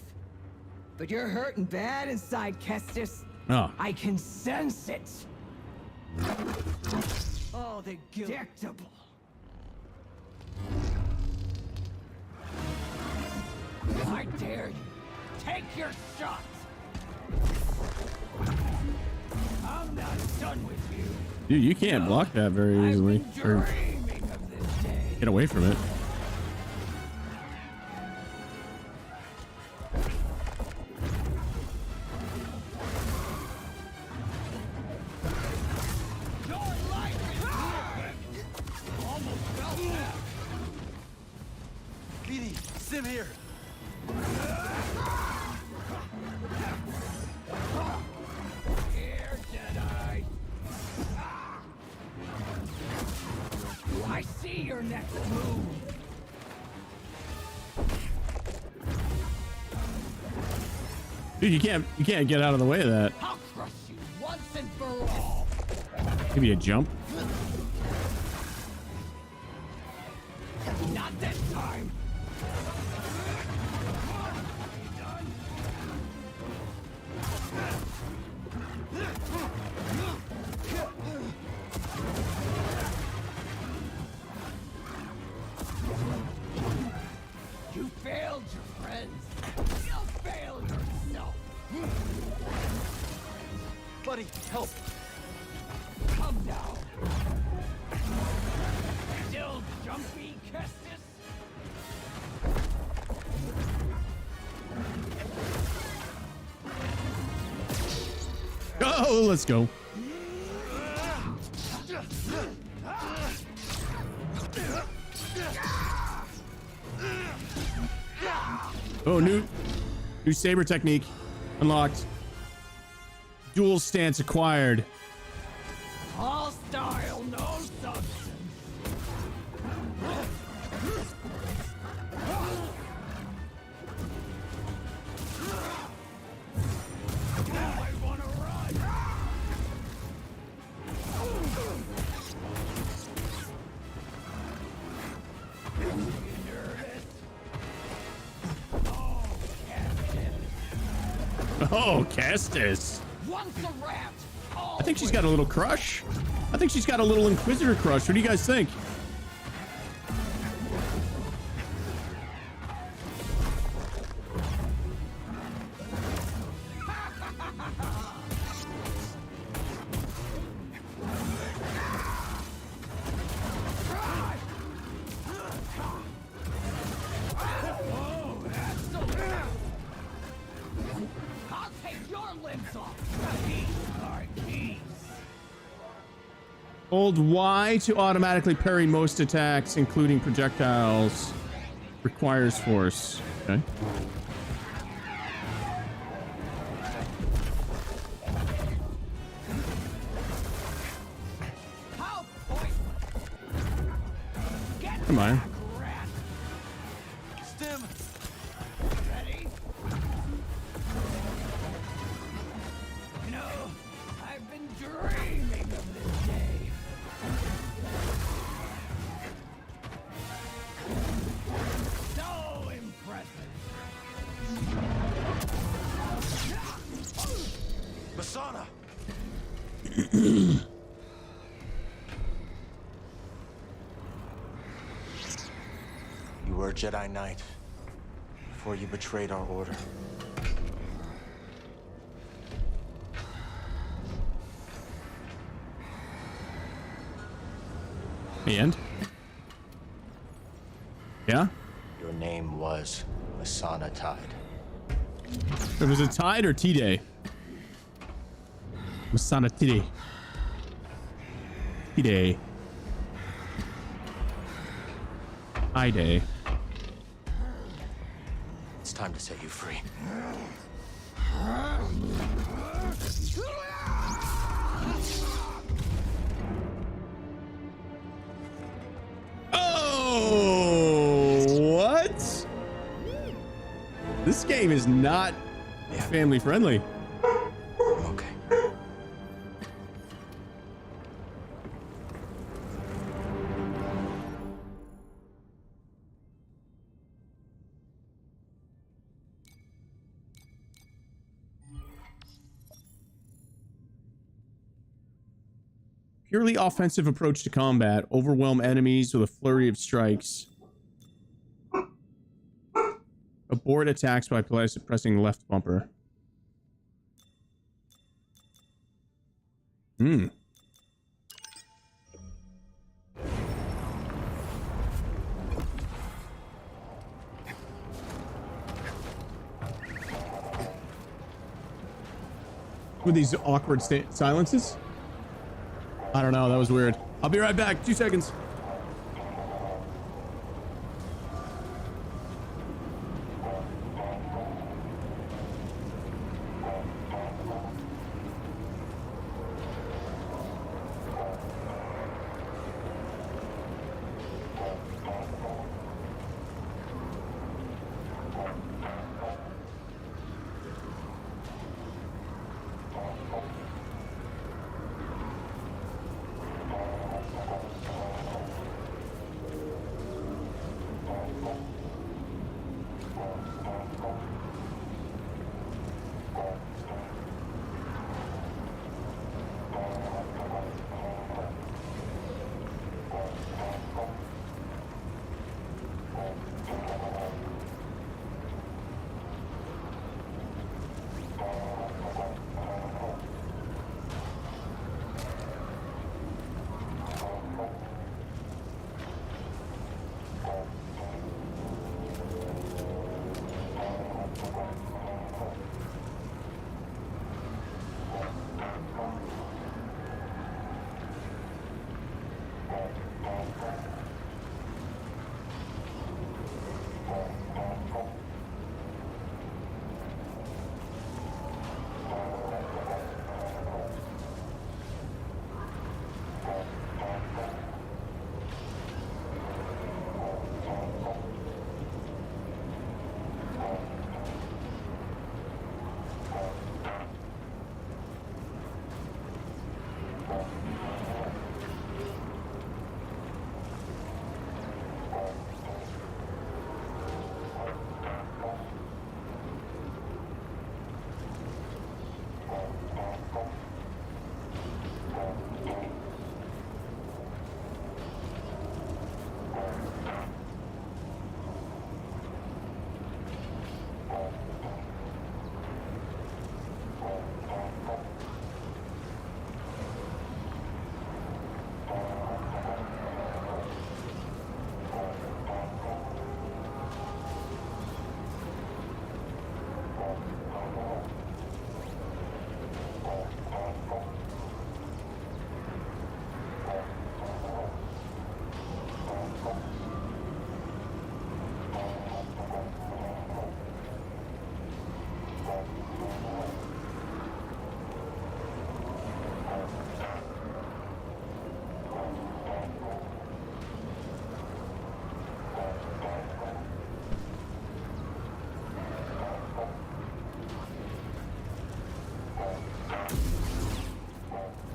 But you're hurting bad inside, Kestis. Oh. I can sense it. Oh, the predictable. I dare you. Take your shot. I'm not done with you. Dude, you can't block that very easily. Or get away from it. JEDI, Sim here. Here, Jedi. I see your next move. Dude, you can't get out of the way of that. I'll crush you once and for all. Give you a jump. Not this time. You failed your friends. You'll fail yourself. Buddy, help. Come now. Still jumpy, Kestis? Oh, let's go. Oh, new saber technique unlocked. Dual stance acquired. All style, no substance. Now I wanna run. Oh, Kestis. Once a rat. I think she's got a little crush. I think she's got a little Inquisitor crush. What do you guys think? I'll take your limbs off. These are keys. Hold Y to automatically parry most attacks, including projectiles. Requires force. Okay. How pointless. Get Come on. back, rat. Stim. Ready? You know, I've been dreaming of this day. So impressive. Masana. You were a Jedi Knight before you betrayed our order. And? Yeah? Your name was Masana Tide. It was a Tide or T-Day? Masana T-Day. T-Day. I-Day. It's time to set you free. Oh, game is not family friendly. Okay. Purely offensive approach to combat. Overwhelm enemies with a flurry of strikes. Abort attacks by pressing left bumper. Hmm. With these awkward silences? I don't know. That was weird. I'll be right back. 2 seconds.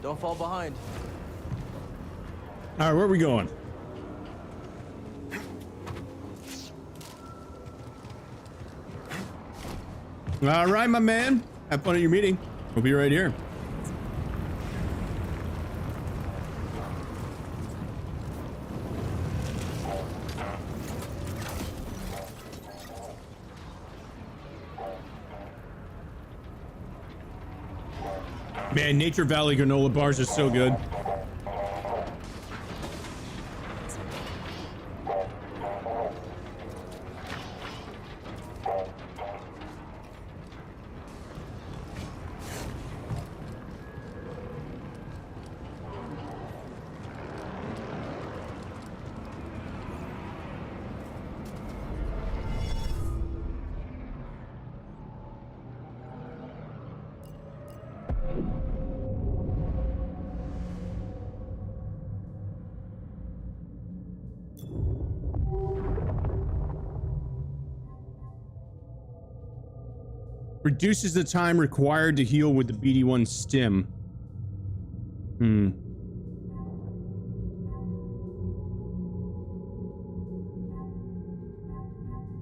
Don't fall behind. All right, where are we going? All right, my man. Have fun at your meeting. We'll be right here. Man, Nature Valley granola bars are so good. Reduces the time required to heal with the BD1 stim.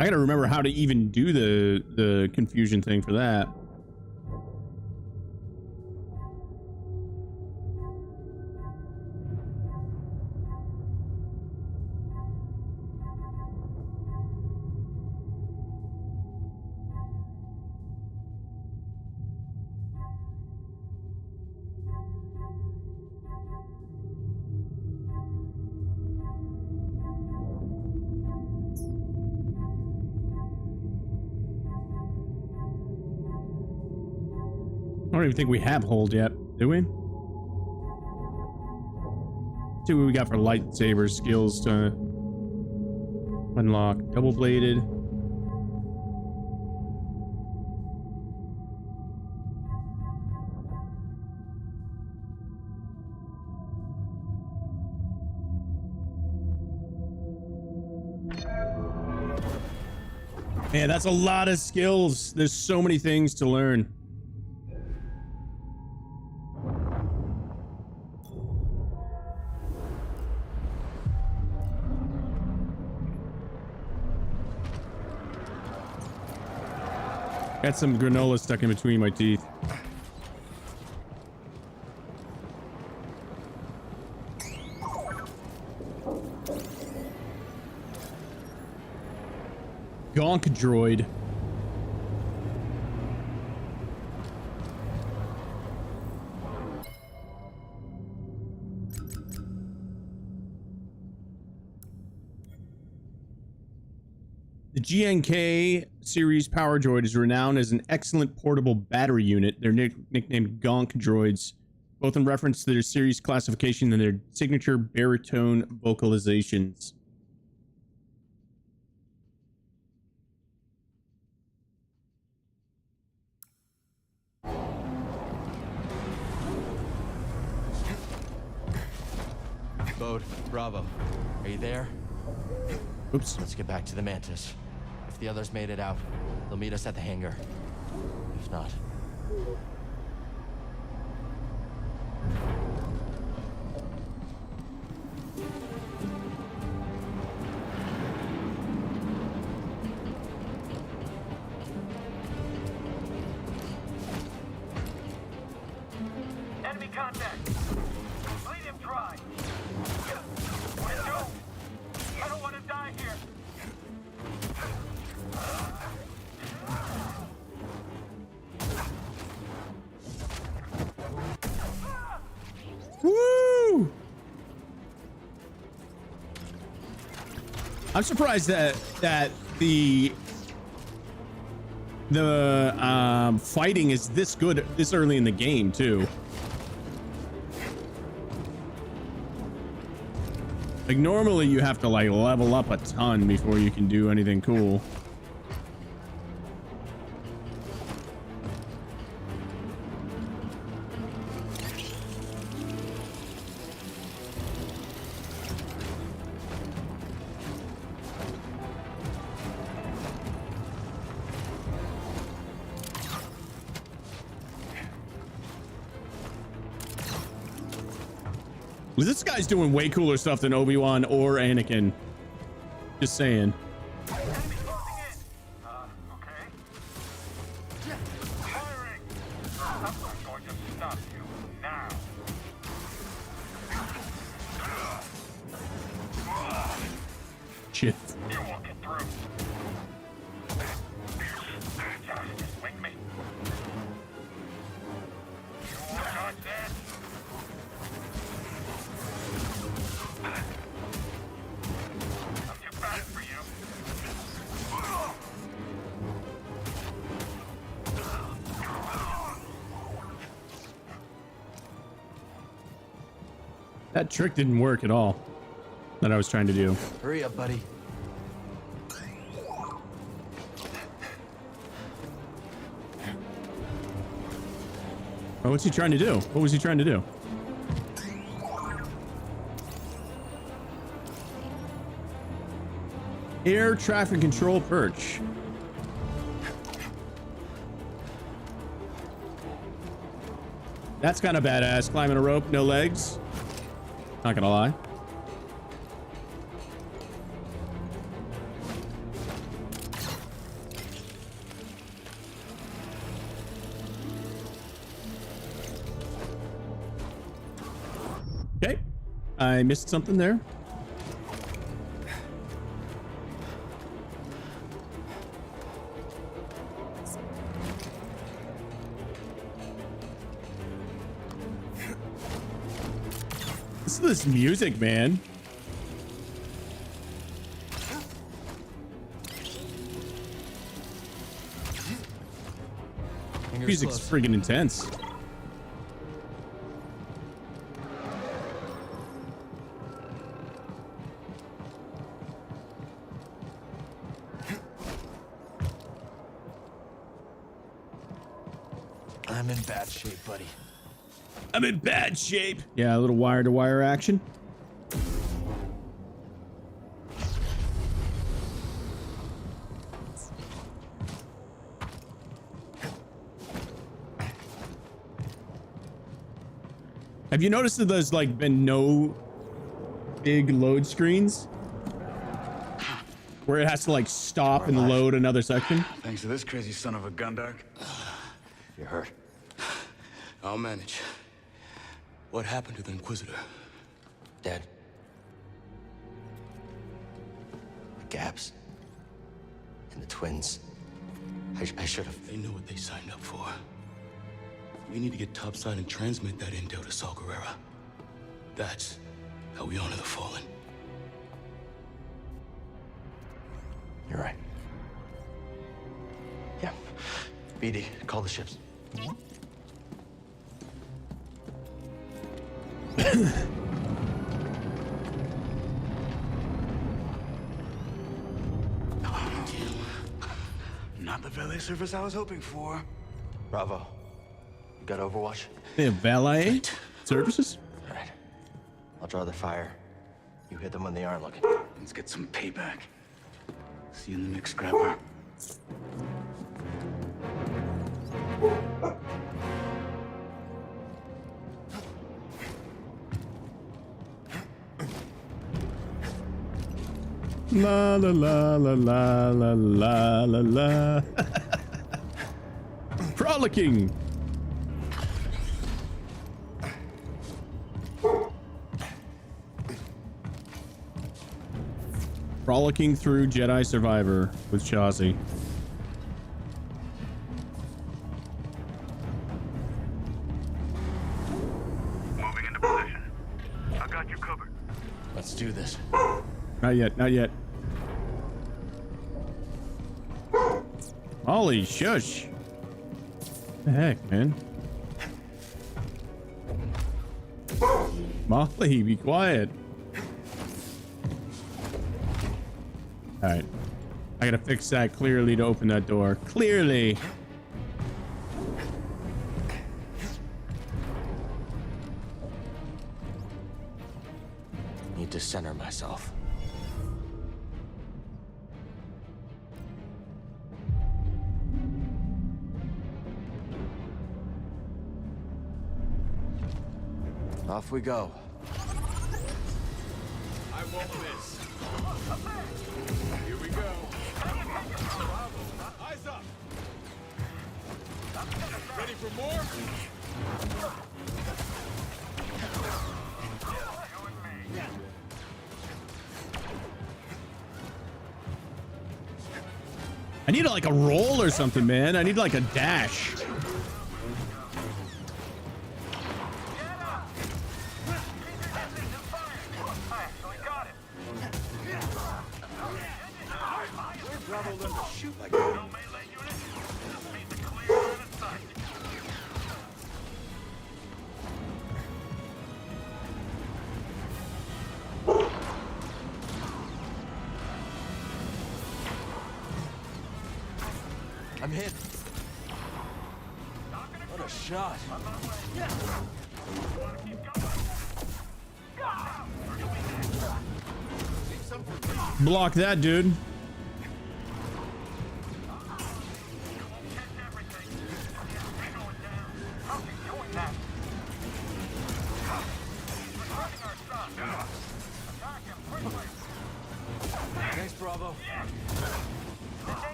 I gotta remember how to even do the confusion thing for that. I don't even think we have hold yet, do we? See what we got for lightsaber skills to unlock. Double bladed. Man, that's a lot of skills. There's so many things to learn. Got some granola stuck in between my teeth. Gonk droid. The GNK series power droid is renowned as an excellent portable battery unit. They're nicknamed Gonk droids, both in reference to their series classification and their signature baritone vocalizations. Bode, Bravo, are you there? Oops. Let's get back to the Mantis. If the others made it out, they'll meet us at the hangar. If not... Enemy contact! Lead him dry! Window! I don't want to die here! Woo! I'm surprised that the fighting is this good this early in the game too. Like normally you have to like level up a ton before you can do anything cool. This guy's doing way cooler stuff than Obi-Wan or Anakin. Just saying. Shit. You're walking through. Just wing me. You want to dodge that? I'm too fast for you. That trick didn't work at all that I was trying to do. Hurry up, buddy. Oh, what's he trying to do? What was he trying to do? Air traffic control perch. That's kind of badass. Climbing a rope, no legs. Not gonna lie. Okay. I missed something there. Listen to this music, man. Music's freaking intense. I'm in bad shape, buddy. I'm in bad shape. Yeah, a little wire-to-wire action. Have you noticed that there's like been no big load screens where it has to like stop and load another section? Thanks to this crazy son of a Gundark. You're hurt. I'll manage. What happened to the Inquisitor? Dead. The gaps. And the twins. I should have. They knew what they signed up for. We need to get topside and transmit that intel to Saw Gerrera. That's how we honor the fallen. You're right. Yeah. BD, call the ships. Not the valet service I was hoping for. Bravo. You got Overwatch? They have valet services? All right. I'll draw the fire. You hit them when they aren't looking. Let's get some payback. See you in the next scrapper. La la la la la la la la la. Frolicking. Frolicking through Jedi Survivor with Shawsy. Moving into position. I got you covered. Let's do this. Not yet, not yet. Holy shush. What the heck, man? Molly, be quiet. All right. I gotta fix that clearly to open that door. Clearly. Need to center myself. Off we go. I won't miss. Here we go. Eyes up. Ready for more? I need like a roll or something, man. I need like a dash. I'm hit. What a shot. Block that, dude.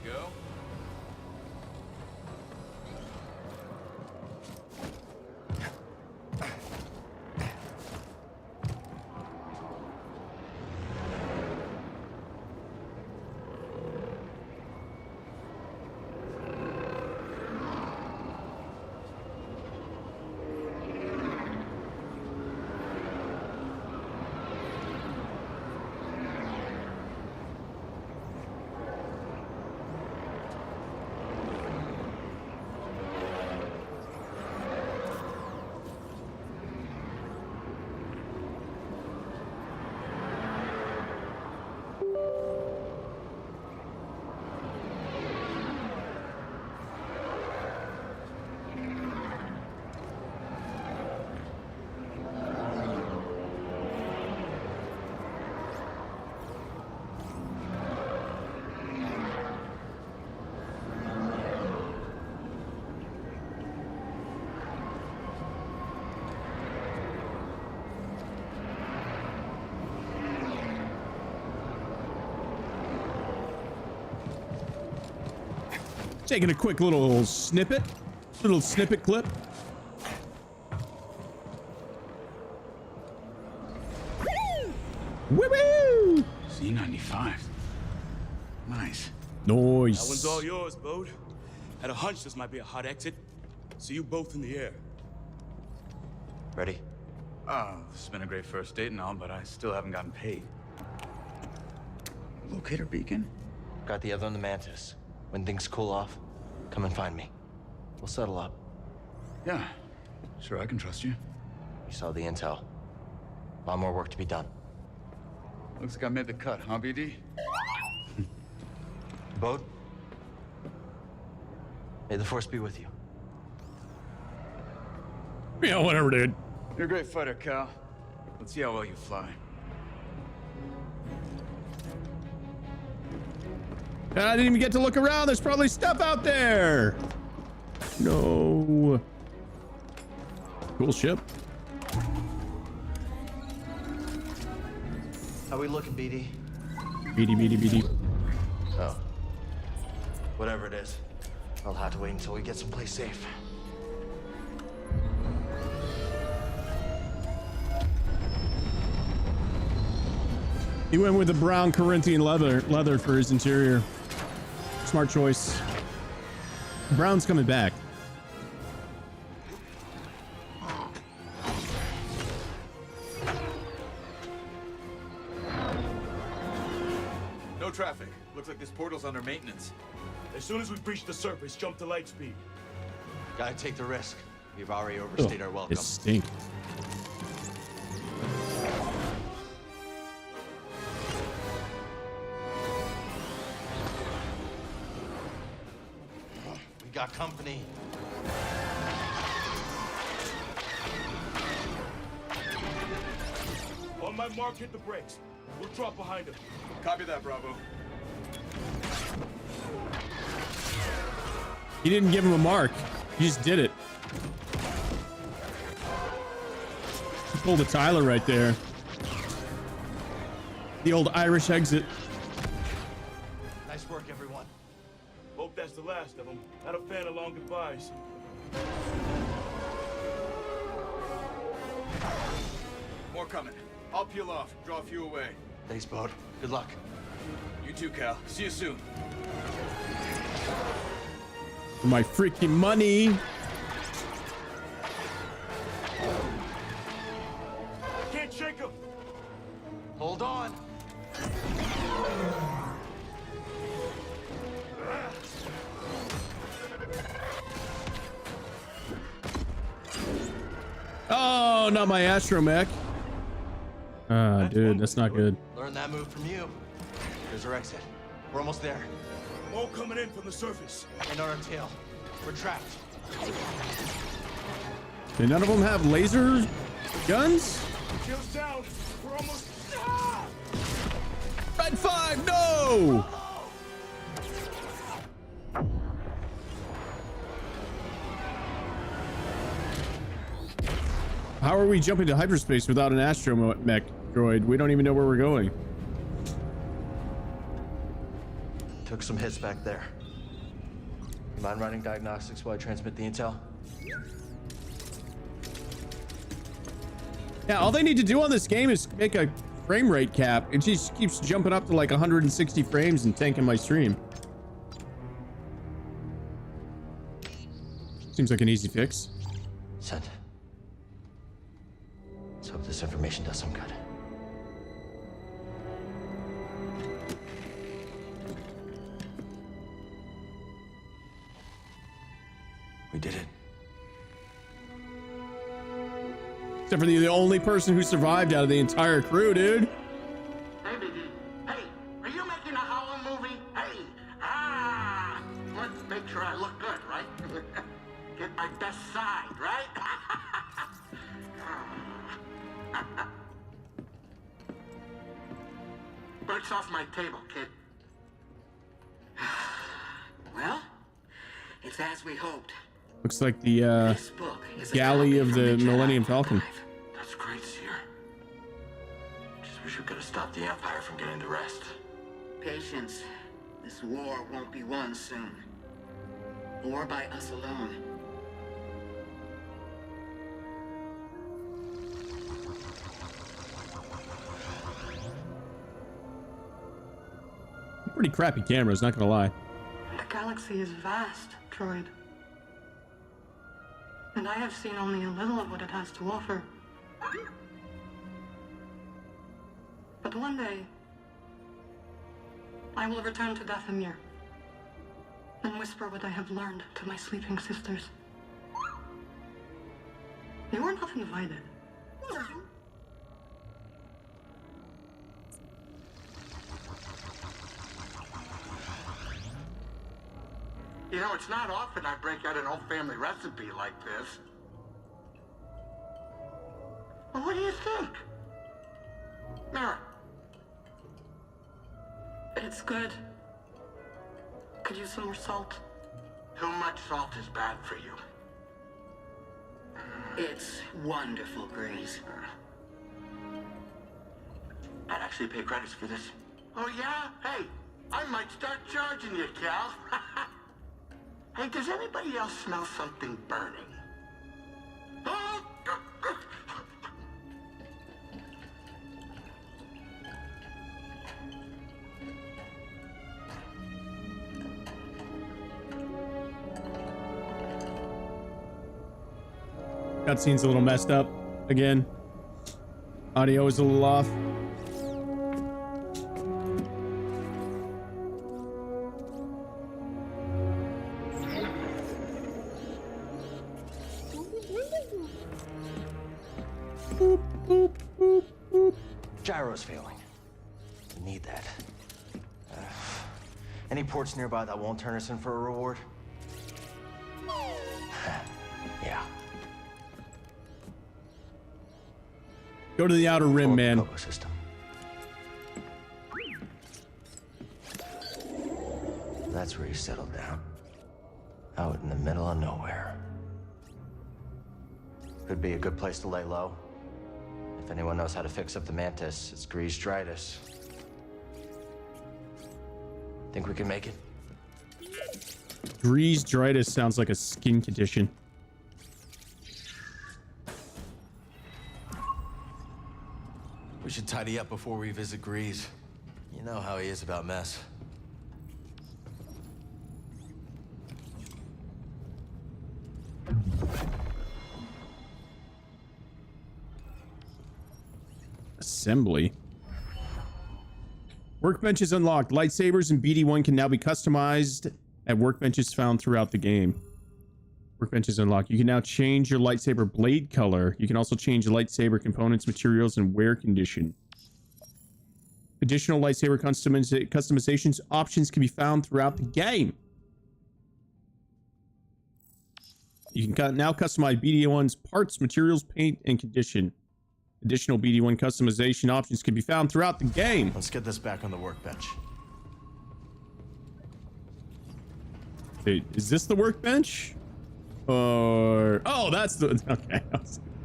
go. Taking a quick little snippet clip. Woo-woo! C95. Nice. Nice. That one's all yours, Bode. Had a hunch this might be a hot exit. See you both in the air. Ready? Oh, this has been a great first date and all, but I still haven't gotten paid. Locator beacon? Got the other on the Mantis. When things cool off, come and find me. We'll settle up. Yeah, sure, I can trust you. You saw the intel. A lot more work to be done. Looks like I made the cut, huh, BD? Bode? May the Force be with you. Yeah, whatever, dude. You're a great fighter, Cal. Let's see how well you fly. I didn't even get to look around. There's probably stuff out there. No. Cool ship. How we looking, BD? BD. Oh. Whatever it is, I'll have to wait until we get someplace safe. He went with the brown Corinthian leather for his interior. Smart choice. Brown's coming back. No traffic. Looks like this portal's under maintenance. As soon as we breach the surface, jump to light speed. Gotta take the risk. We've already overstayed our welcome. It stinks. We got company. On my mark, hit the brakes. We'll drop behind him. Copy that, Bravo. He didn't give him a mark. He just did it. He pulled a Tyler right there. The old Irish exit. Nice work, everyone. Hope that's the last of them. Not a fan of long goodbyes. More coming. I'll peel off, draw a few away. Thanks, Bode. Good luck. You too, Cal. See you soon. For my freaking money. Can't shake him. Hold on. Oh, not my astromech. Ah, dude, that's not good. Learn that move from you. There's our exit. We're almost there. More coming in from the surface. And on our tail. We're trapped. Do none of them have laser guns? Shields down. We're almost. Ah! Red 5, no! How are we jumping to hyperspace without an astromech droid? We don't even know where we're going. Took some hits back there. You mind running diagnostics while I transmit the intel? Yeah, all they need to do on this game is make a frame rate cap. It just keeps jumping up to like 160 frames and tanking my stream. Seems like an easy fix. Send. Let's hope this information does some good. We did it. Except for the only person who survived out of the entire crew, dude. Hey, BD. Hey, are you making a Howler movie? Hey, let's make sure I look good, right? Get my best side, right? Birds off my table, kid. Well, it's as we hoped. Looks like the galley of the Millennium Falcon. That's great, Seer. Just wish we could have stopped the Empire from getting the rest. Patience. This war won't be won soon. Or by us alone. Pretty crappy cameras, not gonna lie. The galaxy is vast, droid. And I have seen only a little of what it has to offer. But one day, I will return to Dathomir and whisper what I have learned to my sleeping sisters. You are not invited. You know, it's not often I break out an old family recipe like this. Well, what do you think? Mara. It's good. Could use some more salt. Too much salt is bad for you. It's wonderful, Grease. I'd actually pay credits for this. Oh, yeah? Hey, I might start charging you, Cal. Hey, does anybody else smell something burning? Cutscene's a little messed up again. Audio is a little off. Gyro's failing. We need that. Any ports nearby that won't turn us in for a reward? Yeah. Go to the outer rim, man. System. That's where he settled down. Out in the middle of nowhere. Could be a good place to lay low. If anyone knows how to fix up the Mantis, it's Grease Dritus. Think we can make it? Grease Dritus sounds like a skin condition. We should tidy up before we visit Grease. You know how he is about mess. Assembly. Workbenches unlocked. Lightsabers and BD1 can now be customized at workbenches found throughout the game. Workbenches unlocked. You can now change your lightsaber blade color. You can also change lightsaber components, materials, and wear condition. Additional lightsaber customizations options can be found throughout the game. You can now customize BD1's parts, materials, paint, and condition. Additional BD1 customization options can be found throughout the game. Let's get this back on the workbench. Wait, is this the workbench? Or... Oh, that's the... Okay.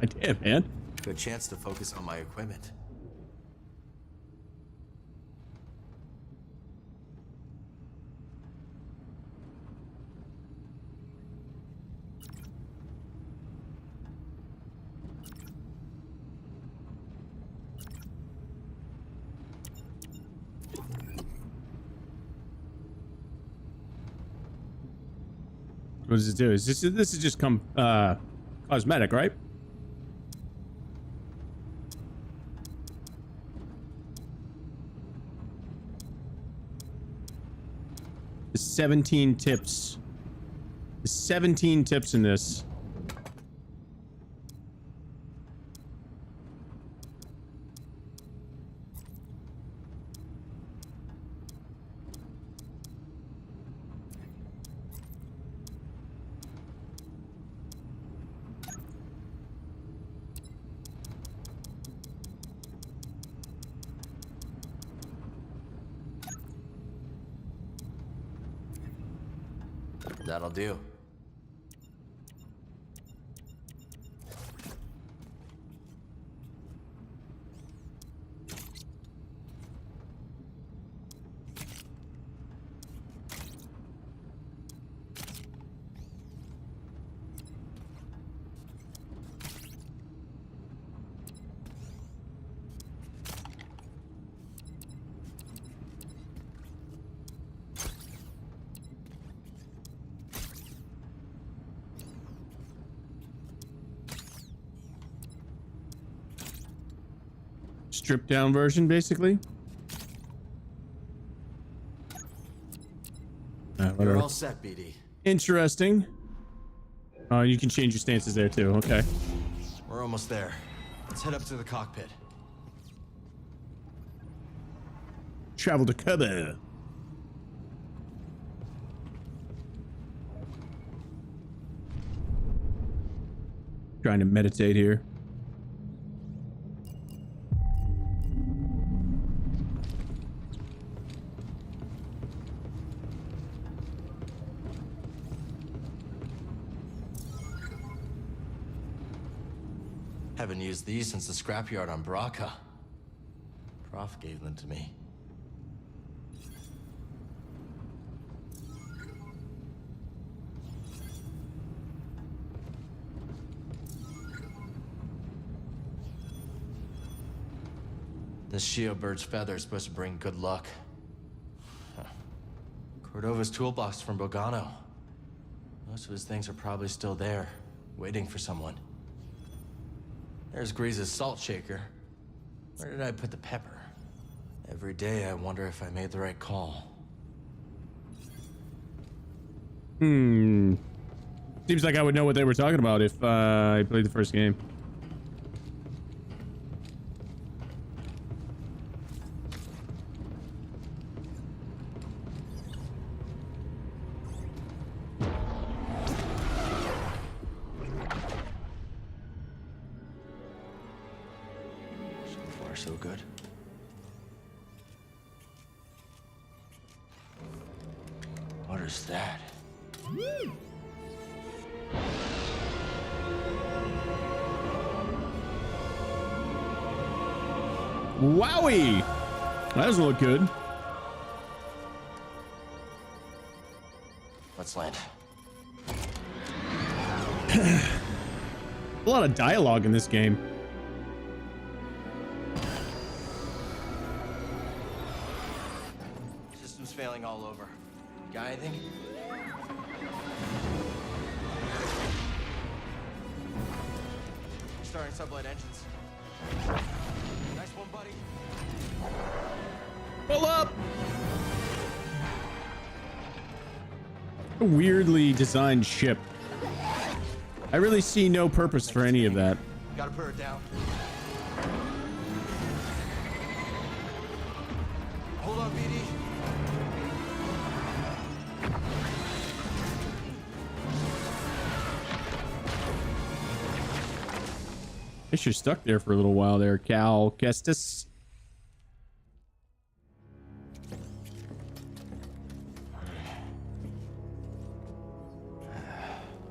I did, man. Good chance to focus on my equipment. What does it do? Is this is just cosmetic, right? There's 17 tips. There's 17 tips in this. That'll do. Stripped down version, basically. You're all set, BD. Interesting. Oh, you can change your stances there too. Okay. We're almost there. Let's head up to the cockpit. Travel to cover. Trying to meditate here. Haven't used these since the scrapyard on Braca. Prof gave them to me. This Shio bird's feather is supposed to bring good luck. Cordova's toolbox from Bogano. Most of his things are probably still there, waiting for someone. There's Grease's salt shaker. Where did I put the pepper? Every day I wonder if I made the right call. Seems like I would know what they were talking about if I played the first game. So good. What is that? Wowie! That doesn't look good. Let's land. A lot of dialogue in this game. System's failing all over. Got anything? Starting sublight engines. Nice one, buddy. Pull up! A weirdly designed ship. I really see no purpose for any of that. Gotta put her down. Hold on, BD. I guess you're stuck there for a little while there, Cal Kestis.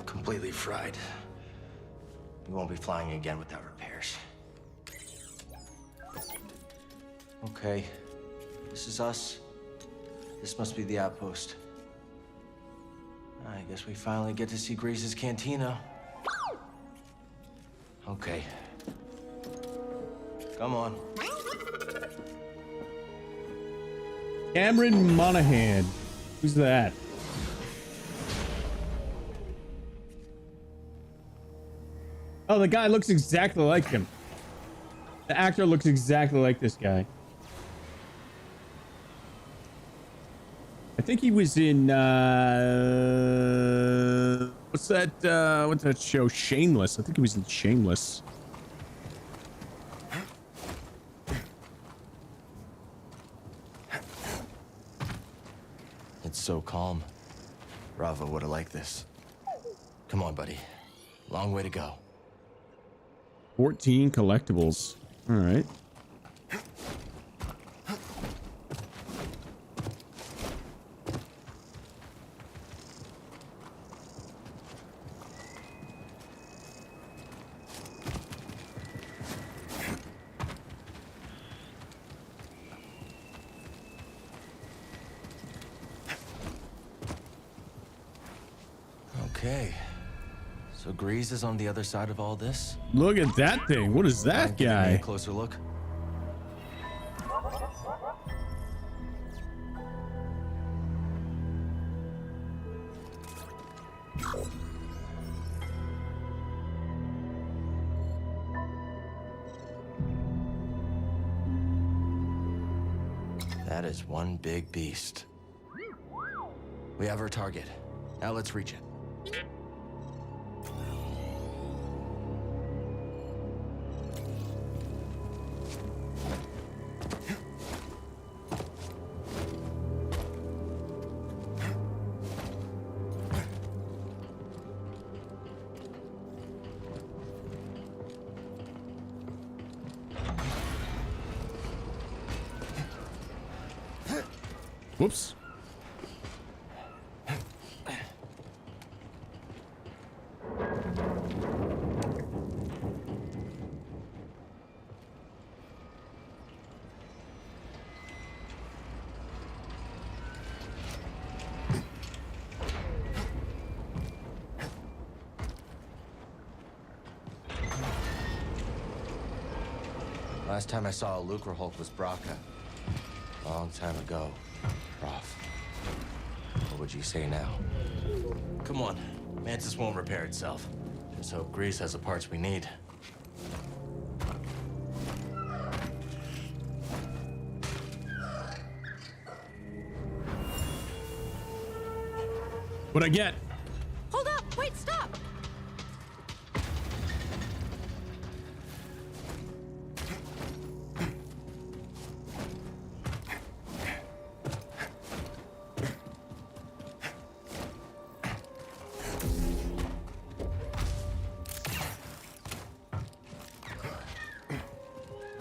Completely fried. We won't be flying again without repairs. Okay. This is us. This must be the outpost. I guess we finally get to see Grace's cantina. Okay. Come on. Cameron Monaghan. Who's that? Oh, the guy looks exactly like him. The actor looks exactly like this guy. I think he was in what's that show? Shameless. I think he was in Shameless. It's so calm. Bravo would have liked this. Come on, buddy. Long way to go. 14 collectibles. All right. Okay. So Grease is on the other side of all this? Look at that thing. What is that Give me a guy? closer look. That is one big beast. We have our target. Now let's reach it. Whoops. Last time I saw a Lucre Hulk was Braca. Long time ago, Prof. What would you say now? Come on. Mantis won't repair itself. Just hope Grease has the parts we need. What'd I get? Hold up! Wait, stop!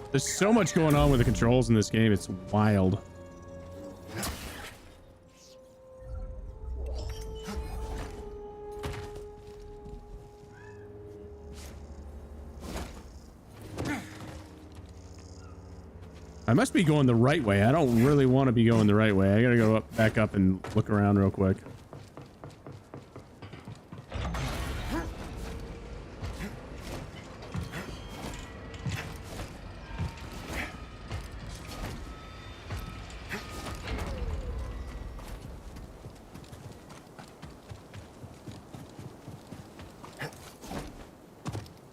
There's so much going on with the controls in this game. It's wild. I must be going the right way. I don't really want to be going the right way. I gotta go back up and look around real quick.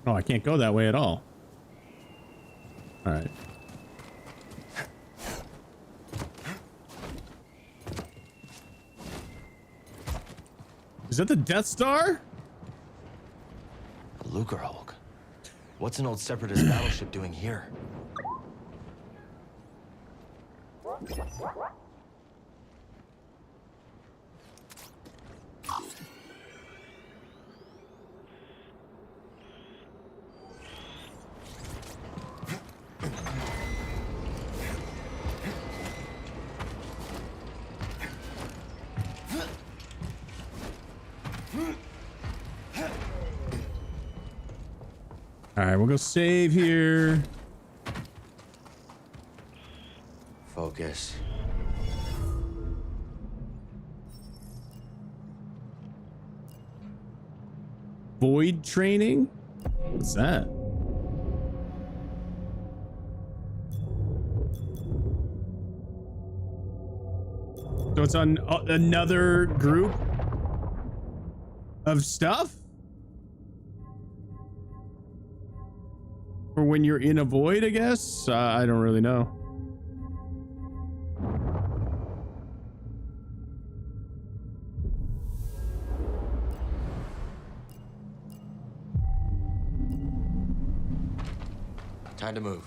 Oh, I can't go that way at all. All right. Is that the Death Star? A Lucre Hulk. What's an old Separatist battleship doing here? All right, we'll go save here. Focus. Void training? What's that? So it's on another group of stuff? Or when you're in a void, I guess? I don't really know. Time to move.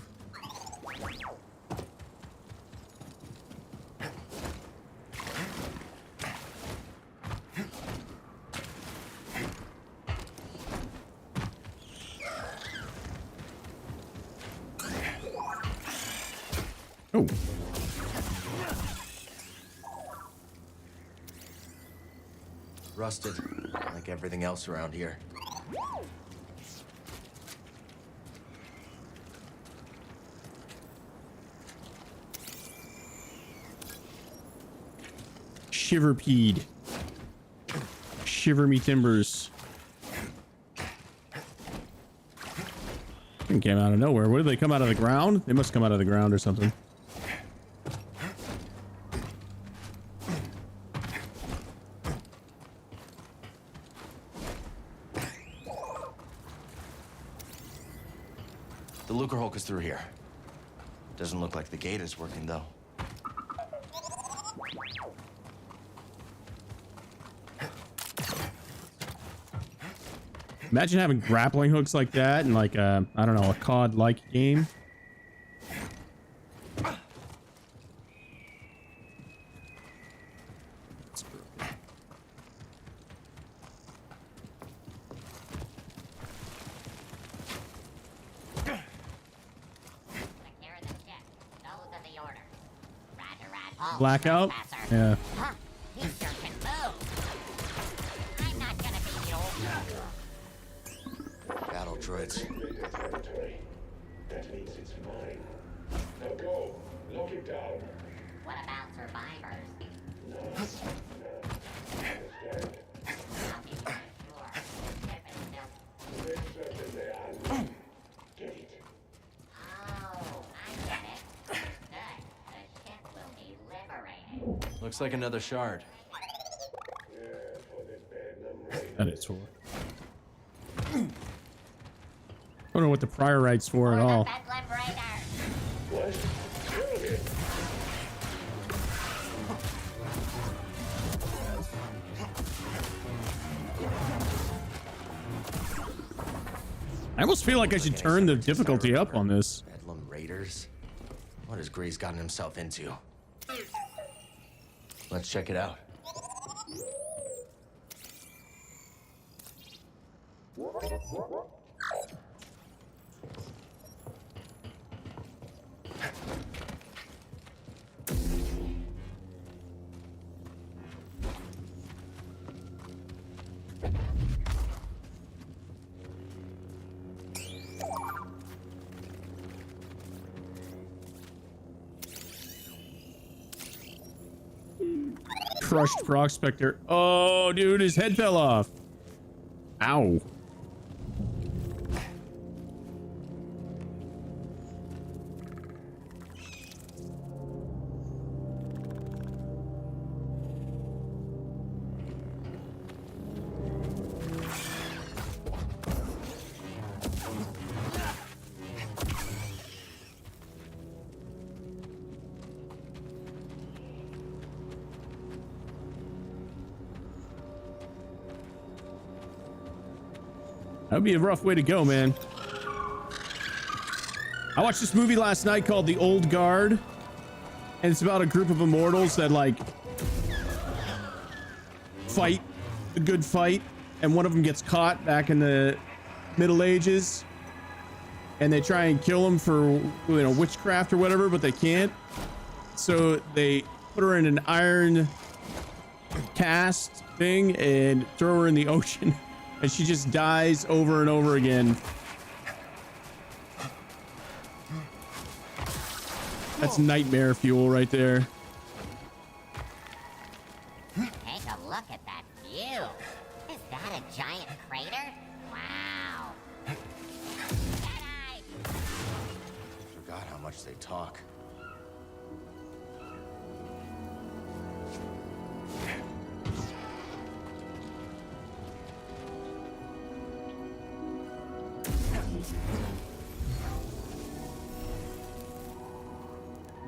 Oh. Rusted, like everything else around here. Shiverpeed. Shiver me timbers. It came out of nowhere. Where did they come out of the ground? They must come out of the ground or something. The Lucre Hulk is through here. Doesn't look like the gate is working, though. Imagine having grappling hooks like that in like a, I don't know, a COD-like game. Blackout? Yeah. Battle droids. That means it's mine. Now go. Lock it down. What about survivors? No. I'll be right sure. If it's still... We're certain they are. Get it. Oh, I get it. Good. The ship will be liberated. Looks like another shard. That is for. I don't know what the prior rights for at all. What? I almost feel like I should turn the difficulty up on this. Bedlam Raiders? What has Grease gotten himself into? Let's check it out. Crushed prospector. Oh, dude, his head fell off. Ow. That'd be a rough way to go, man. I watched this movie last night called The Old Guard, and it's about a group of immortals that like fight a good fight, and one of them gets caught back in the Middle Ages, and they try and kill him for, you know, witchcraft or whatever, but they can't. So they put her in an iron cast thing and throw her in the ocean. And she just dies over and over again. That's nightmare fuel right there. Take a look at that view. Is that a giant crater? Wow. Jedi! Forgot how much they talk.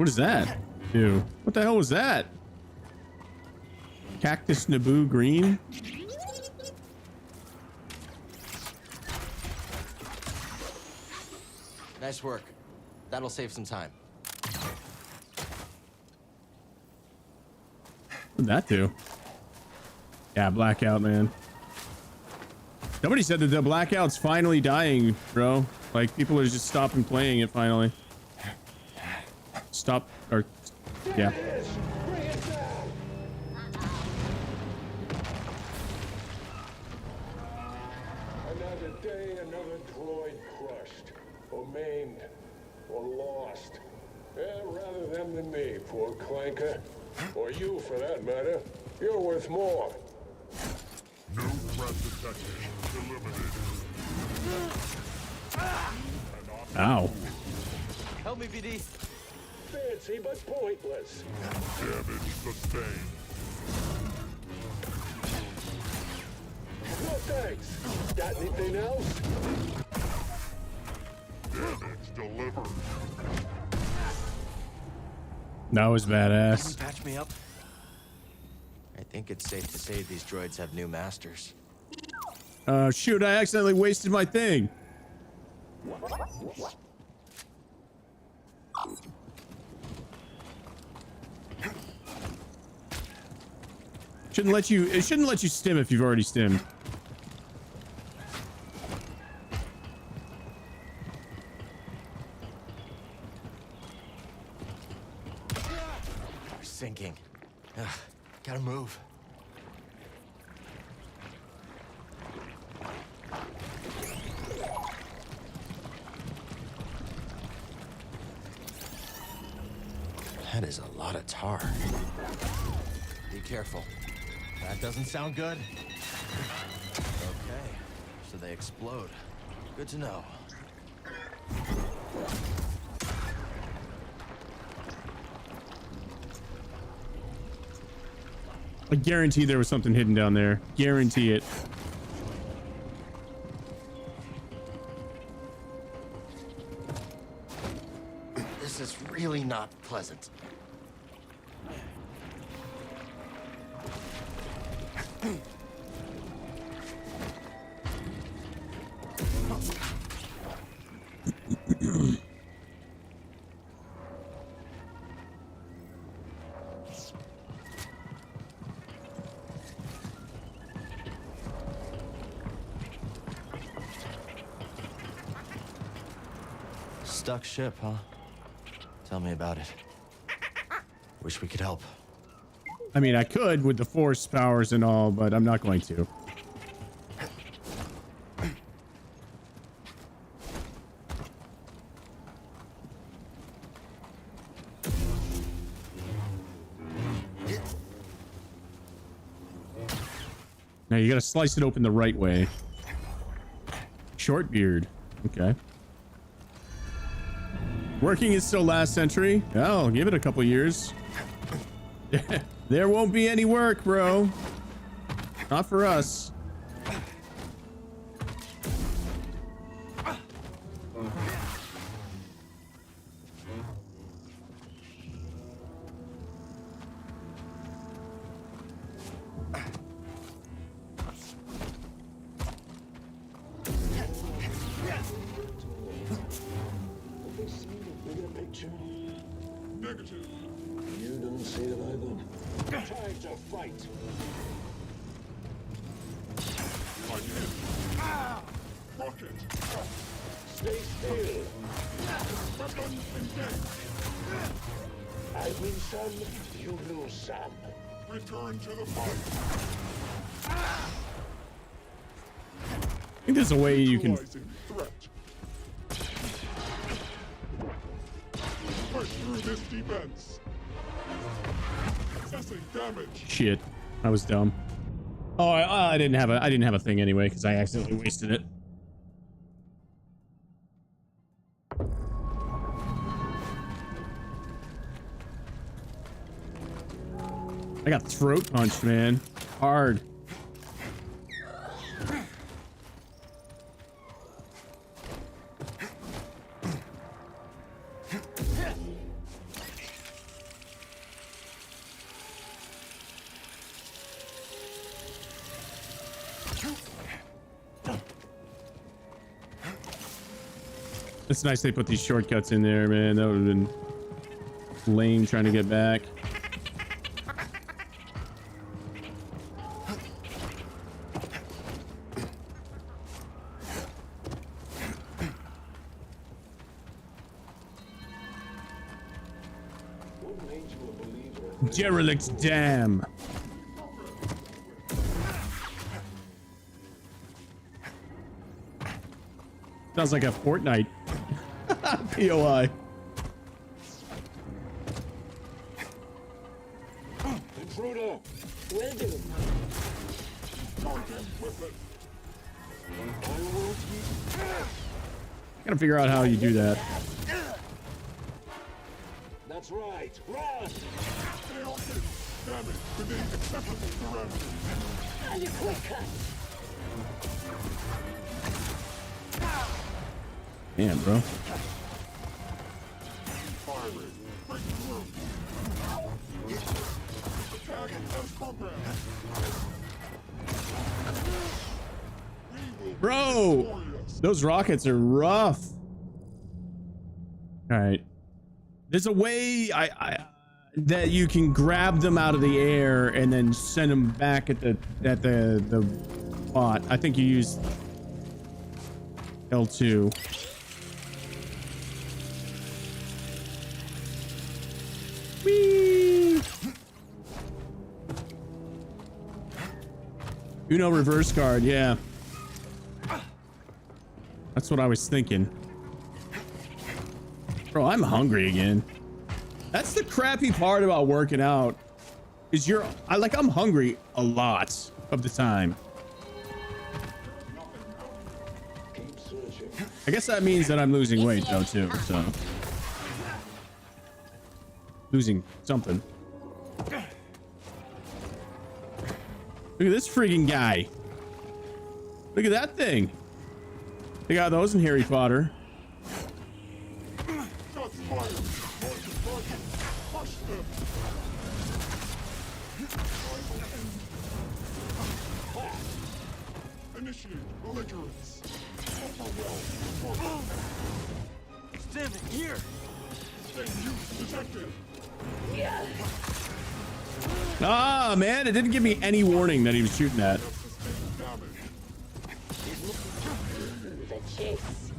What is that? Ew. What the hell was that? Cactus Naboo green? Nice work. That'll save some time. What'd that do? Yeah, blackout, man. Somebody said that the blackout's finally dying, bro. Like, people are just stopping playing it finally. Stop, or, yeah. Another day, another droid crushed, or maimed, or lost. Rather them than me, poor clanker. Or you, for that matter. You're worth more. No threat detected. Eliminated. Ow. Help me, BD. Fancy, but pointless. Damage sustained. No thanks. Got anything else? Damage delivered. That was Can you badass. patch me up? I think it's safe to say these droids have new masters. Shoot, I accidentally wasted my thing. Shouldn't let you, it shouldn't let you stim if you've already stimmed. We're sinking. Ugh, gotta move. That is a lot of tar. Be careful. That doesn't sound good. Okay, so they explode. Good to know. I guarantee there was something hidden down there. Guarantee it. This is really not pleasant. Stuck ship, huh? Tell me about it. Wish we could help. I mean, I could with the force powers and all, but I'm not going to. Now you gotta slice it open the right way. Short beard. Okay. Working is still last century. Oh, give it a couple years. There won't be any work, bro. Not for us. Negative. You don't see it either. Time to fight. Rocket. Stay still. Weapon engaged. I win some, you lose some. Return to the fight. I think there's a way you can. Threat. Push through this defense. Assessing damage. Shit, I was dumb. Oh, I didn't have a thing anyway because I accidentally wasted it. I got throat punched, man. Hard. It's nice they put these shortcuts in there, man. That would have been lame trying to get back. Derelict Dam. Sounds like a Fortnite. POI. Intruder, will do. Gotta figure out how you do that. That's right. Run! Damage within acceptable parameters. And a quick cut. Damn, bro. Firing. Break through. Attack as programmed. Bro, those rockets are rough. All right. There's a way that you can grab them out of the air and then send them back at the spot. I think you use L2. Whee! Uno reverse card, yeah. That's what I was thinking. Bro, I'm hungry again. That's the crappy part about working out. Is I'm hungry a lot of the time. I guess that means that I'm losing weight though too, so. Losing something. Look at this freaking guy. Look at that thing. They got those in Harry Potter. Initiate belligerence. Damn it, here! Stay use detected. Yeah. Ah, man, it didn't give me any warning that he was shooting at. The chase.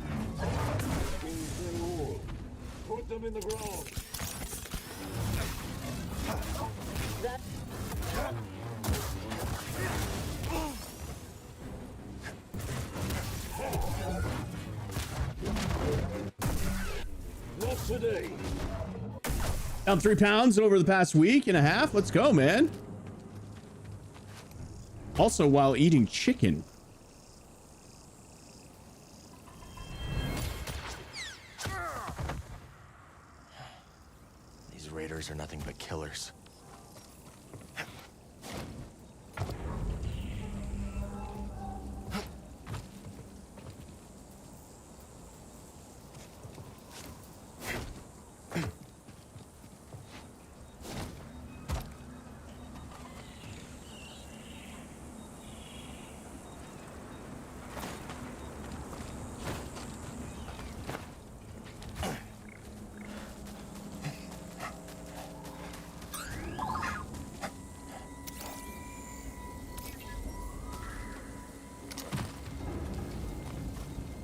Put them in the ground. Not today. Down 3 pounds over the past week and a half. Let's go, man. Also, while eating chicken. These raiders are nothing but killers.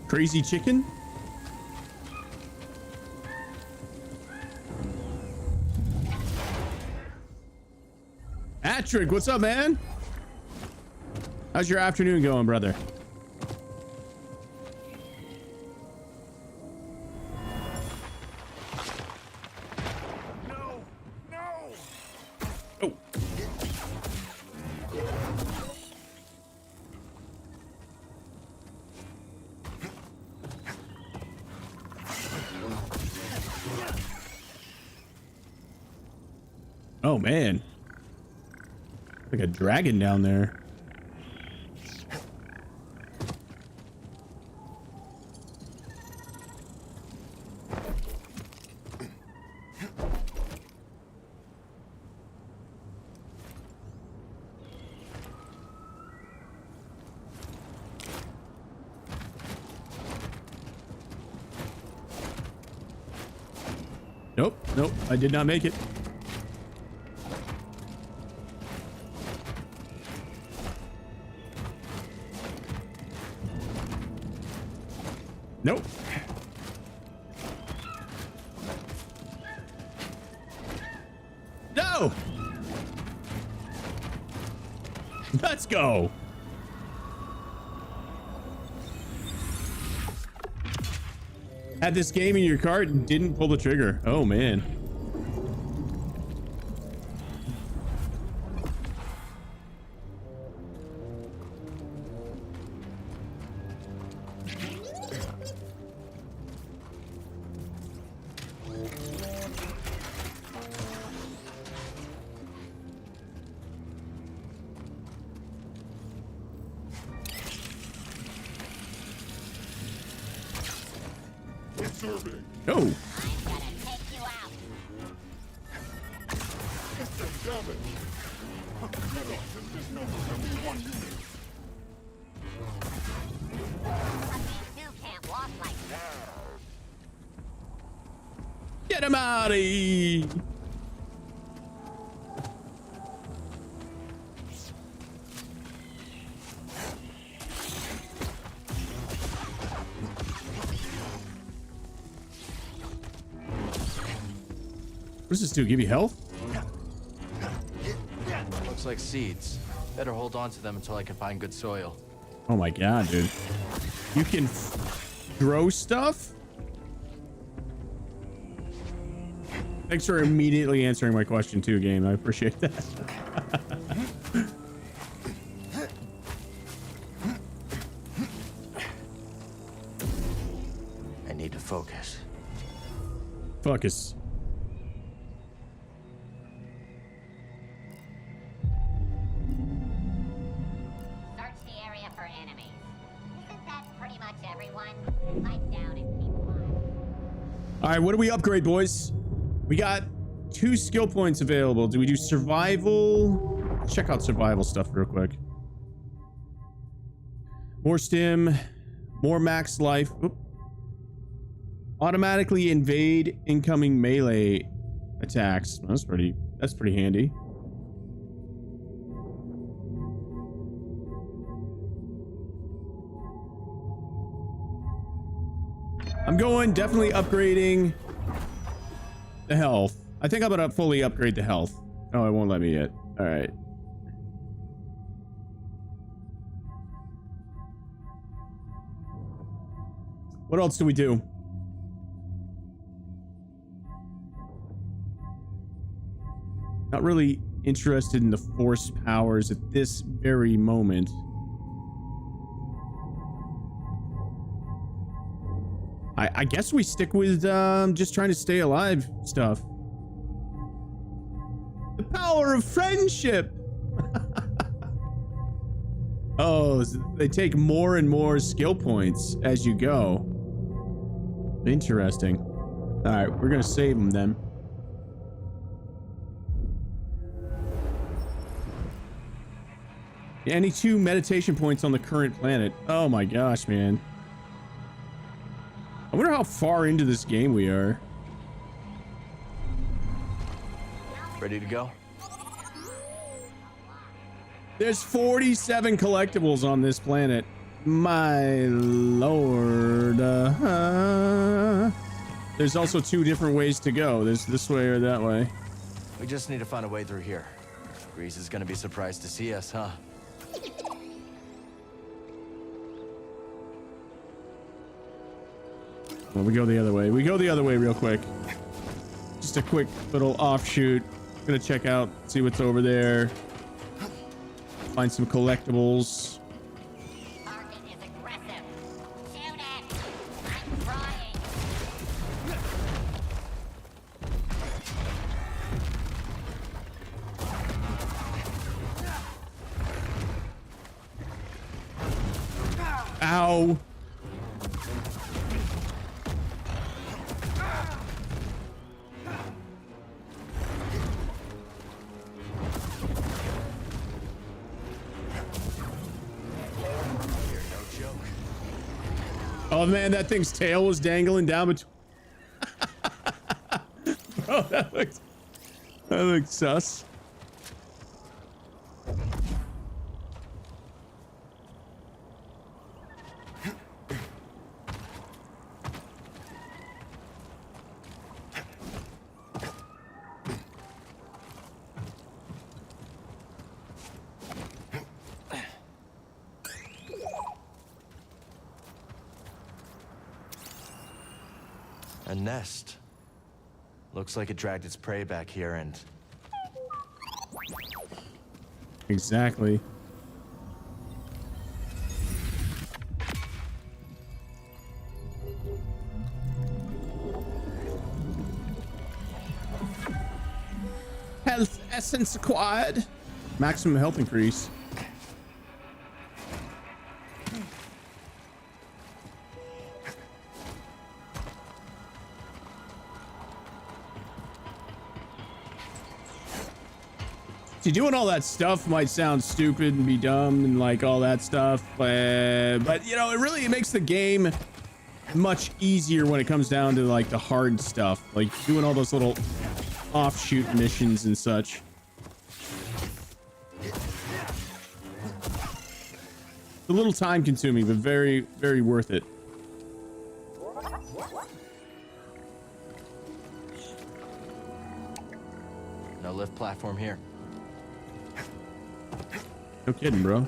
Crazy chicken? Patrick, what's up, man? How's your afternoon going, brother? No! No! Oh. Oh, man. Like a dragon down there. Nope, nope, I did not make it. Nope. No! Let's go. Had this game in your cart and didn't pull the trigger. Oh man. Observing. Oh. I'm gonna take you out. System damage. Get off. This is number only 1 unit. You can't walk like that. Get him out of here. What does this do? Give you health? Looks like seeds. Better hold on to them until I can find good soil. Oh my god, dude. You can grow stuff? Thanks for immediately answering my question too, game. I appreciate that. I need to focus. Focus. All right, what do we upgrade, boys? We got 2 skill points available. Do we do survival? Check out survival stuff real quick. More stim, more max life. Oop. Automatically invade incoming melee attacks. That's pretty handy. I'm going definitely upgrading the health. I think I'm gonna fully upgrade the health. Oh, it won't let me yet. All right. What else do we do? Not really interested in the force powers at this very moment. I guess we stick with just trying to stay alive stuff. The power of friendship. Oh, they take more and more skill points as you go. Interesting. All right, we're gonna save them then. Any 2 meditation points on the current planet. Oh my gosh, man. I wonder how far into this game we are. Ready to go? There's 47 collectibles on this planet. My lord. There's also 2 different ways to go. There's this way or that way. We just need to find a way through here. Grease is gonna be surprised to see us, huh? Well, we go the other way. We go the other way real quick. Just a quick little offshoot. Gonna check out, see what's over there. Find some collectibles. Target is aggressive. Shoot it. I'm trying. Ow. Oh man, that thing's tail was dangling down between. bro. That looks sus. A nest. Looks like it dragged its prey back here and... Exactly. Health essence acquired. Maximum health increase. See, doing all that stuff might sound stupid and be dumb and like all that stuff, but you know, it really makes the game much easier when it comes down to like the hard stuff, like doing all those little offshoot missions and such. It's a little time consuming, but very, very worth it. No lift platform here. No kidding, bro.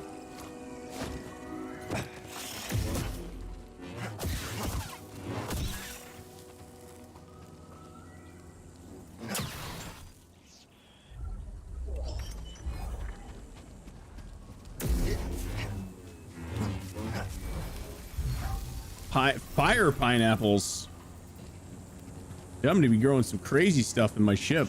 Fire pineapples. Yeah, I'm gonna be growing some crazy stuff in my ship.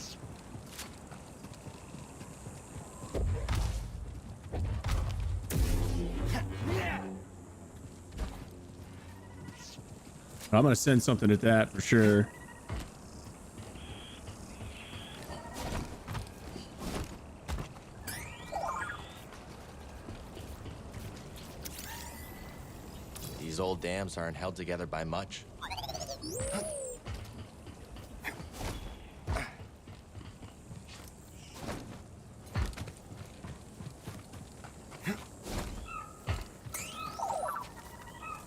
I'm gonna send something at that for sure. These old dams aren't held together by much.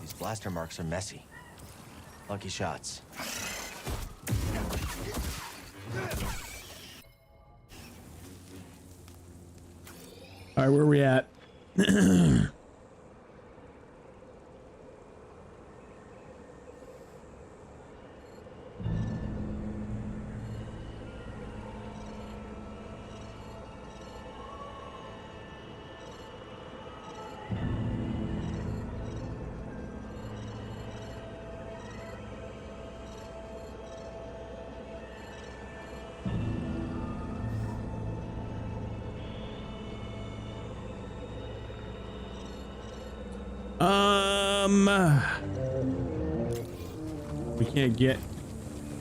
These blaster marks are messy. Lucky shots. All right, where are we at?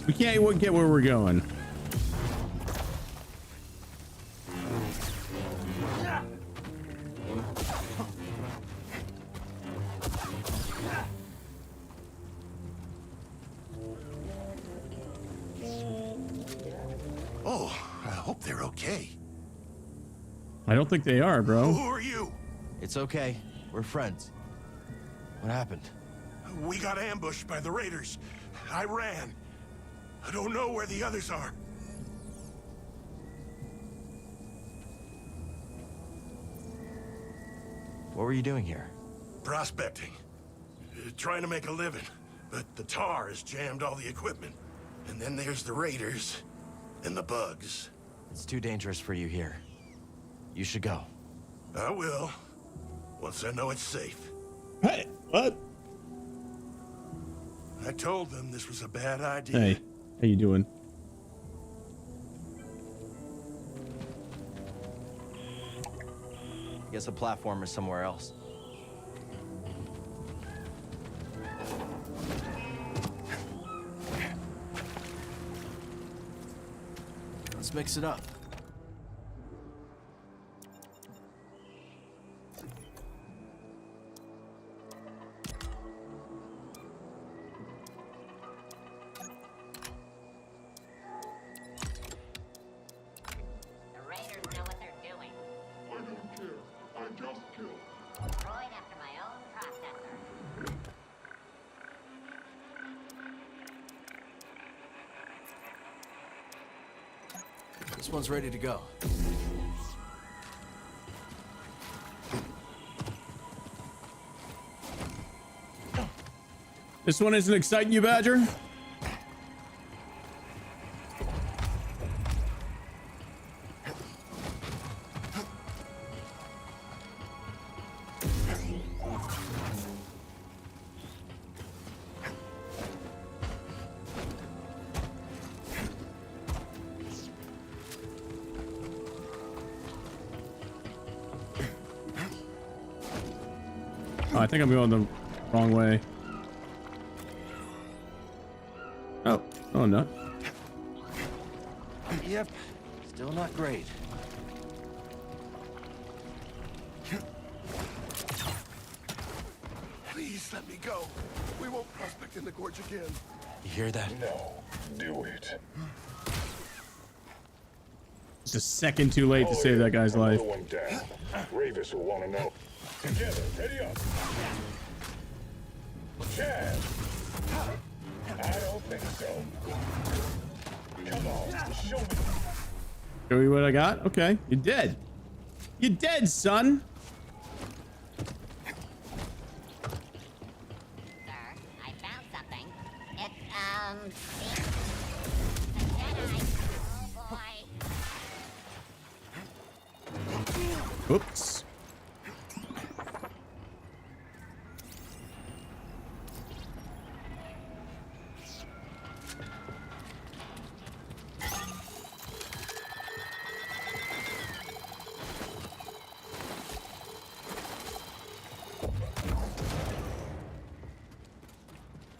We can't get where we're going. Oh, I hope they're okay. I don't think they are, bro. Who are you? It's okay. We're friends. What happened? We got ambushed by the raiders. I ran. I don't know where the others are. What were you doing here? Prospecting. Trying to make a living. But the tar has jammed all the equipment. And then there's the raiders and the bugs. It's too dangerous for you here. You should go. I will. Once I know it's safe. Hey, what? I told them this was a bad idea. Hey, how you doing? Guess a platform is somewhere else. Let's mix it up. This one's ready to go. This one isn't exciting you, Badger? Oh, I think I'm going the wrong way. Oh, no. Yep, still not great. Please let me go. We won't prospect in the gorge again. You hear that? No, do it. It's a second too late to save that guy's life. Another one down. Ravis will want to know. Together, ready up. Chad. I don't think so. Come on, show me. Show you what I got? Okay, you're dead. You're dead, son. Sir, I found something. It's, the JEDI. Oh boy. Oops.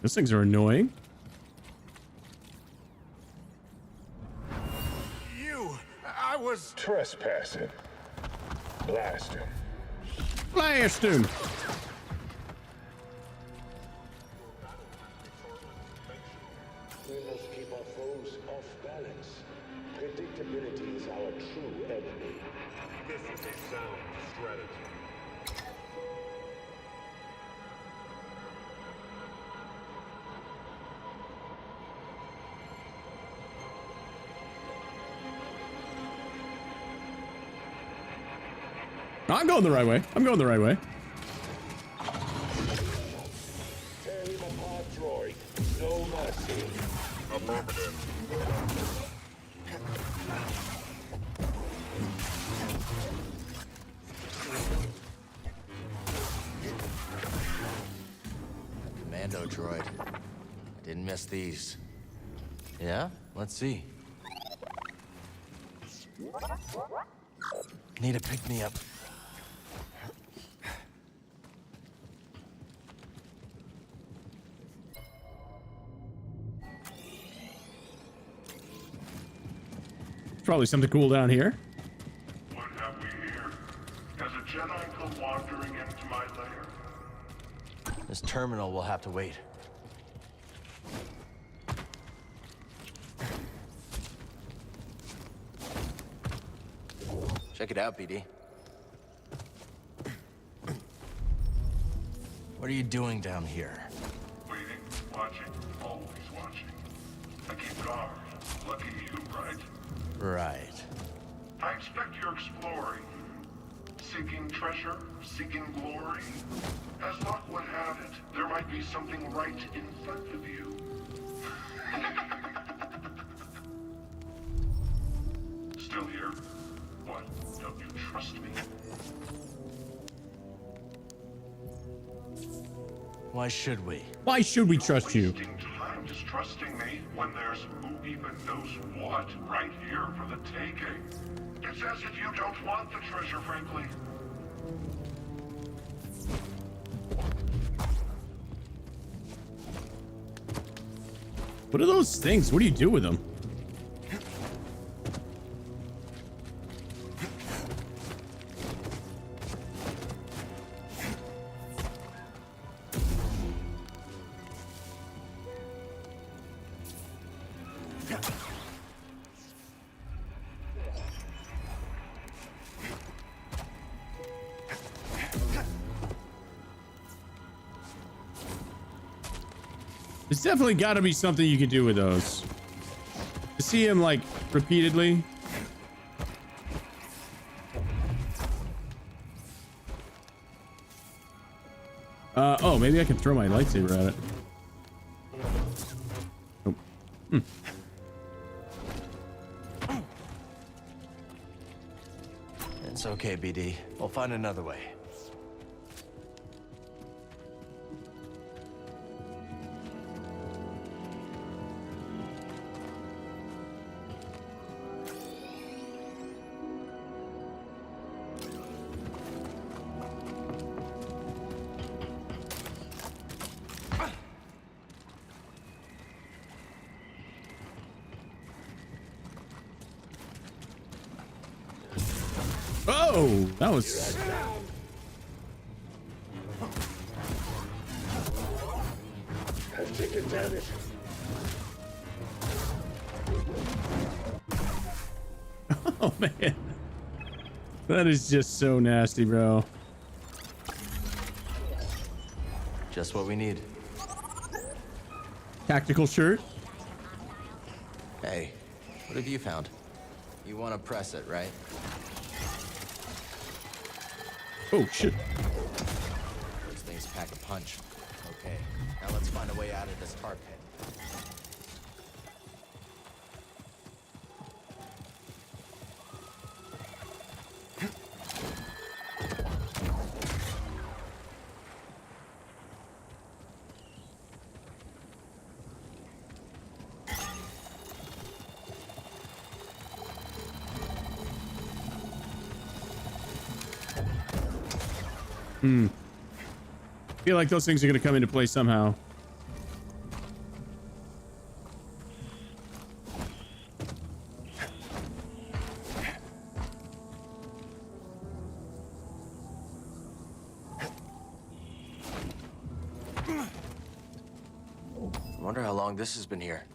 Those things are annoying. I was trespassing. Blast him. Blast him. We must keep our foes off balance. Predictability is our true enemy. This is a sound strategy. I'm going the right way. I'm going the right way. Tear him apart, droid. No mercy. Affirmative. Commando droid. I didn't miss these. Yeah? Let's see. Need a pick-me-up. Probably something cool down here. What have we here? Has a Jedi come wandering into my lair? This terminal will have to wait. Check it out, BD. What are you doing down here? Waiting, watching, always watching. I keep guard. Lucky you, right? Right. I expect you're exploring. Seeking treasure, seeking glory. As luck would have it, there might be something right in front of you. Still here? What? Don't you trust me? Why should we? Why should we trust you? Wasting time distrusting me when there's who even knows what right here for the taking. It's as if you don't want the treasure, frankly. What are those things? What do you do with them? There's definitely got to be something you can do with those. To see him like repeatedly. Oh, maybe I can throw my lightsaber at it. Oh. Hmm. It's okay, BD. We'll find another way. Oh, that was... Take advantage. Oh, man. That is just so nasty, bro. Just what we need. Tactical shirt. Hey, what have you found? You want to press it, right? Oh, shit. Those things pack a punch. Okay, now let's find a way out of this tar pit. Hmm. I feel like those things are going to come into play somehow. I wonder how long this has been here.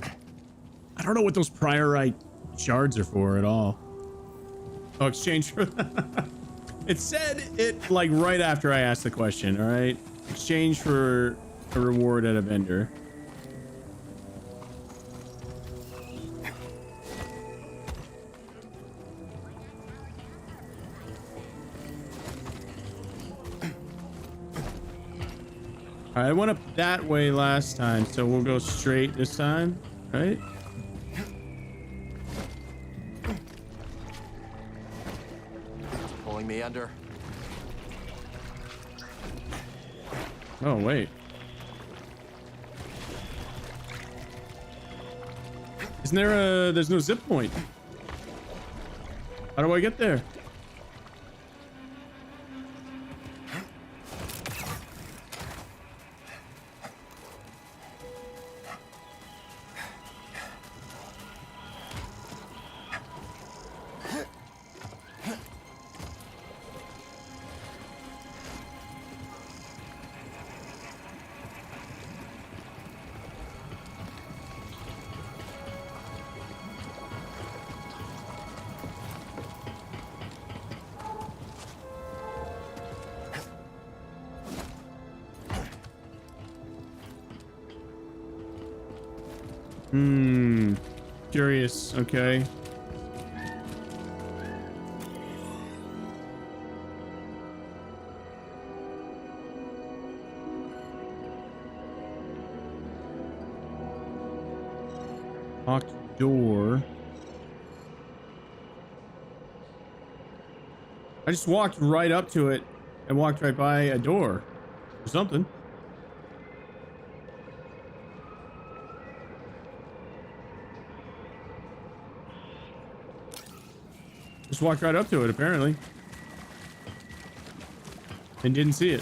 I don't know what those priorite shards are for at all. Oh, exchange for... It said it like right after I asked the question, all right? Exchange for a reward at a vendor. All right, I went up that way last time, so we'll go straight this time, right? Pulling me under. Oh, wait. Isn't there a... There's no zip point. How do I get there? Curious. Okay. Locked door. I just walked right up to it and walked right by a door or something. Just walked right up to it, apparently. And didn't see it.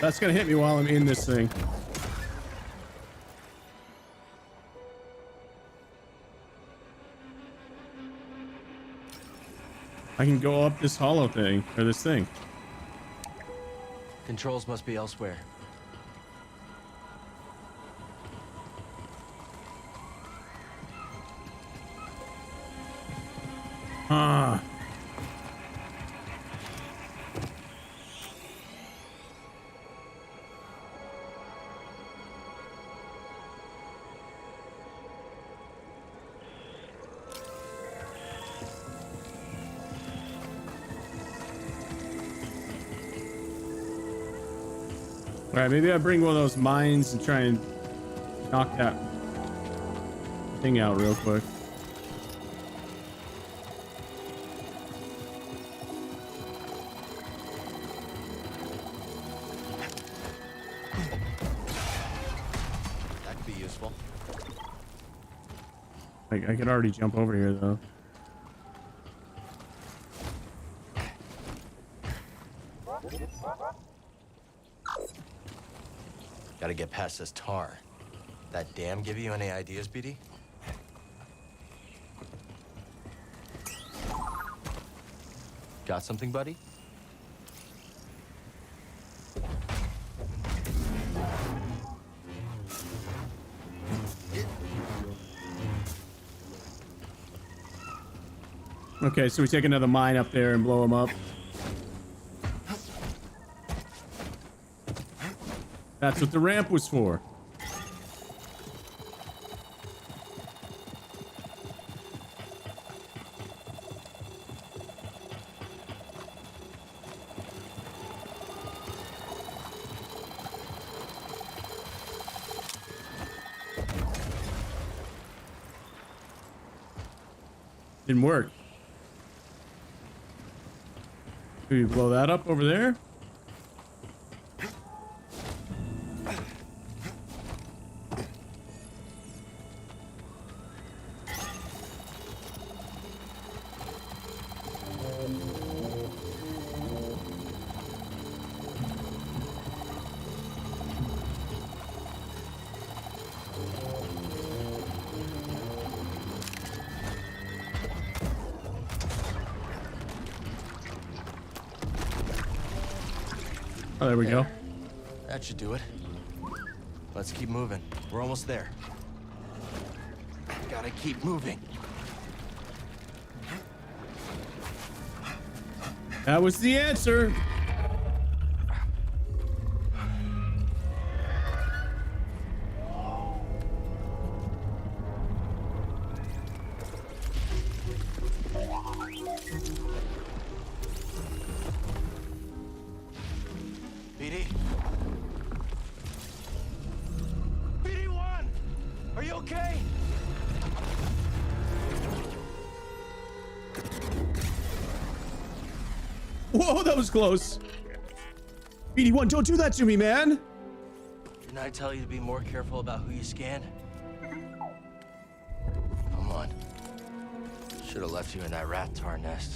That's gonna hit me while I'm in this thing. I can go up this hollow thing, or this thing. Controls must be elsewhere. Ah. All right, maybe I bring one of those mines and try and knock that thing out real quick. That could be useful. I could already jump over here though. Gotta get past this tar. That dam give you any ideas, BD? Got something, buddy? Okay, so we take another mine up there and blow them up. That's what the ramp was for. Didn't work. Can you blow that up over there? Oh, there we go. That should do it. Let's keep moving. We're almost there. Gotta keep moving. That was the answer. BD? BD1! Are you okay? Whoa, that was close. BD1, don't do that to me, man. Didn't I tell you to be more careful about who you scan? Come on. Should have left you in that rat tar nest.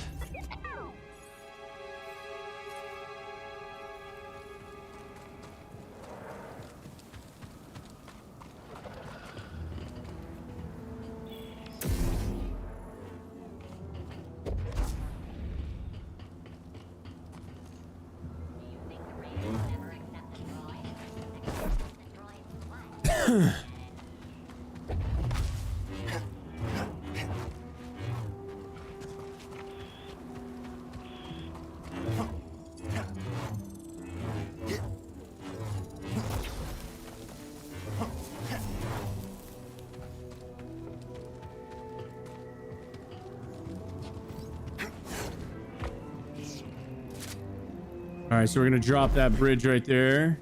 All right, so we're gonna drop that bridge right there.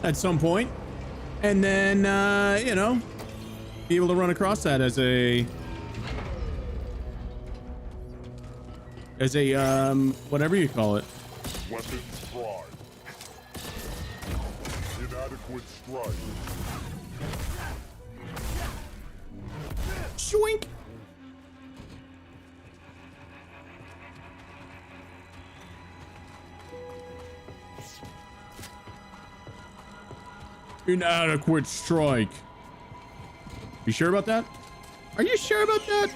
At some point. And then, you know, be able to run across that as a whatever you call it. Weapon prime. Inadequate strike. Shoink. Inadequate strike. You sure about that? Are you sure about that?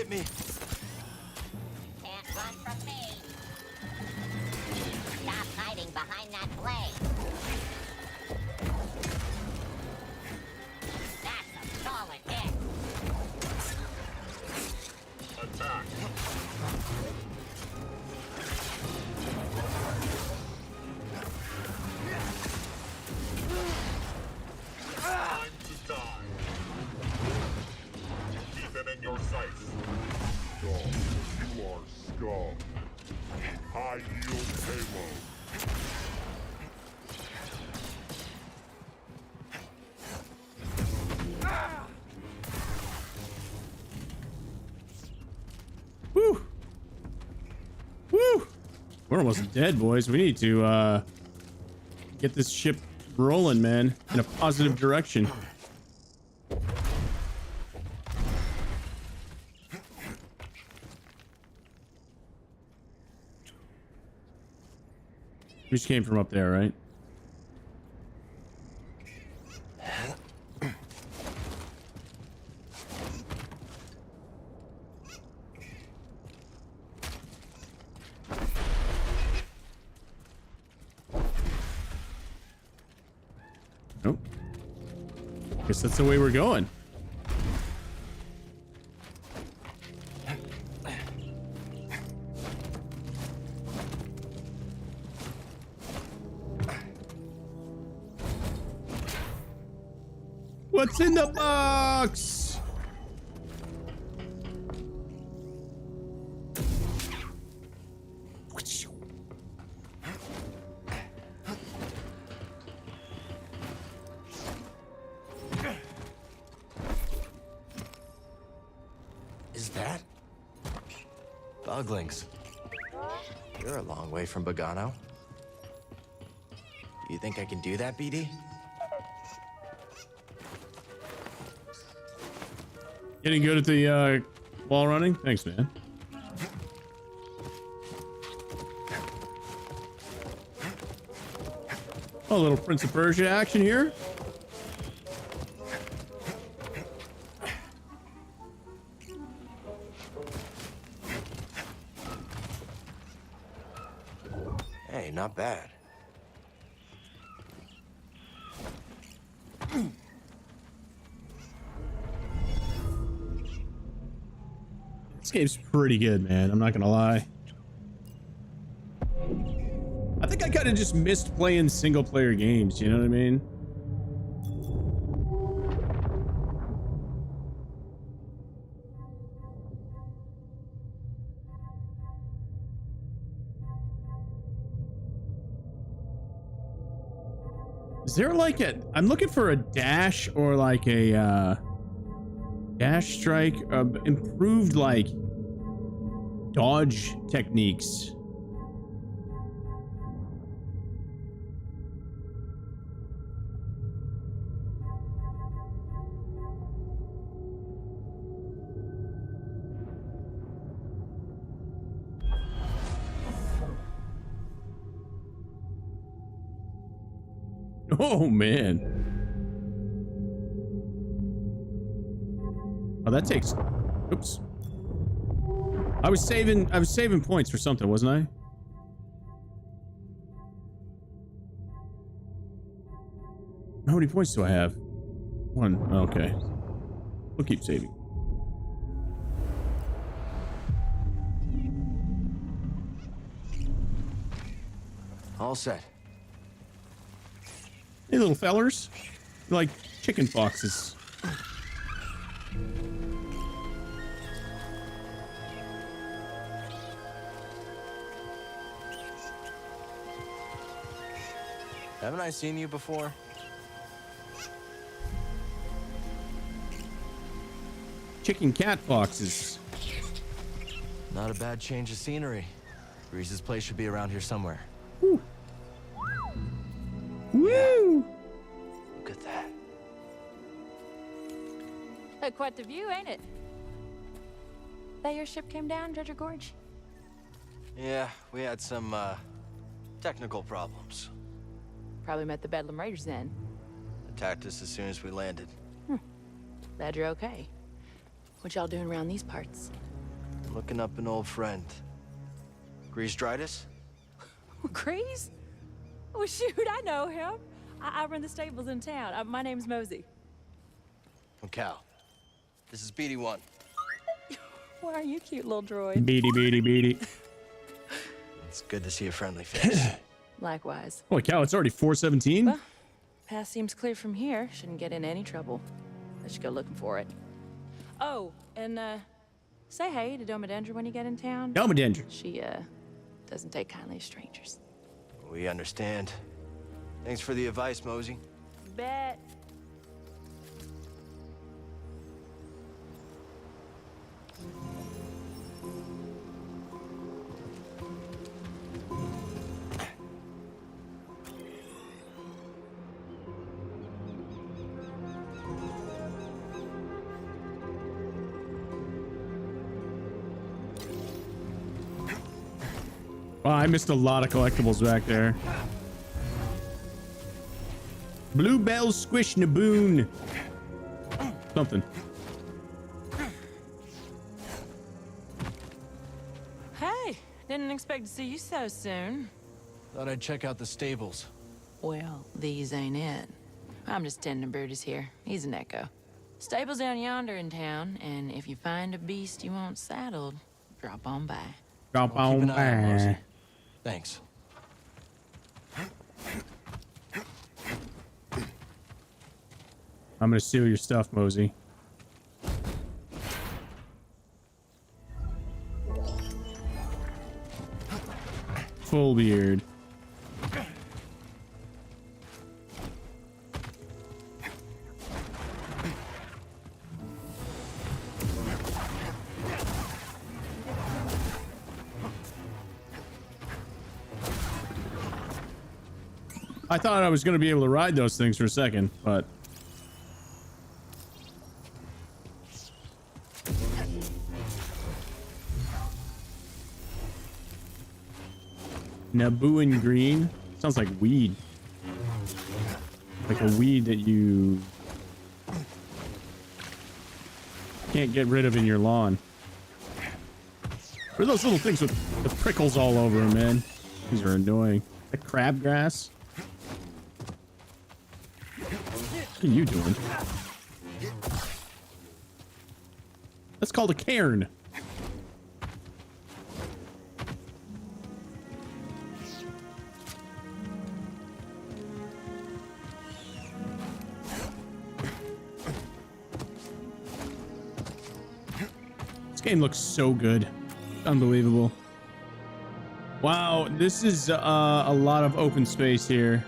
hit me. Can't run from me. Stop hiding behind that blade. That's a solid hit. Attack. Time to die. Keep him in your sights. Dog, you are scum. High yield payload. Woo! Woo! We're almost dead, boys. We need to get this ship rolling, man, in a positive direction. We just came from up there, right? Nope. Guess that's the way we're going. What's in the box? Is that? Buglings. You're a long way from Bogano. You think I can do that, BD? Getting good at the wall running? Thanks, man. Oh, a little Prince of Persia action here. Hey, not bad. This game's pretty good, man. I'm not gonna lie. I think I kind of just missed playing single player games, you know what I mean? Is there like a... I'm looking for a dash or like a dash strike, improved like dodge techniques. Oh man. Oh, that takes... Oops. I was saving points for something, wasn't I? How many points do I have? 1. Okay. We'll keep saving. All set. Hey, little fellers. They're like chicken foxes. Haven't I seen you before? Chicken cat foxes. Not a bad change of scenery. Reese's place should be around here somewhere. Woo! Woo! Look at that. Quite the view, ain't it? That your ship came down, Dredger Gorge? Yeah, we had some, technical problems. Probably met the Bedlam Raiders then. Attacked us as soon as we landed. Glad you're okay. What y'all doing around these parts? Looking up an old friend. Grease-dritis? Grease? Well, shoot, I know him. I run the stables in town. My name's Mosey. I'm Cal. This is BD1. Why are you cute little droid? Beady, beady, beady. It's good to see a friendly face. Likewise. Holy cow, it's already 4:17? Well, path seems clear from here. Shouldn't get in any trouble. I should go looking for it. Oh, and say hey to Domodendra when you get in town. Domodendra. She doesn't take kindly to strangers. We understand. Thanks for the advice, Mosey. Bet. Oh, I missed a lot of collectibles back there. Bluebell Squish Naboon. Something. Hey, didn't expect to see you so soon. Thought I'd check out the stables. Well, these ain't it. I'm just tending Brutus here. He's an echo. Stable's down yonder in town, and if you find a beast you want saddled, drop on by. Drop I'll keep on an eye on Mosey. by. Thanks. I'm gonna steal your stuff, Mosey. Full beard. I thought I was going to be able to ride those things for a second, but... Nabooan green? Sounds like weed. Like a weed that you... can't get rid of in your lawn. What are those little things with the prickles all over them, man? These are annoying. The crabgrass? What are you doing? That's called a cairn. This game looks so good. Unbelievable. Wow, this is a lot of open space here.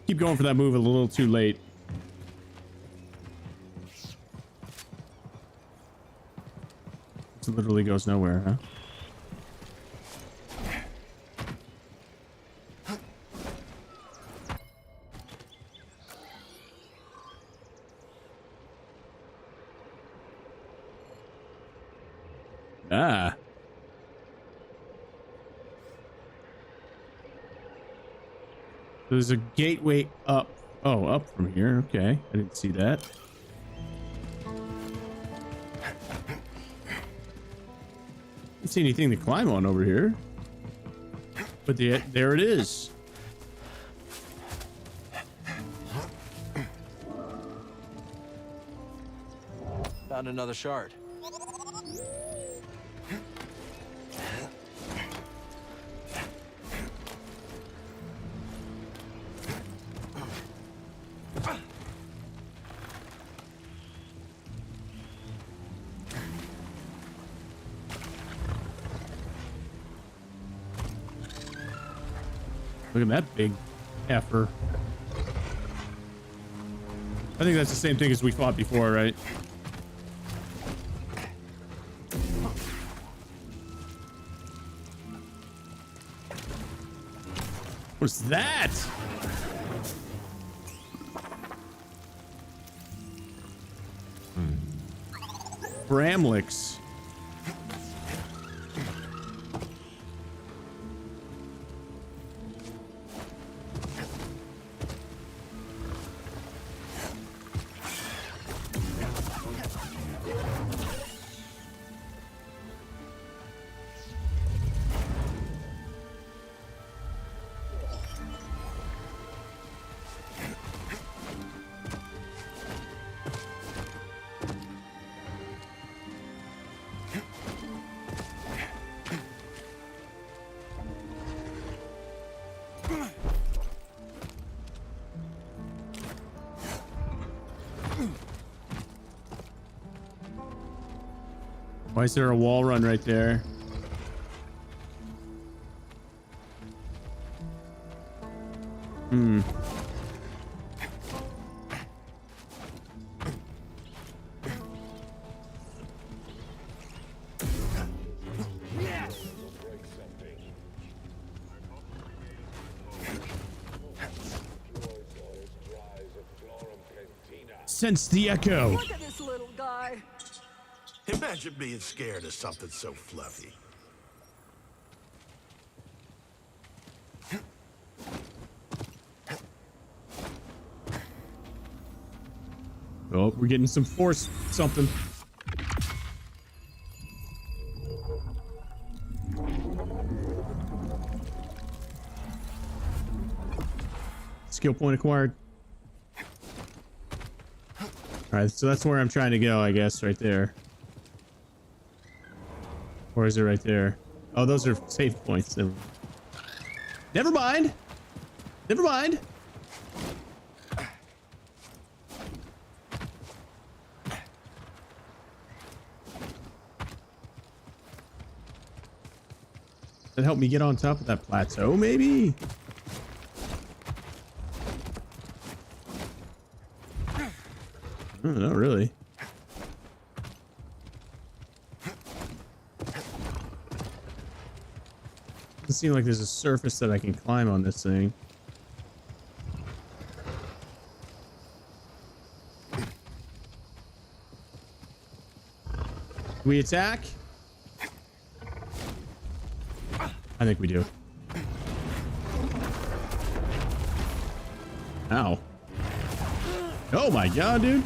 Keep going for that move a little too late. It literally goes nowhere, huh? Ah. There's a gateway up. Oh, up from here. Okay. I didn't see that. Didn't see anything to climb on over here. But there it is. Found another shard. Look at that big effer. I think that's the same thing as we fought before, right? What's that? Bramlix. Why is there a wall run right there? Hmm. Sense the echo. Look at this little guy. Imagine being scared of something so fluffy. Oh, we're getting some force something. Skill point acquired. Alright, so that's where I'm trying to go, I guess, right there. Or is it right there? Oh, those are save points. Never mind. Never mind. That helped me get on top of that plateau, maybe? Not really. Doesn't seem like there's a surface that I can climb on this thing. We attack? I think we do. Ow. Oh my god, dude.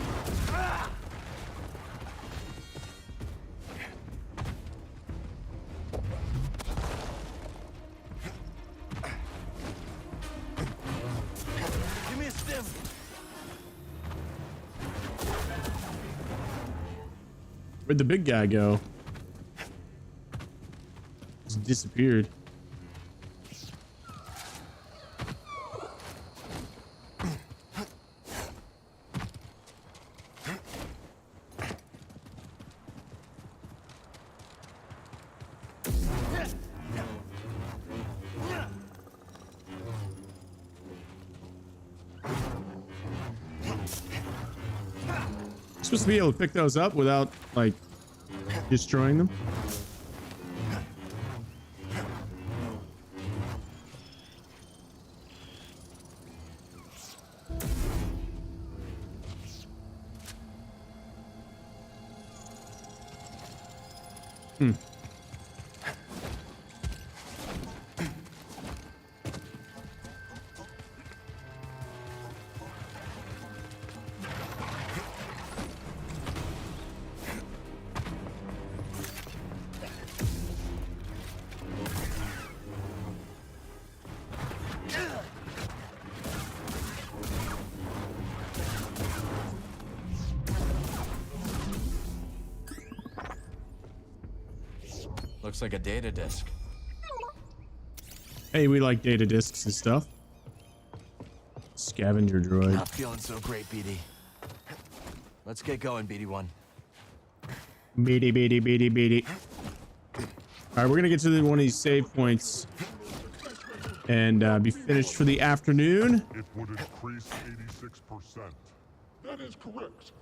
Give me a stim. Where'd the big guy go? Just disappeared. Supposed to be able to pick those up without like destroying them. Looks like a data disk. Hey, we like data disks and stuff. Scavenger droid. Not feeling so great, BD. Let's get going, BD1. BD. All right, we're gonna get to one of these save points. and be finished for the afternoon. It would increase 86%. That is correct.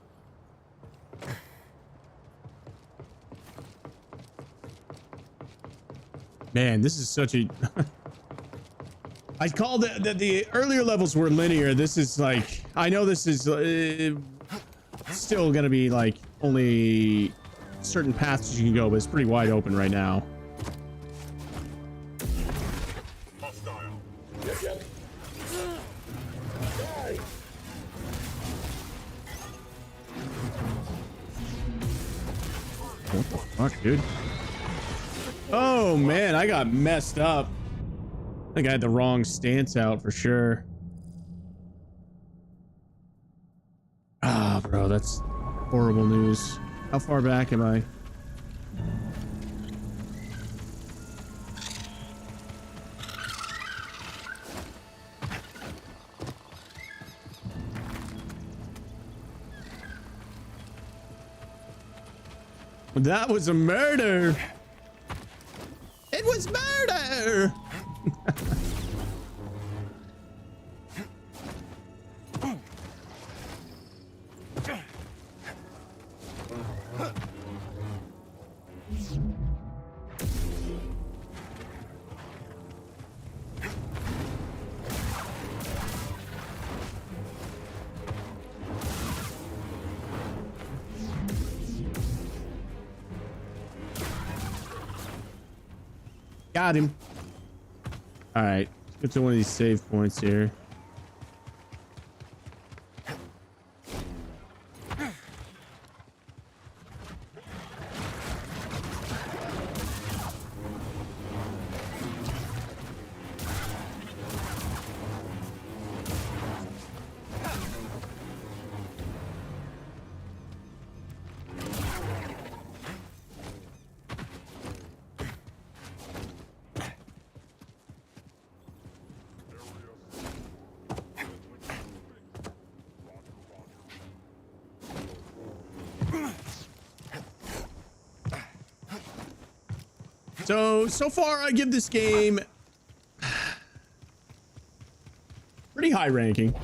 Man, this is such a... I called the earlier levels were linear. This is like... I know this is still going to be like only certain paths you can go, but it's pretty wide open right now. What the fuck, dude? Oh man, I got messed up. I think I had the wrong stance out for sure. Ah, bro, that's horrible news. How far back am I? That was a murder. It was murder. Got him. All right, let's get to one of these save points here. So far I give this game pretty high ranking.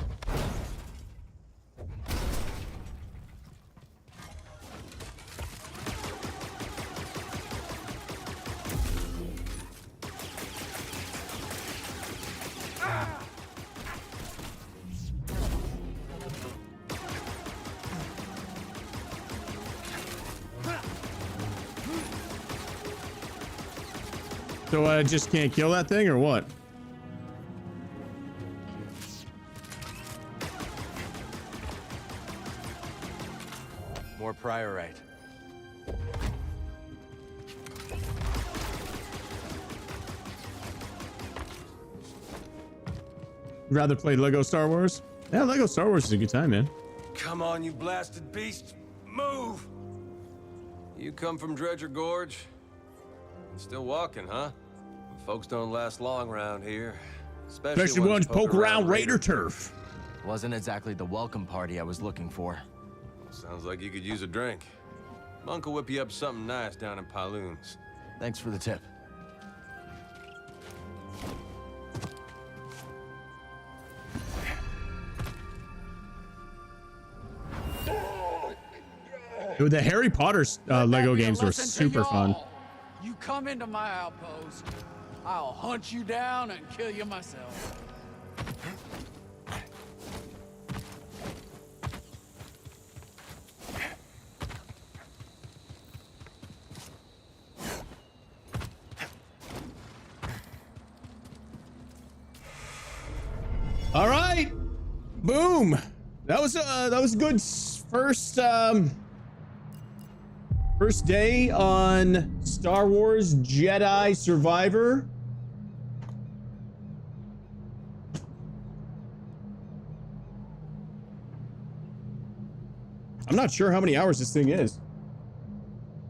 So I just can't kill that thing or what? More priorite. Rather play Lego Star Wars? Yeah, Lego Star Wars is a good time, man. Come on, you blasted beast. Move! You come from Dredger Gorge? Still walking, huh? Folks don't last long around here. Especially ones poke around Raider turf. Wasn't exactly the welcome party I was looking for. Sounds like you could use a drink. Monk will whip you up something nice down in Pyloon's. Thanks for the tip. Dude, the Harry Potter Lego games were super fun. You come into my outpost, I'll hunt you down and kill you myself. All right, boom. That was a good first day on Star Wars Jedi Survivor. I'm not sure how many hours this thing is.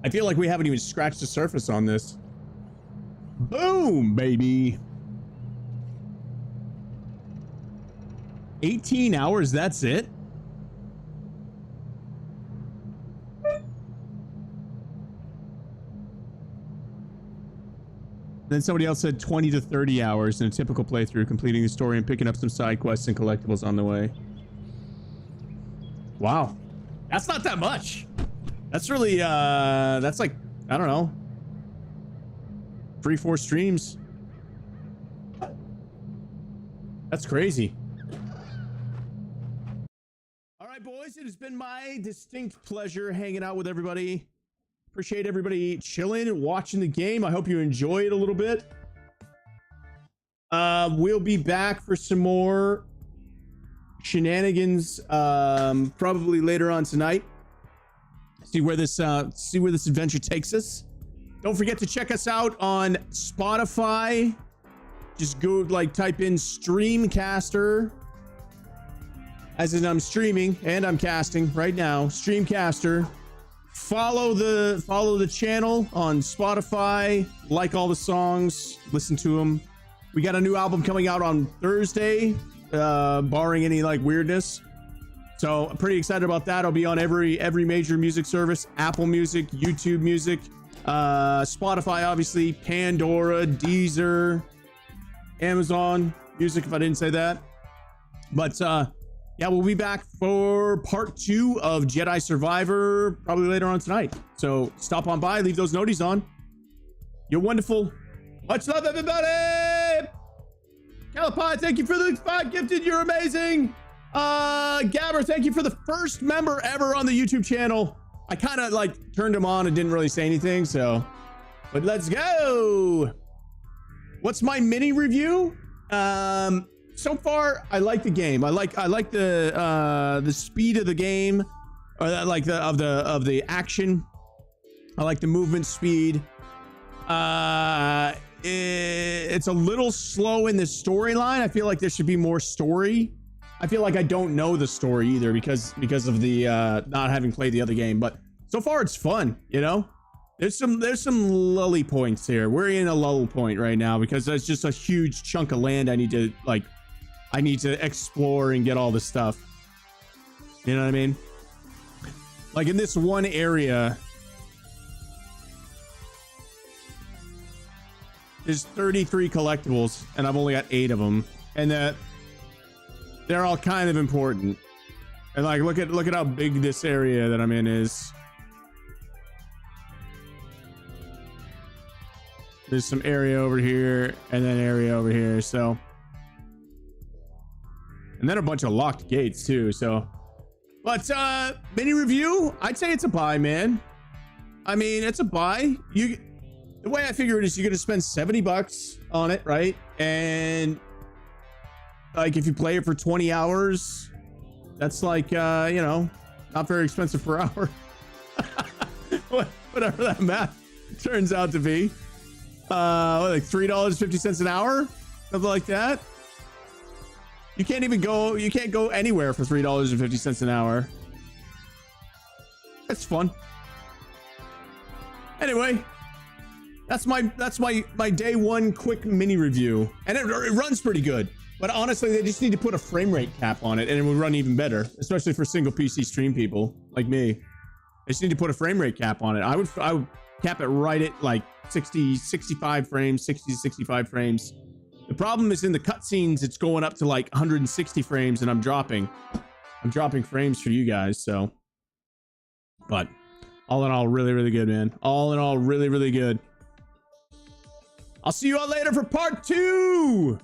I feel like we haven't even scratched the surface on this. Boom, baby. 18 hours, that's it? Then somebody else said 20 to 30 hours in a typical playthrough, completing the story and picking up some side quests and collectibles on the way. Wow. That's not that much. That's really, that's like, I don't know, 3-4 streams. That's crazy. All right, boys, it has been my distinct pleasure hanging out with everybody. Appreciate everybody chilling and watching the game. I hope you enjoy it a little bit. We'll be back for some more shenanigans, probably later on tonight. See where this adventure takes us. Don't forget to check us out on Spotify. Just go type in Streamcaster, as in I'm streaming and I'm casting right now. Streamcaster. Follow the channel on Spotify. Like all the songs. Listen to them. We got a new album coming out on Thursday, barring any weirdness. So I'm pretty excited about that. I'll be on every major music service: Apple Music, YouTube Music, Spotify, obviously, Pandora, Deezer, Amazon Music, if I didn't say that. But yeah, we'll be back for part 2 of Jedi Survivor probably later on tonight. So stop on by, leave those noties on. You're wonderful. Much love, everybody. Calipod, thank you for the 5 gifted. You're amazing. Gabber, thank you for the first member ever on the YouTube channel. I kind of turned him on and didn't really say anything, so, but let's go. What's my mini review? So far, I like the game. I like the speed of the game, or of the action. I like the movement speed. It's a little slow in the storyline. I feel like there should be more story. I feel like I don't know the story either because of the not having played the other game. But so far, it's fun. You know, there's some lully points here. We're in a lull point right now because there's just a huge chunk of land I need to explore and get all the stuff. You know what I mean? Like in this one area, there's 33 collectibles and I've only got 8 of them, and that they're all kind of important. And look at how big this area that I'm in is. There's some area over here and then area over here, so. And then a bunch of locked gates too, so. But mini review, I'd say it's a buy, man. I mean, it's a buy. The way I figure it is you're gonna spend $70 on it, right? And if you play it for 20 hours, that's you know, not very expensive per hour. Whatever that math turns out to be. Like $3.50 an hour? Something like that. You can't go anywhere for $3.50 an hour. That's fun. Anyway, that's my day 1 quick mini review. And it runs pretty good. But honestly, they just need to put a frame rate cap on it and it would run even better, especially for single PC stream people like me. They just need to put a frame rate cap on it. I would cap it right at 65 frames, 60 to 65 frames. The problem is in the cutscenes, it's going up to 160 frames and I'm dropping frames for you guys. So, but all in all, really, really good, man. All in all, really, really good. I'll see you all later for part 2.